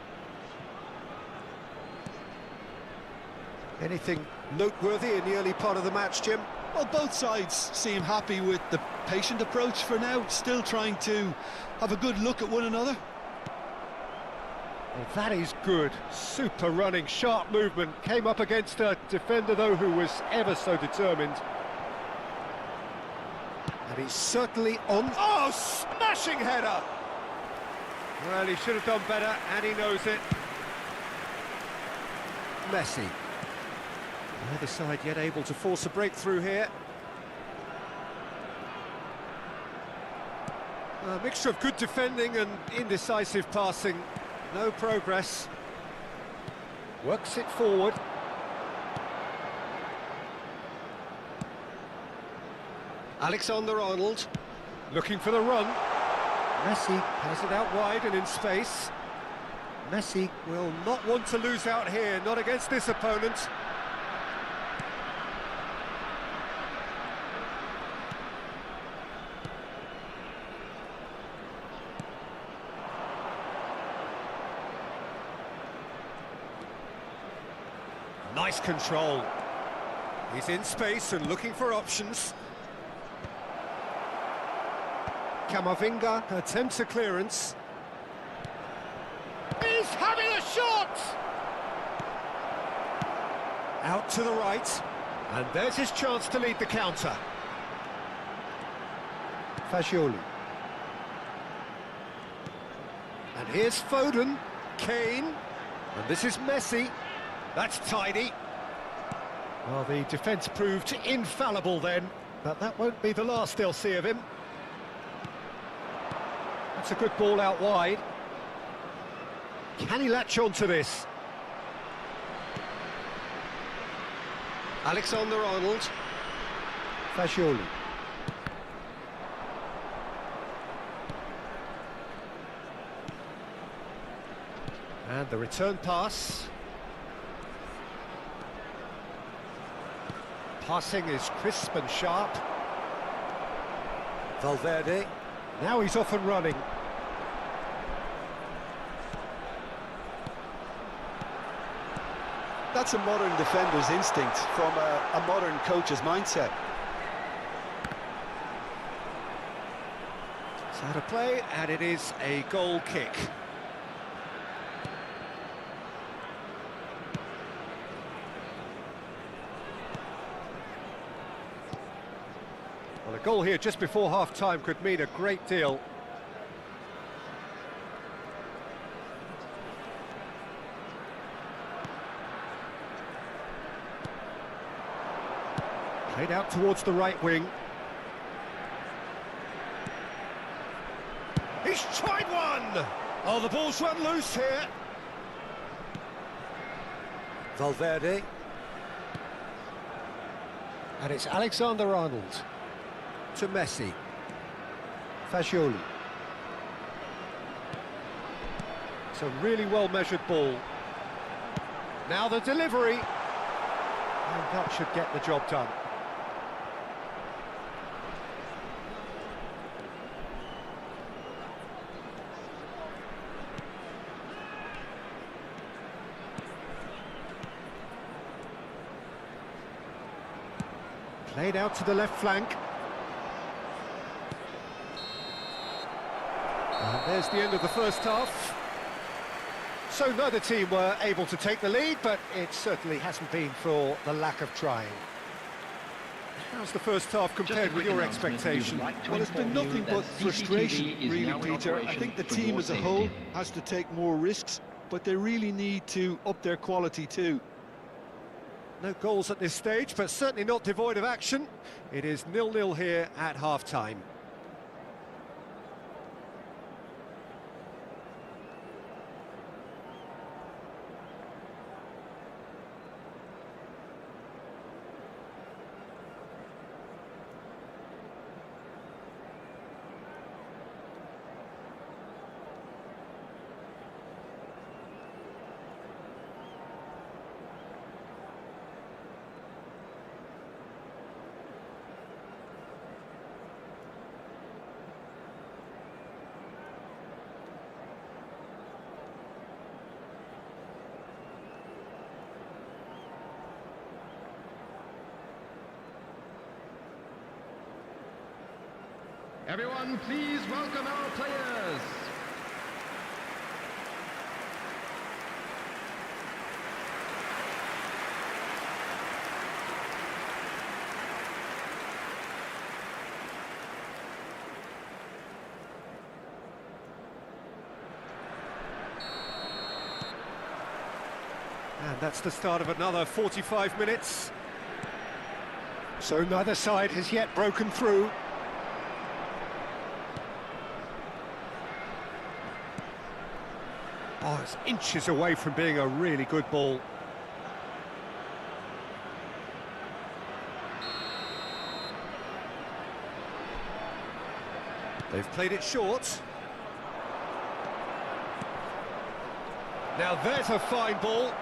Anything noteworthy in the early part of the match, Jim? Well, both sides seem happy with the patient approach for now, still trying to have a good look at one another. Well, that is good. Super running, sharp movement. Came up against a defender, though, who was ever so determined. And he's certainly on... Oh, smashing header! Well, he should have done better, and he knows it. Messi. Neither side yet able to force a breakthrough here. A mixture of good defending and indecisive passing. No progress. Works it forward. Alexander-Arnold looking for the run. Messi has it out wide and in space. Messi will not want to lose out here, not against this opponent. Nice control. He's in space and looking for options. Camavinga attempts a clearance. He's having a shot! Out to the right. And there's his chance to lead the counter. Fagioli. And here's Foden. Kane. And this is Messi. That's tidy. Well, the defence proved infallible then, but that won't be the last they'll see of him. That's a good ball out wide. Can he latch on to this? Alexander-Arnold. Fagioli. And the return pass. Passing is crisp and sharp. Valverde. Now he's off and running. That's a modern defender's instinct from a modern coach's mindset. It's out of play, and it is a goal kick. Well, a goal here just before half-time could mean a great deal. Played out towards the right wing. He's tried one! Oh, the ball's run loose here. Valverde. And it's Alexander-Arnold to Messi. Fagioli. It's a really well-measured ball. Now the delivery. And that should get the job done. Played out to the left flank. And there's the end of the first half. So neither team were able to take the lead, but it certainly hasn't been for the lack of trying. How's the first half compared with your expectation? Well, it's been nothing but frustration, really, Peter. I think the team as a whole has to take more risks, but they really need to up their quality too. No goals at this stage, but certainly not devoid of action. It is 0-0 here at half-time. Everyone, please welcome our players. And that's the start of another 45 minutes. So neither side has yet broken through. Oh, it's inches away from being a really good ball. They've played it short. Now there's a fine ball.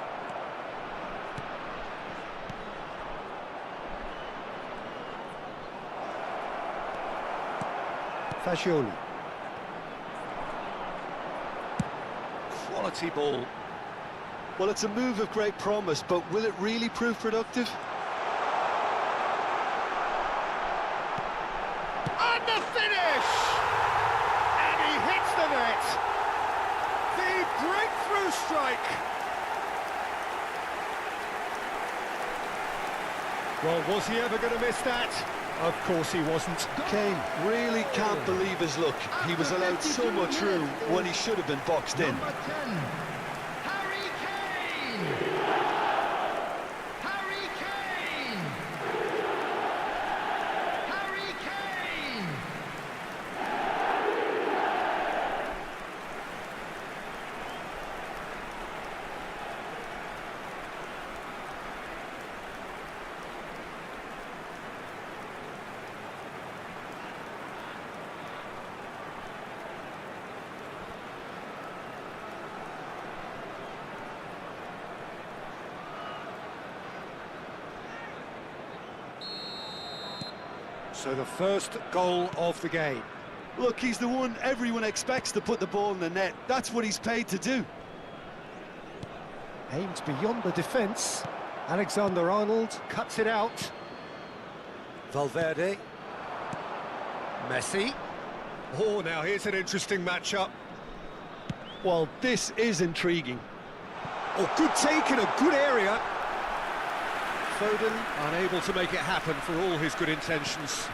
Fagioli. Quality ball. Well, it's a move of great promise, but will it really prove productive? And the finish! And he hits the net. The breakthrough strike. Well, was he ever going to miss that? Of course he wasn't. Kane really can't believe his luck. He was allowed so much room when he should have been boxed in. Number 10, Harry Kane! Harry Kane! Harry Kane! So the first goal of the game. Look, he's the one everyone expects to put the ball in the net. That's what he's paid to do. Aimed beyond the defence. Alexander-Arnold cuts it out. Valverde. Messi. Oh, now here's an interesting matchup. Well, this is intriguing. Oh, good take in a good area. Foden unable to make it happen for all his good intentions.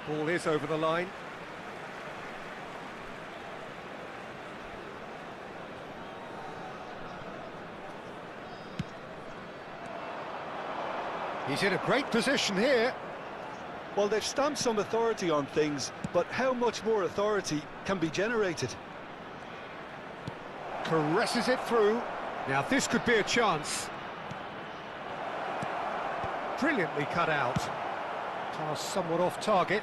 Ball is over the line. He's in a great position here. Well, they've stamped some authority on things, but how much more authority can be generated? Caresses it through. Now this could be a chance. Brilliantly cut out. Pass somewhat off target.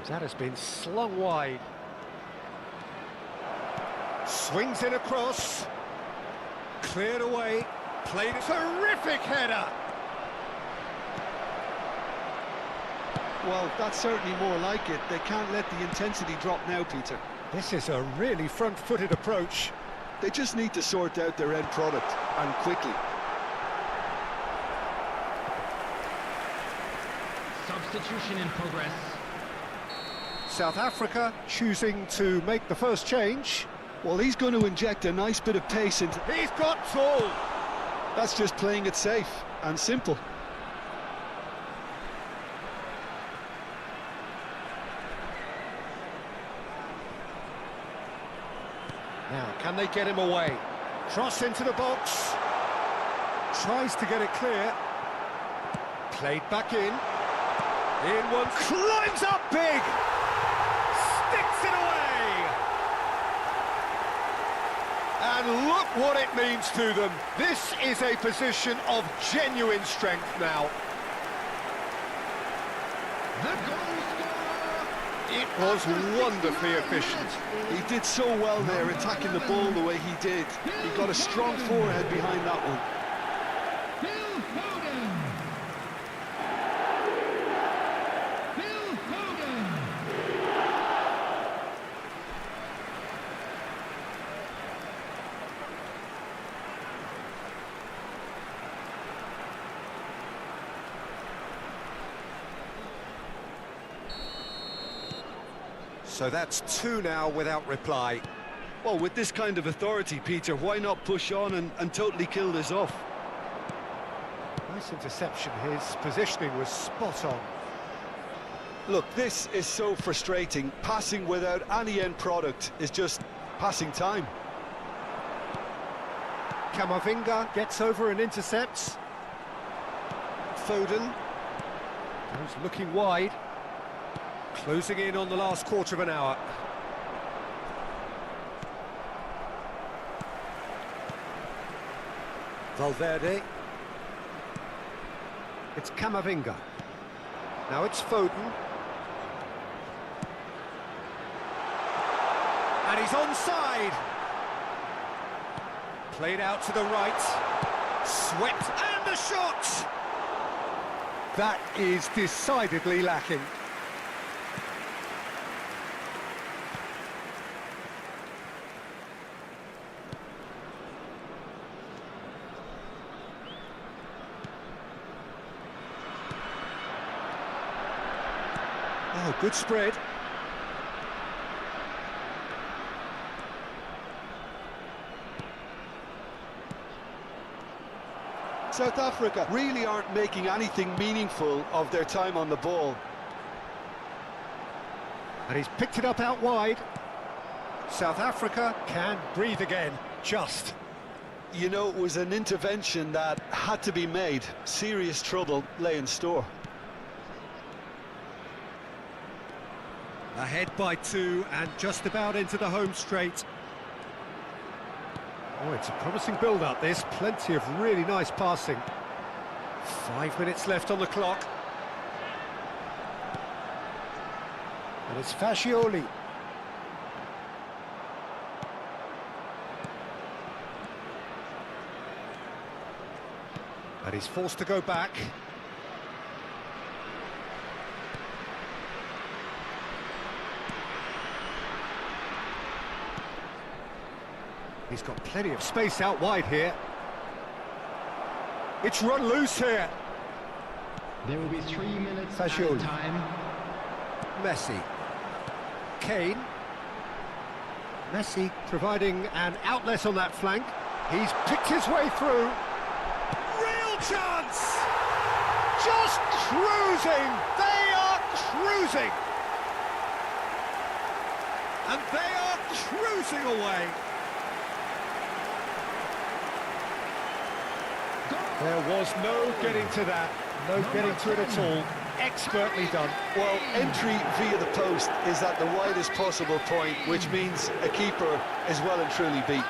That has been slung wide. Swings in across. Cleared away. Played a terrific header. Well, that's certainly more like it. They can't let the intensity drop now, Peter. This is a really front-footed approach. They just need to sort out their end product, and quickly. Substitution in progress. South Africa choosing to make the first change. Well, he's going to inject a nice bit of pace into... He's got tall. That's just playing it safe and simple. Now, can they get him away? Cross into the box. Tries to get it clear. Played back in. In one. Climbs up big. Sticks it away. And look what it means to them. This is a position of genuine strength now. The goal scorer. It was wonderfully efficient. He did so well there, attacking the ball the way he did. He got a strong forehead behind that one. Phil Foden. Phil Foden. So that's two now without reply. Well, with this kind of authority, Peter, why not push on and totally kill this off? Nice interception. His positioning was spot on. Look, this is so frustrating. Passing without any end product is just passing time. Camavinga gets over and intercepts. Foden goes looking wide. Closing in on the last quarter of an hour. Valverde. It's Camavinga. Now it's Foden. And he's onside. Played out to the right. Swept and the shot! That is decidedly lacking. Oh, good spread. South Africa really aren't making anything meaningful of their time on the ball. And he's picked it up out wide. South Africa can breathe again, just. You know, it was an intervention that had to be made. Serious trouble lay in store. Ahead by two and just about into the home straight. Oh, it's a promising build-up, this. Plenty of really nice passing. 5 minutes left on the clock. And it's Fascioli. And he's forced to go back. He's got plenty of space out wide here. It's run loose here. There will be 3 minutes Fascioli. added time. Messi. Kane. Messi providing an outlet on that flank. He's picked his way through. Real chance! Just cruising! They are cruising! And they are cruising away. There was no getting to that, no getting to it at all. Expertly done. Well, entry via the post is at the widest possible point, which means a keeper is well and truly beaten.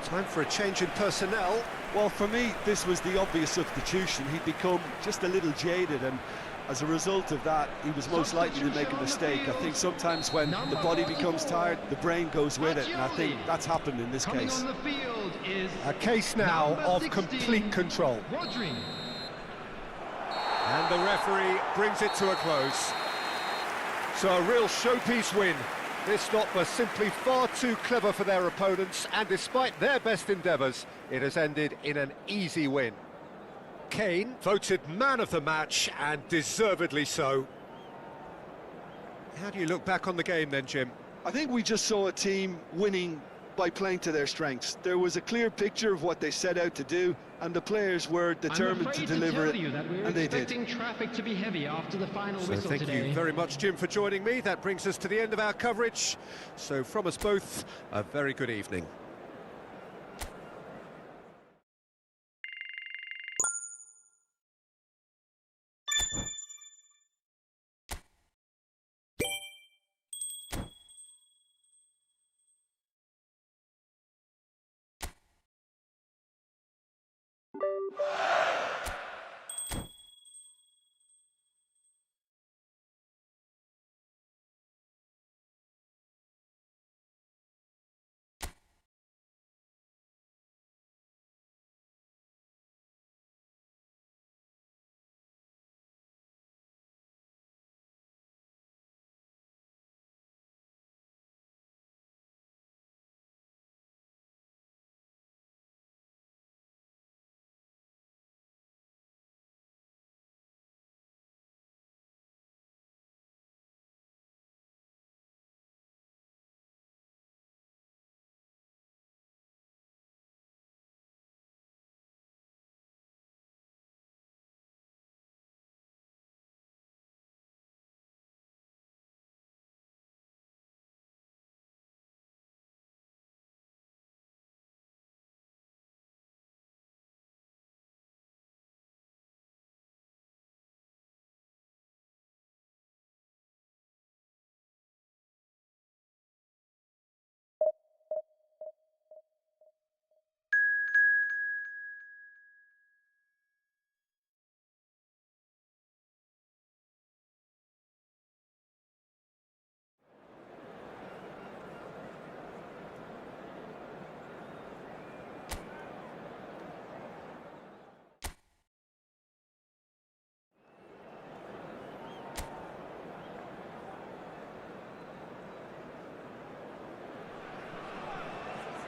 Time for a change in personnel. Well, for me, this was the obvious substitution. He'd become just a little jaded, and as a result of that, he was most likely to make a mistake. I think sometimes when the body becomes tired, the brain goes with it, and I think that's happened in this case. On the field is A case now of complete control. Rodri. And the referee brings it to a close. So a real showpiece win. This lot were simply far too clever for their opponents, and despite their best endeavours, it has ended in an easy win. Kane voted man of the match, and deservedly so. How do you look back on the game then, Jim? I think we just saw a team winning by playing to their strengths. There was a clear picture of what they set out to do, and the players were determined to deliver it, and they did. Traffic to be heavy after the final So whistle thank today. you very much, Jim, for joining me. That brings us to the end of our coverage. So from us both, a very good evening.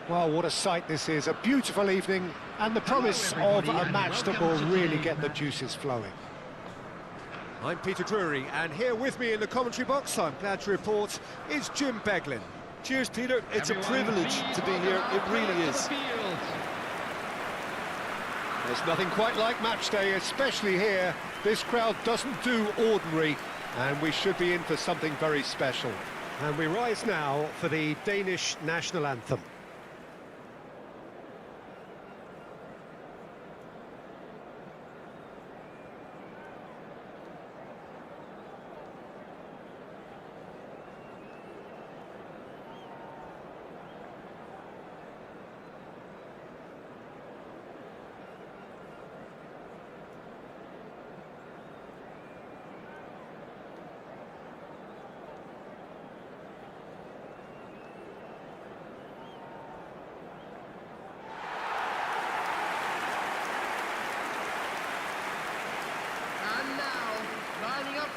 Well, what a sight this is. A beautiful evening and the promise of a match that will really get the juices flowing. I'm Peter Drury, and here with me in the commentary box, I'm glad to report, is Jim Beglin. Cheers, Peter. It's a privilege to be here. It really is. There's nothing quite like match day, especially here. This crowd doesn't do ordinary, and we should be in for something very special. And we rise now for the Danish national anthem.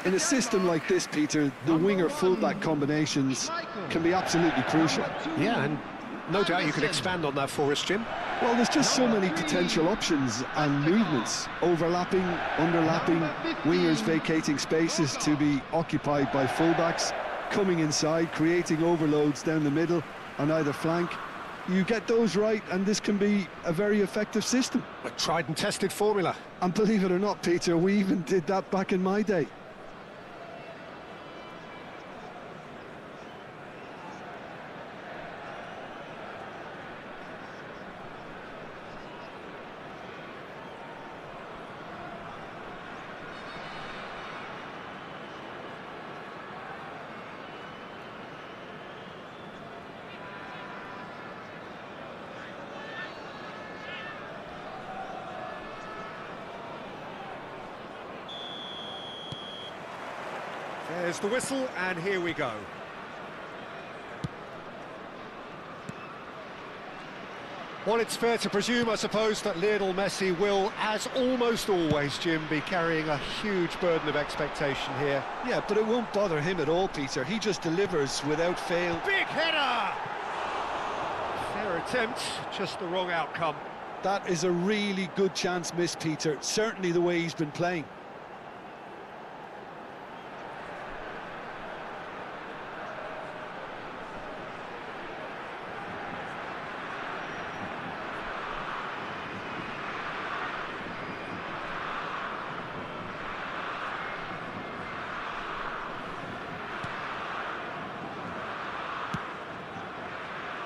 In a system like this, Peter, the winger-fullback combinations can be absolutely crucial. Yeah, and no doubt you could expand on that for us, Jim. Well, there's just so many potential options and movements, overlapping, underlapping, wingers vacating spaces to be occupied by fullbacks, coming inside, creating overloads down the middle on either flank. You get those right, and this can be a very effective system. A tried and tested formula. And believe it or not, Peter, we even did that back in my day. There's the whistle, and here we go. Well, it's fair to presume, I suppose, that Lionel Messi will, as almost always, Jim, be carrying a huge burden of expectation here. Yeah, but it won't bother him at all, Peter. He just delivers without fail. Big header! Fair attempt, just the wrong outcome. That is a really good chance missed, Peter. Certainly the way he's been playing.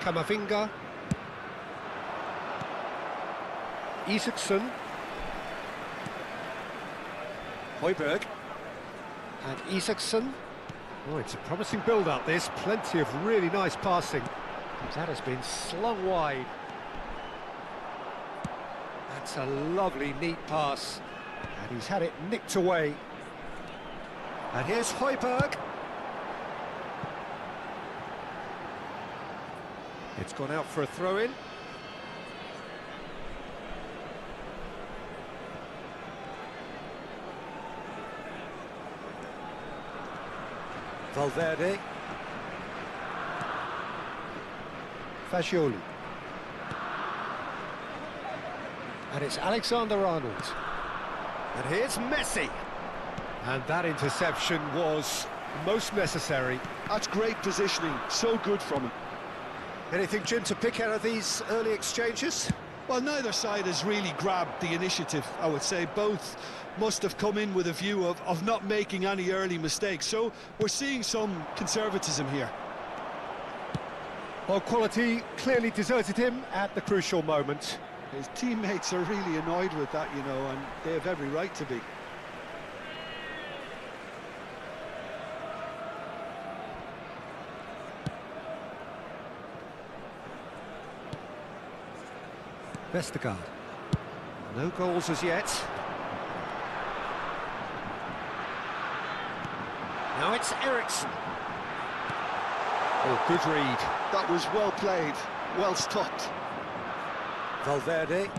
Camavinga, Isaacson, Højbjerg, and Isaacson. Oh, it's a promising build-up, this. Plenty of really nice passing. That has been slung wide. That's a lovely, neat pass. And he's had it nicked away. And here's Højbjerg. It's gone out for a throw-in. Valverde. Fagioli. And it's Alexander-Arnold. And here's Messi. And that interception was most necessary. That's great positioning, so good from him. Anything, Jim, to pick out of these early exchanges? Well, neither side has really grabbed the initiative, I would say. Both must have come in with a view of not making any early mistakes. So we're seeing some conservatism here. Well, quality clearly deserted him at the crucial moment. His teammates are really annoyed with that, you know, and they have every right to be. Vestergaard. No goals as yet. Now it's Eriksson. Oh, good read. That was well played, well stopped. Valverde.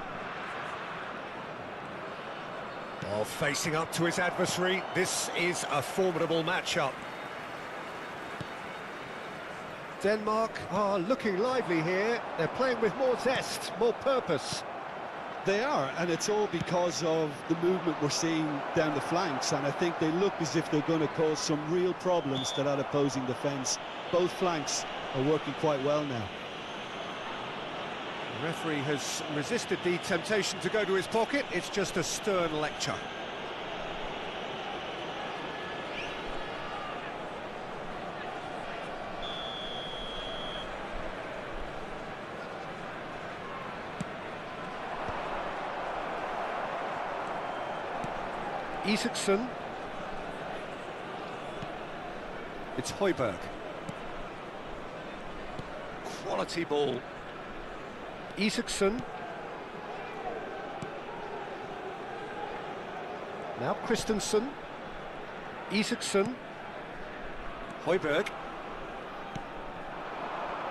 Oh, facing up to his adversary. This is a formidable matchup. Denmark are looking lively here. They're playing with more zest, more purpose. They are, and it's all because of the movement we're seeing down the flanks, and I think they look as if they're going to cause some real problems to that opposing defence. Both flanks are working quite well now. The referee has resisted the temptation to go to his pocket. It's just a stern lecture. Isaacson. It's Højbjerg. Quality ball. Isaacson. Now Christensen. Isaacson. Højbjerg.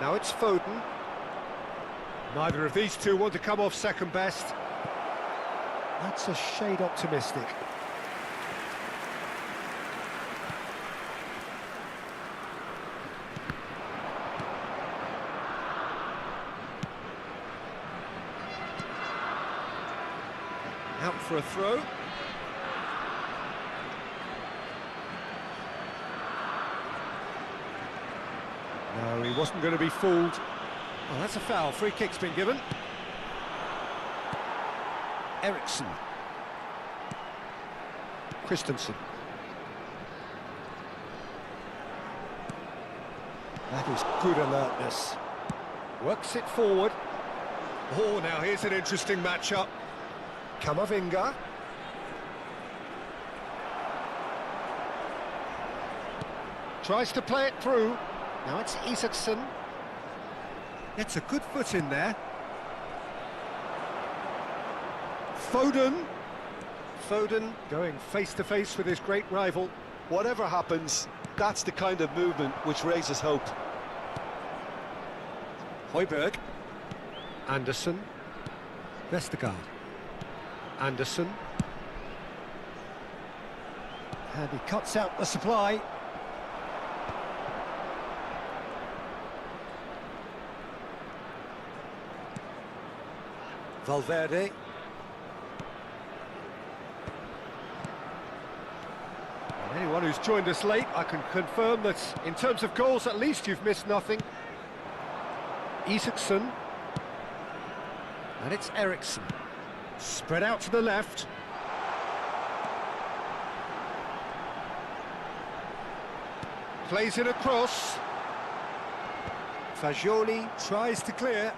Now it's Foden. Neither of these two want to come off second best. That's a shade optimistic. for a throw. No, he wasn't going to be fooled. Well, that's a foul. Free kick's been given. Eriksson. Christensen. That is good alertness. Works it forward. Oh, now here's an interesting matchup. Camavinga. Tries to play it through. Now it's Isaacson. Gets a good foot in there. Foden. Foden going face-to-face with his great rival. Whatever happens, that's the kind of movement which raises hope. Højbjerg. Anderson. Vestergaard. Anderson. And he cuts out the supply. Valverde. And anyone who's joined us late, I can confirm that in terms of goals, at least you've missed nothing. Isaacson. And it's Eriksson. Spread out to the left. Plays it across. Fagioli tries to clear.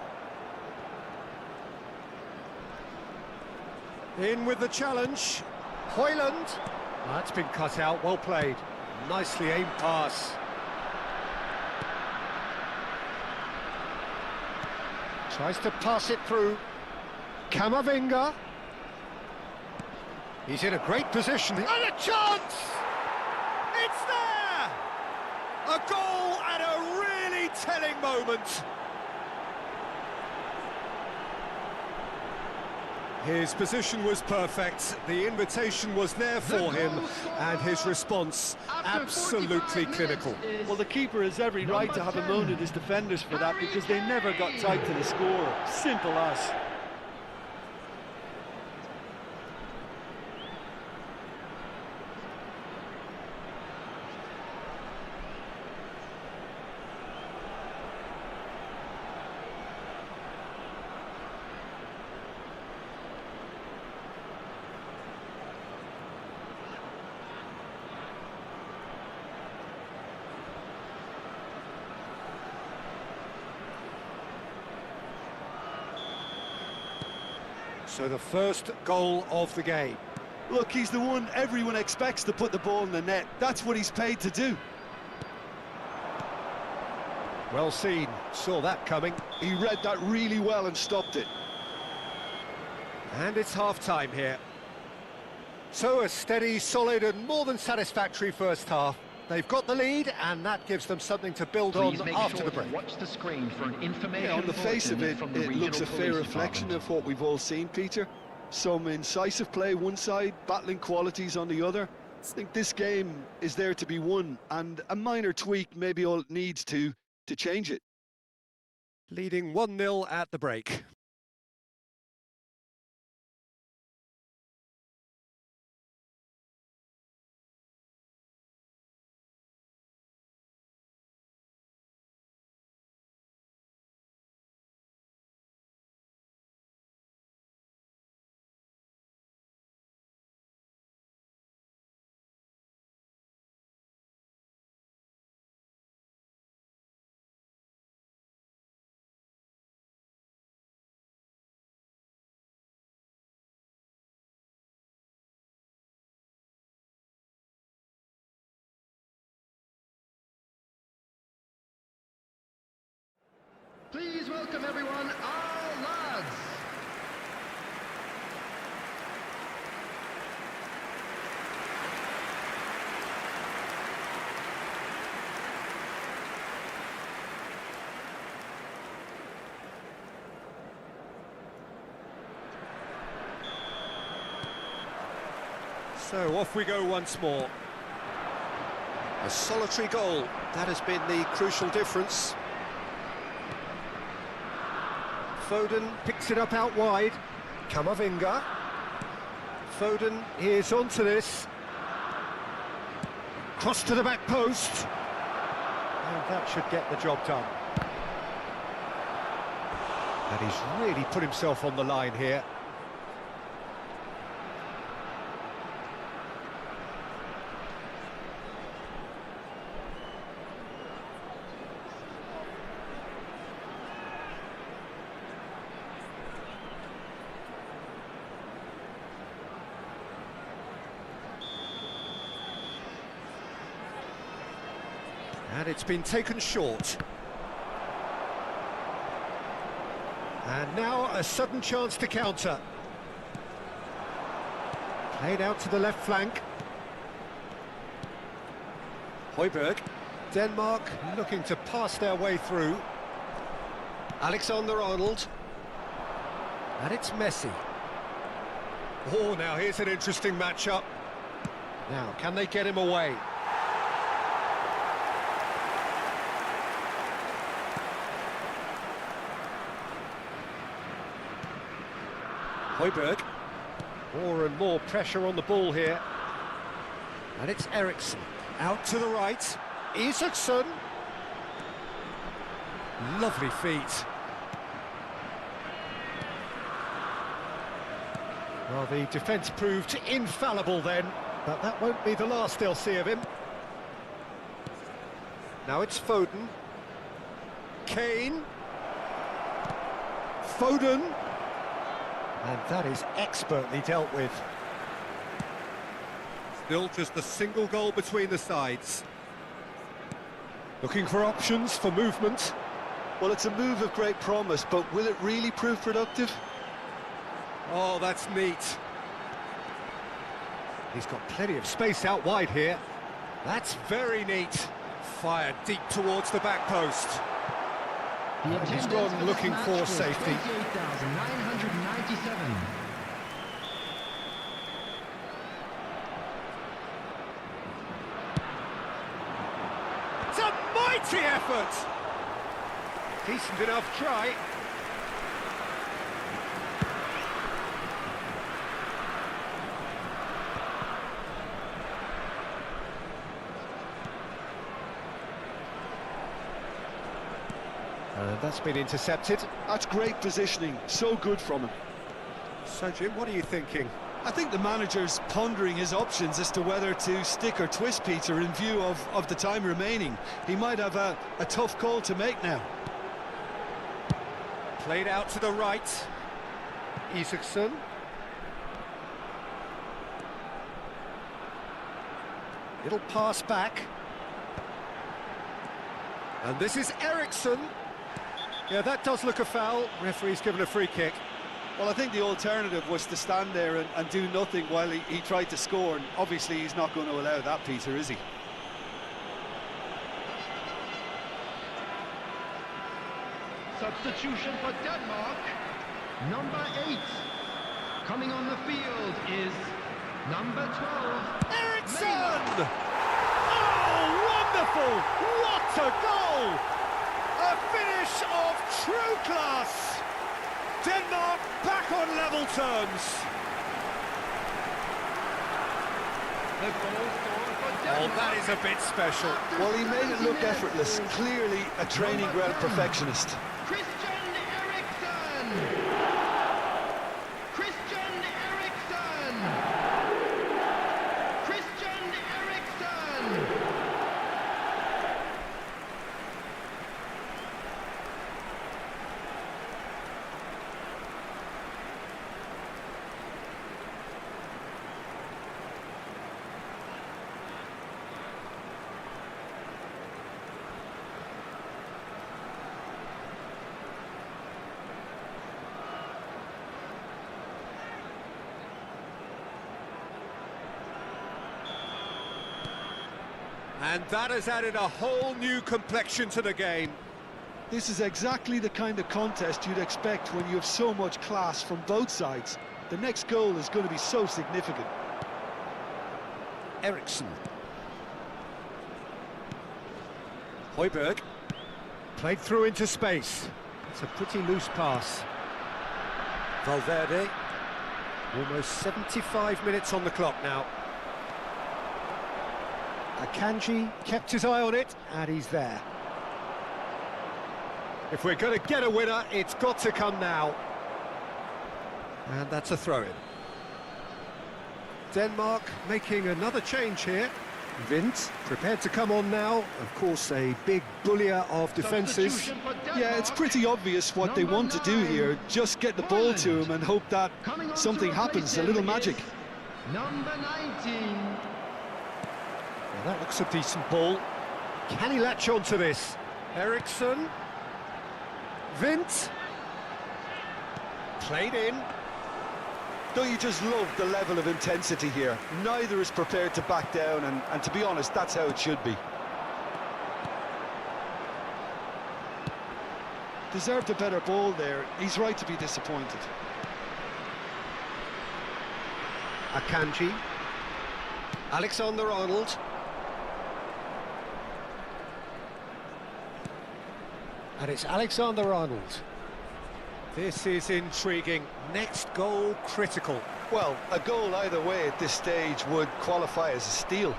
In with the challenge. Højlund. That's been cut out, well played. Nicely aimed pass. Tries to pass it through. Camavinga. He's in a great position. And a chance! It's there! A goal at a really telling moment. His position was perfect, the invitation was there for him, and his response absolutely clinical. Well, the keeper has every right to have a moan at his defenders for that, because they never got tight to the score. Simple as. So the first goal of the game. Look, he's the one everyone expects to put the ball in the net. That's what he's paid to do. Well seen, saw that coming. He read that really well and stopped it. And it's half-time here. So a steady, solid and more than satisfactory first half. They've got the lead, and that gives them something to build on after the break. Watch the screen for an information. Yeah, on the face of it, from the it looks a fair Police reflection Department. of what we've all seen, Peter. Some incisive play one side, battling qualities on the other. I think this game is there to be won, and a minor tweak maybe all it needs to change it. Leading 1-0 at the break. Please welcome everyone, our lads. So off we go once more. A solitary goal, that has been the crucial difference. Foden picks it up out wide. Camavinga. Foden is onto this. Cross to the back post. And that should get the job done. And he's really put himself on the line here. And it's been taken short. And now a sudden chance to counter. Played out to the left flank. 𝗟𝗩𝗘. Denmark looking to pass their way through. Alexander-Arnold. And it's Messi. Oh, now here's an interesting matchup. Now, can they get him away? 𝗟𝗩𝗘. More and more pressure on the ball here. And it's Eriksson. Out to the right. Isaacson. Lovely feet. Well, the defence proved infallible then, but that won't be the last they'll see of him. Now it's Foden. Kane. Foden. And that is expertly dealt with. Still just a single goal between the sides. Looking for options for movement. Well, it's a move of great promise, but will it really prove productive? Oh, that's neat. He's got plenty of space out wide here. That's very neat. Fired deep towards the back post. He's gone looking for safety. 28,997. It's a mighty effort! Decent enough try. That's been intercepted. That's great positioning, so good from him. So, Jim, what are you thinking? I think the manager's pondering his options as to whether to stick or twist Peter in view of the time remaining. He might have a tough call to make now. Played out to the right. Isaacson. It'll pass back. And this is Eriksson. Yeah, that does look a foul. Referee's given a free kick. Well, I think the alternative was to stand there and do nothing while he tried to score, and obviously he's not going to allow that, Peter, is he? Substitution for Denmark. Number 8. Coming on the field is number 12. Eriksson! Oh, wonderful! What a goal! A finish of true class! Denmark back on level terms. The goal scored for Denmark. Oh, that is a bit special. Well, he made it look effortless. Clearly a training ground perfectionist. Christian Eriksen! Christian Eriksen! Christian Eriksen! And that has added a whole new complexion to the game. This is exactly the kind of contest you'd expect when you have so much class from both sides. The next goal is going to be so significant. Eriksson. 𝗟𝗩𝗘. Played through into space. It's a pretty loose pass. Valverde. Almost 75 minutes on the clock now. Akanji kept his eye on it, and he's there. If we're going to get a winner, it's got to come now. And that's a throw-in. Denmark making another change here. Vint prepared to come on now. Of course, a big bullier of defences. Yeah, it's pretty obvious what they want to do here. Just get the ball to him and hope that something happens, a little magic. Number 19. Well, that looks a decent ball. Can he latch on to this? Eriksson. Vint. Played in. Don't you just love the level of intensity here? Neither is prepared to back down, and to be honest, that's how it should be. Deserved a better ball there. He's right to be disappointed. Akanji. Alexander-Arnold. And it's Alexander-Arnold. This is intriguing. Next goal critical. Well, a goal either way at this stage would qualify as a steal.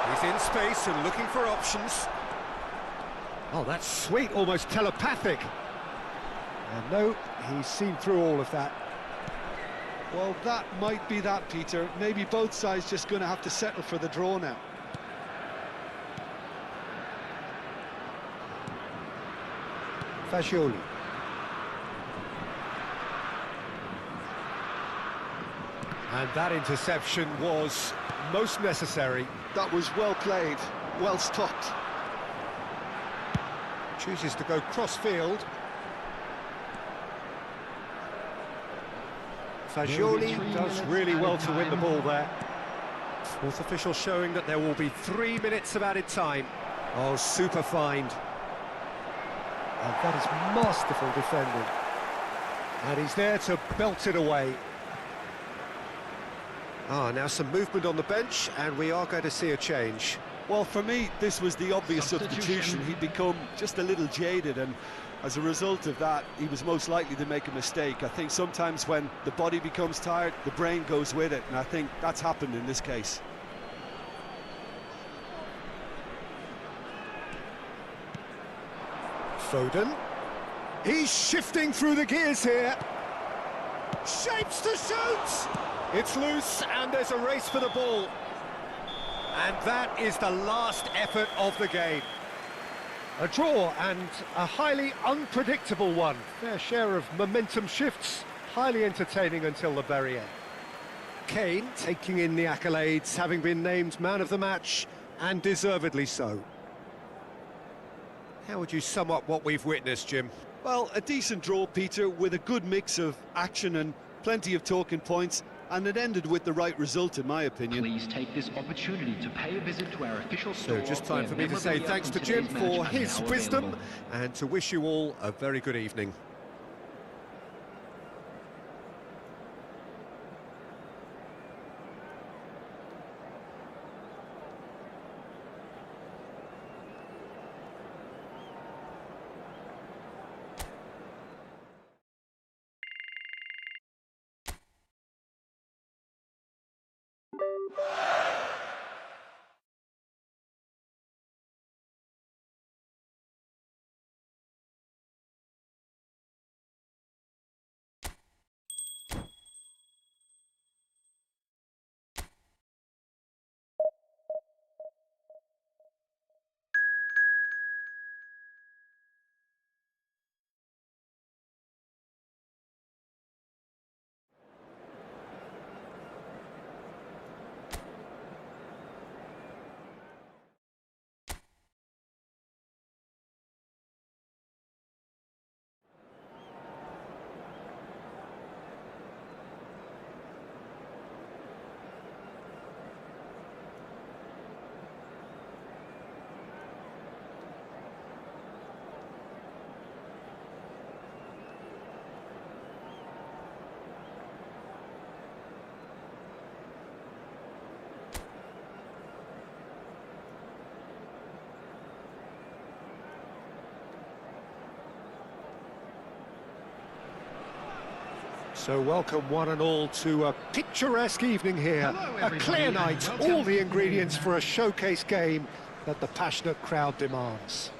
He's in space and looking for options. Oh, that's sweet, almost telepathic. And no, he's seen through all of that. Well, that might be that, Peter. Maybe both sides just going to have to settle for the draw now. Fagioli. And that interception was most necessary. That was well played, well stopped. Chooses to go cross-field. Fagioli does really well to win the ball there. Fourth official showing that there will be 3 minutes of added time. Oh, super find. And that is masterful defending. And he's there to belt it away. Ah, now some movement on the bench, and we are going to see a change. Well, for me, this was the obvious substitution. He'd become just a little jaded, and as a result of that, he was most likely to make a mistake. I think sometimes when the body becomes tired, the brain goes with it, and I think that's happened in this case. Foden. He's shifting through the gears here. Shapes to shoot! It's loose, and there's a race for the ball. And that is the last effort of the game. A draw, and a highly unpredictable one. Fair share of momentum shifts, highly entertaining until the very end. Kane taking in the accolades, having been named man of the match, and deservedly so. How would you sum up what we've witnessed, Jim? Well, a decent draw, Peter, with a good mix of action and plenty of talking points, and it ended with the right result, in my opinion. Please take this opportunity to pay a visit to our official store. So just time for me to say thanks to Jim for his wisdom, and to wish you all a very good evening. So welcome one and all to a picturesque evening here. Hello, A everybody, clear and night, welcome all the to ingredients the for a showcase game that the passionate crowd demands.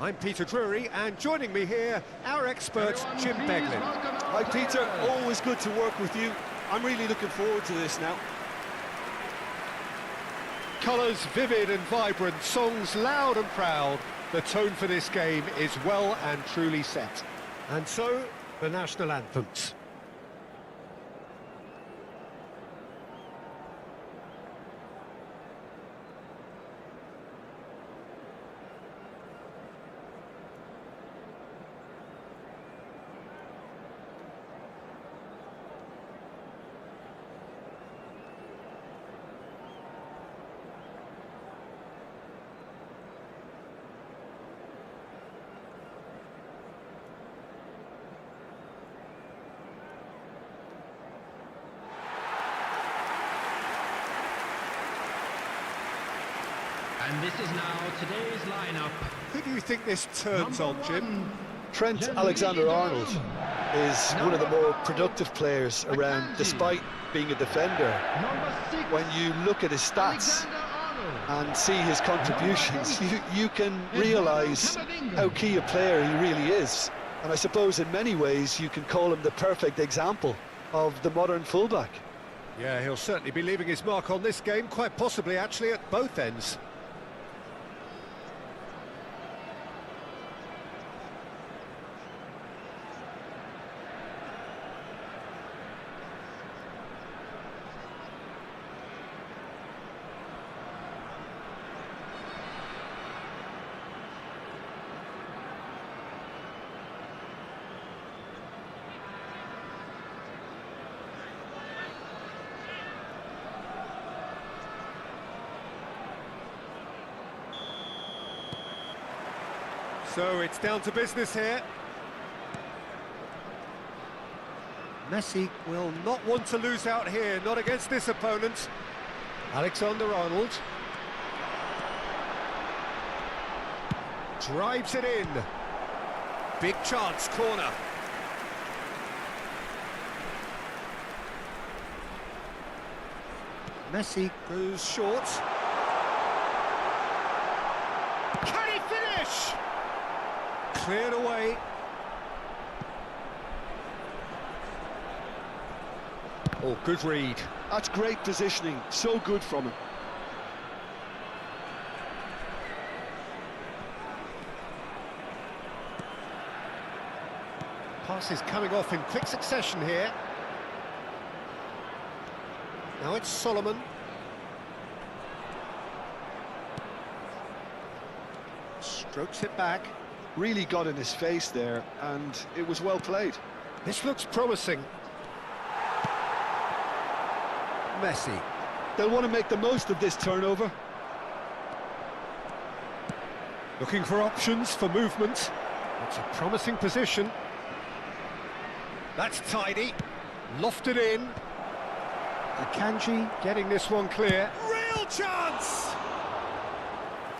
I'm Peter Drury, and joining me here, our expert, Everyone, Jim please Beglin. welcome our Hi Peter, players. always good to work with you. I'm really looking forward to this now. Colours vivid and vibrant, songs loud and proud. The tone for this game is well and truly set. And so, the national anthems. And this is now today's lineup. Who do you think this turns on, Number Jim? one, Trent Alexander-Arnold is one of the more productive players around, despite being a defender. Number 6, When you look at his stats Alexander-Arnold. and see his contributions, you can realise how key a player he really is. And I suppose in many ways you can call him the perfect example of the modern fullback. Yeah, he'll certainly be leaving his mark on this game, quite possibly actually at both ends. So it's down to business here. Messi will not want to lose out here, not against this opponent. Alexander-Arnold drives it in. Big chance, corner. Messi goes short. Can he finish? Cleared away. Oh, good read. That's great positioning, so good from him. Passes coming off in quick succession here. Now it's Solomon. Strokes it back. Really got in his face there, and it was well played. This looks promising. Messi. They'll want to make the most of this turnover. Looking for options for movement. It's a promising position. That's tidy. Lofted in. Akanji getting this one clear. Real chance!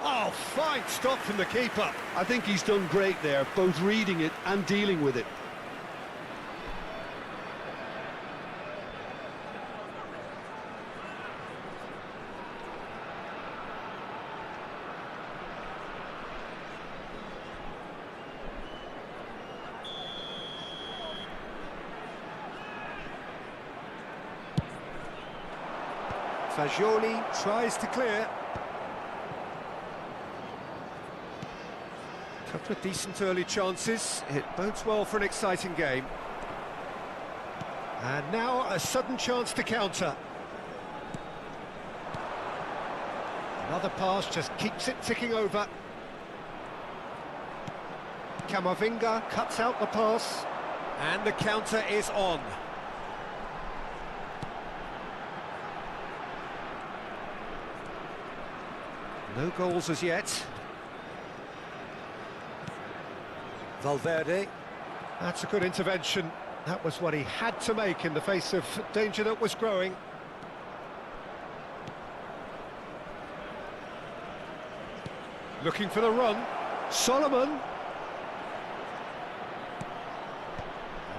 Oh, fine stop from the keeper. I think he's done great there, both reading it and dealing with it. Fagioli tries to clear. Couple of decent early chances. It bodes well for an exciting game. And now a sudden chance to counter. Another pass just keeps it ticking over. Camavinga cuts out the pass. And the counter is on. No goals as yet. Valverde. That's a good intervention. That was what he had to make in the face of danger that was growing. Looking for the run. Solomon.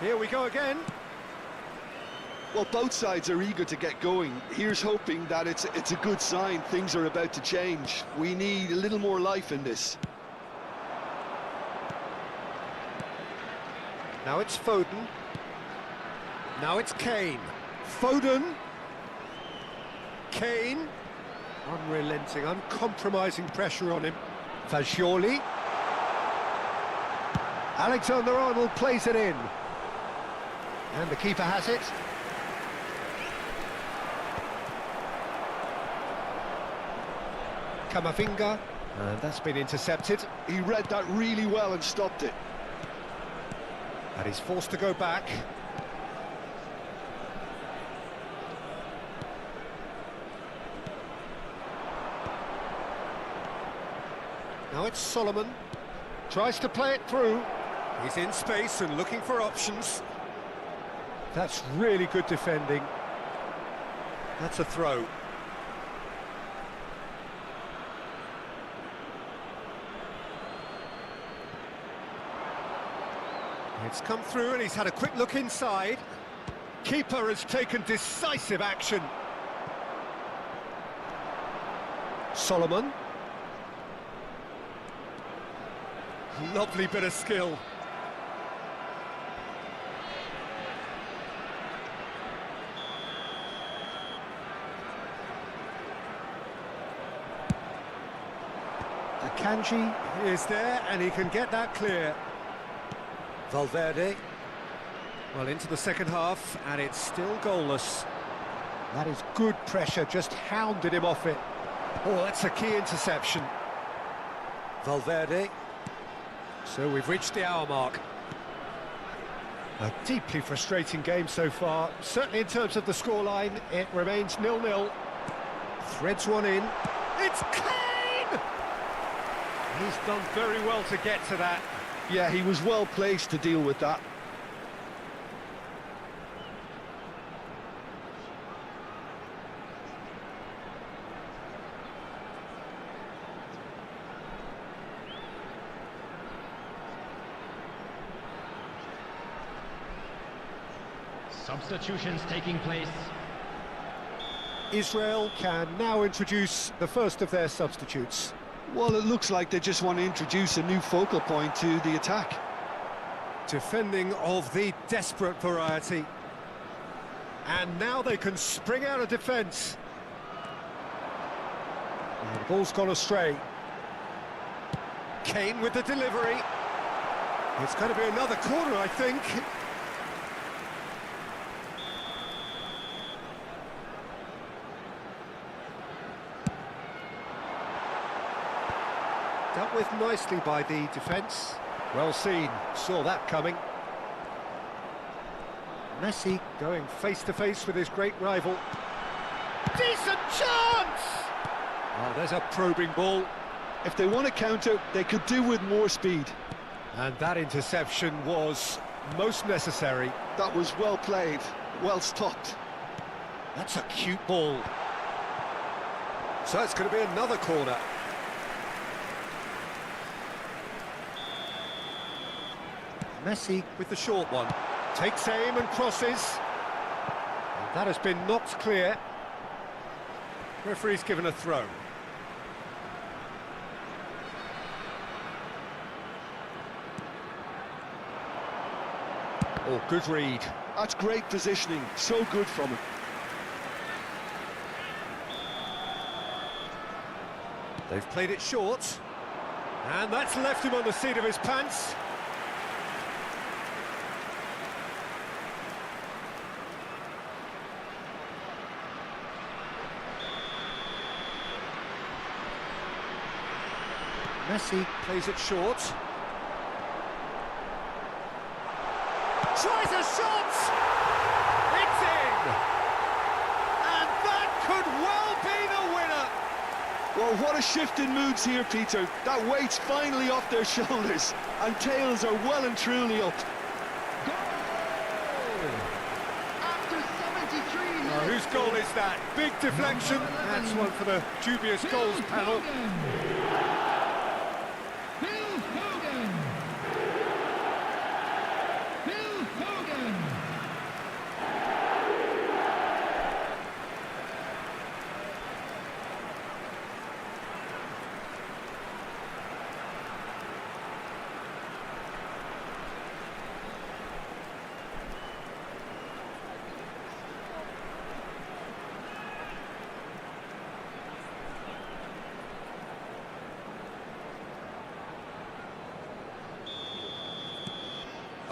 Here we go again. Well, both sides are eager to get going. Here's hoping that it's a good sign. Things are about to change. We need a little more life in this. Now it's Foden. Now it's Kane. Foden. Kane. Unrelenting, uncompromising pressure on him. Fagioli. Alexander-Arnold plays it in. And the keeper has it. Camavinga. And that's been intercepted. He read that really well and stopped it. And he's forced to go back. Now it's Solomon. Tries to play it through. He's in space and looking for options. That's really good defending. That's a throw. It's come through and he's had a quick look inside. Keeper has taken decisive action. Solomon. Lovely bit of skill. Akanji is there and he can get that clear. Valverde. Well, into the second half and it's still goalless. That is good pressure, just hounded him off it. Oh, that's a key interception. Valverde. So we've reached the hour mark. A deeply frustrating game so far. Certainly in terms of the scoreline, it remains 0-0. Threads one in. It's Kane! He's done very well to get to that. Yeah, he was well placed to deal with that. Substitutions taking place. Israel can now introduce the first of their substitutes. Well, it looks like they just want to introduce a new focal point to the attack. Defending of the desperate variety. And now they can spring out of defence. The ball's gone astray. Kane with the delivery. It's going to be another corner, I think. Dealt with nicely by the defence. Well seen, saw that coming. Messi going face-to-face with his great rival. Decent chance! Oh, there's a probing ball. If they want to counter, they could do with more speed. And that interception was most necessary. That was well played, well stopped. That's a cute ball. So it's going to be another corner. Messi with the short one. Takes aim and crosses. And that has been knocked clear. Referee's given a throw. Oh, good read. That's great positioning, so good from him. They've played it short. And that's left him on the seat of his pants. Messi plays it short. Tries a shot! It's in! And that could well be the winner! Well, what a shift in moods here, Peter. That weight's finally off their shoulders, and tails are well and truly up. After 73 minutes. Now, whose goal is that? Big deflection. That's one for the dubious goals panel.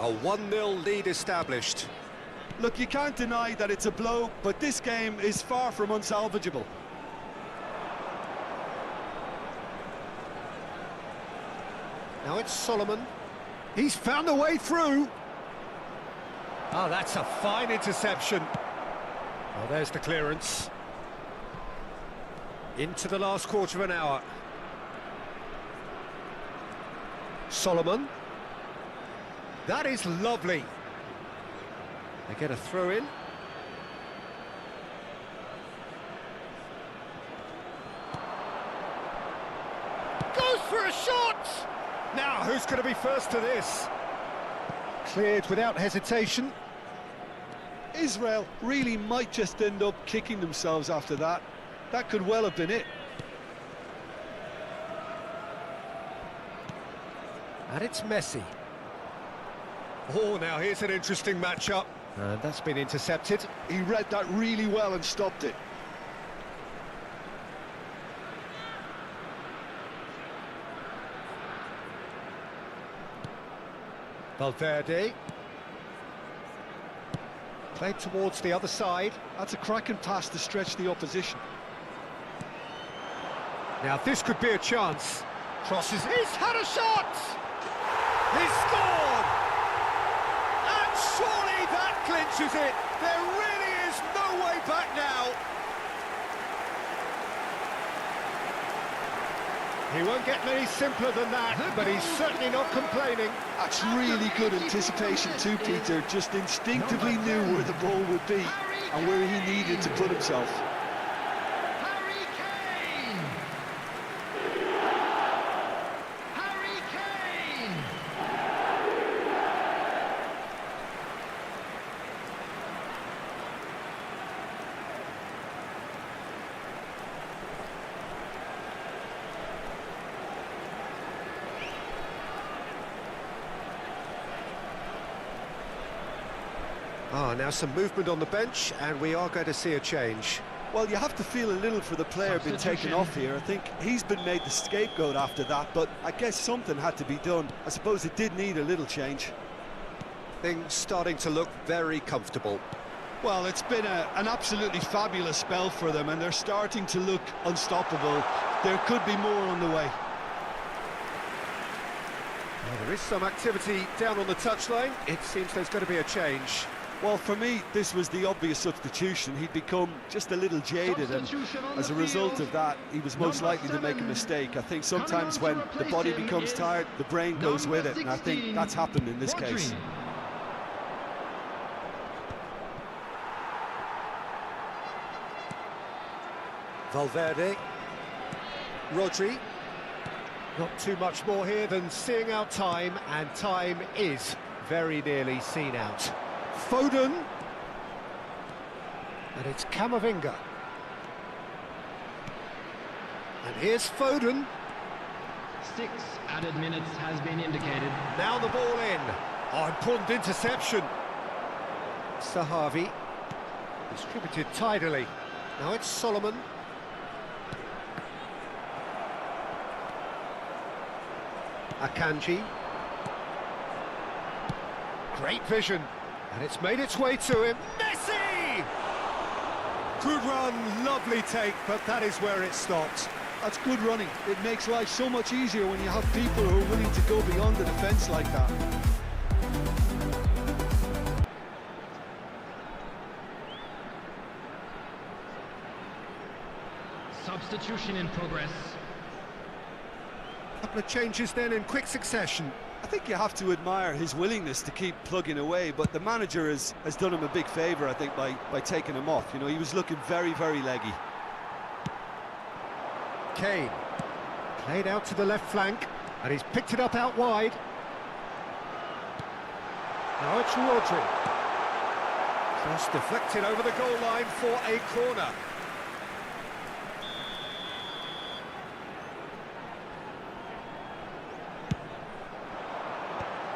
A 1-0 lead established. Look, you can't deny that it's a blow, but this game is far from unsalvageable. Now it's Solomon. He's found a way through. Oh, that's a fine interception. Well, there's the clearance. Into the last quarter of an hour. Solomon. That is lovely. They get a throw in. Goes for a shot! Now, who's going to be first to this? Cleared without hesitation. Israel really might just end up kicking themselves after that. That could well have been it. And it's Messi. Oh, now here's an interesting matchup. And that's been intercepted. He read that really well and stopped it. Valverde. Played towards the other side. That's a cracking pass to stretch the opposition. Now this could be a chance. Crosses. He's had a shot! He's scored! And surely that clinches it. There really is no way back now. He won't get any simpler than that, but he's certainly not complaining. That's really good anticipation too, Peter. Just instinctively knew where the ball would be and where he needed to put himself. Harry Kane! Harry Kane! Now some movement on the bench, and we are going to see a change. Well, you have to feel a little for the player being taken off here. I think he's been made the scapegoat after that, but I guess something had to be done. I suppose it did need a little change. Things starting to look very comfortable. Well, it's been an absolutely fabulous spell for them, and they're starting to look unstoppable. There could be more on the way. Well, there is some activity down on the touchline. It seems there's going to be a change. Well, for me, this was the obvious substitution. He'd become just a little jaded, and as a result of that, he was most likely to make a mistake. I think sometimes when the body becomes tired, the brain goes with it, and I think that's happened in this case. Valverde. Rodri. Not too much more here than seeing out time, and time is very nearly seen out. Foden. And it's Camavinga. And here's Foden. 6 added minutes has been indicated. Now the ball in. Oh, important interception. Sahavi. Distributed tidily. Now it's Solomon. Akanji. Great vision. And it's made its way to him. Messi! Good run, lovely take, but that is where it stopped. That's good running. It makes life so much easier when you have people who are willing to go beyond the defence like that. Substitution in progress. A couple of changes then in quick succession. I think you have to admire his willingness to keep plugging away, but the manager has done him a big favour, I think, by taking him off. You know, he was looking very, very leggy. Kane. Played out to the left flank, and he's picked it up out wide. Now it's Rodri. Cross deflected over the goal line for a corner.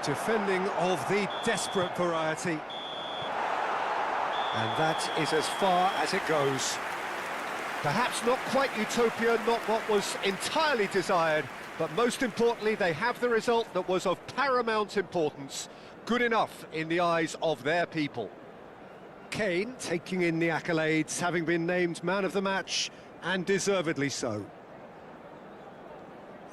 Defending of the desperate variety. And that is as far as it goes. Perhaps not quite utopia, not what was entirely desired, but most importantly, they have the result that was of paramount importance. good enough in the eyes of their people. Kane taking in the accolades, having been named man of the match, and deservedly so.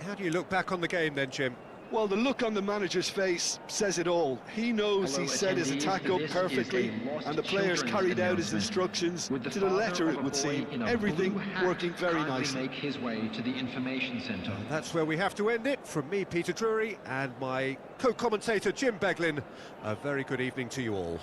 How do you look back on the game then, Jim? Well, the look on the manager's face says it all. He knows he set his attack up perfectly, and the players carried out his instructions to the letter, it would seem. Everything working very nicely. Make his way to the information centre. And that's where we have to end it. From me, Peter Drury, and my co-commentator, Jim Beglin, a very good evening to you all.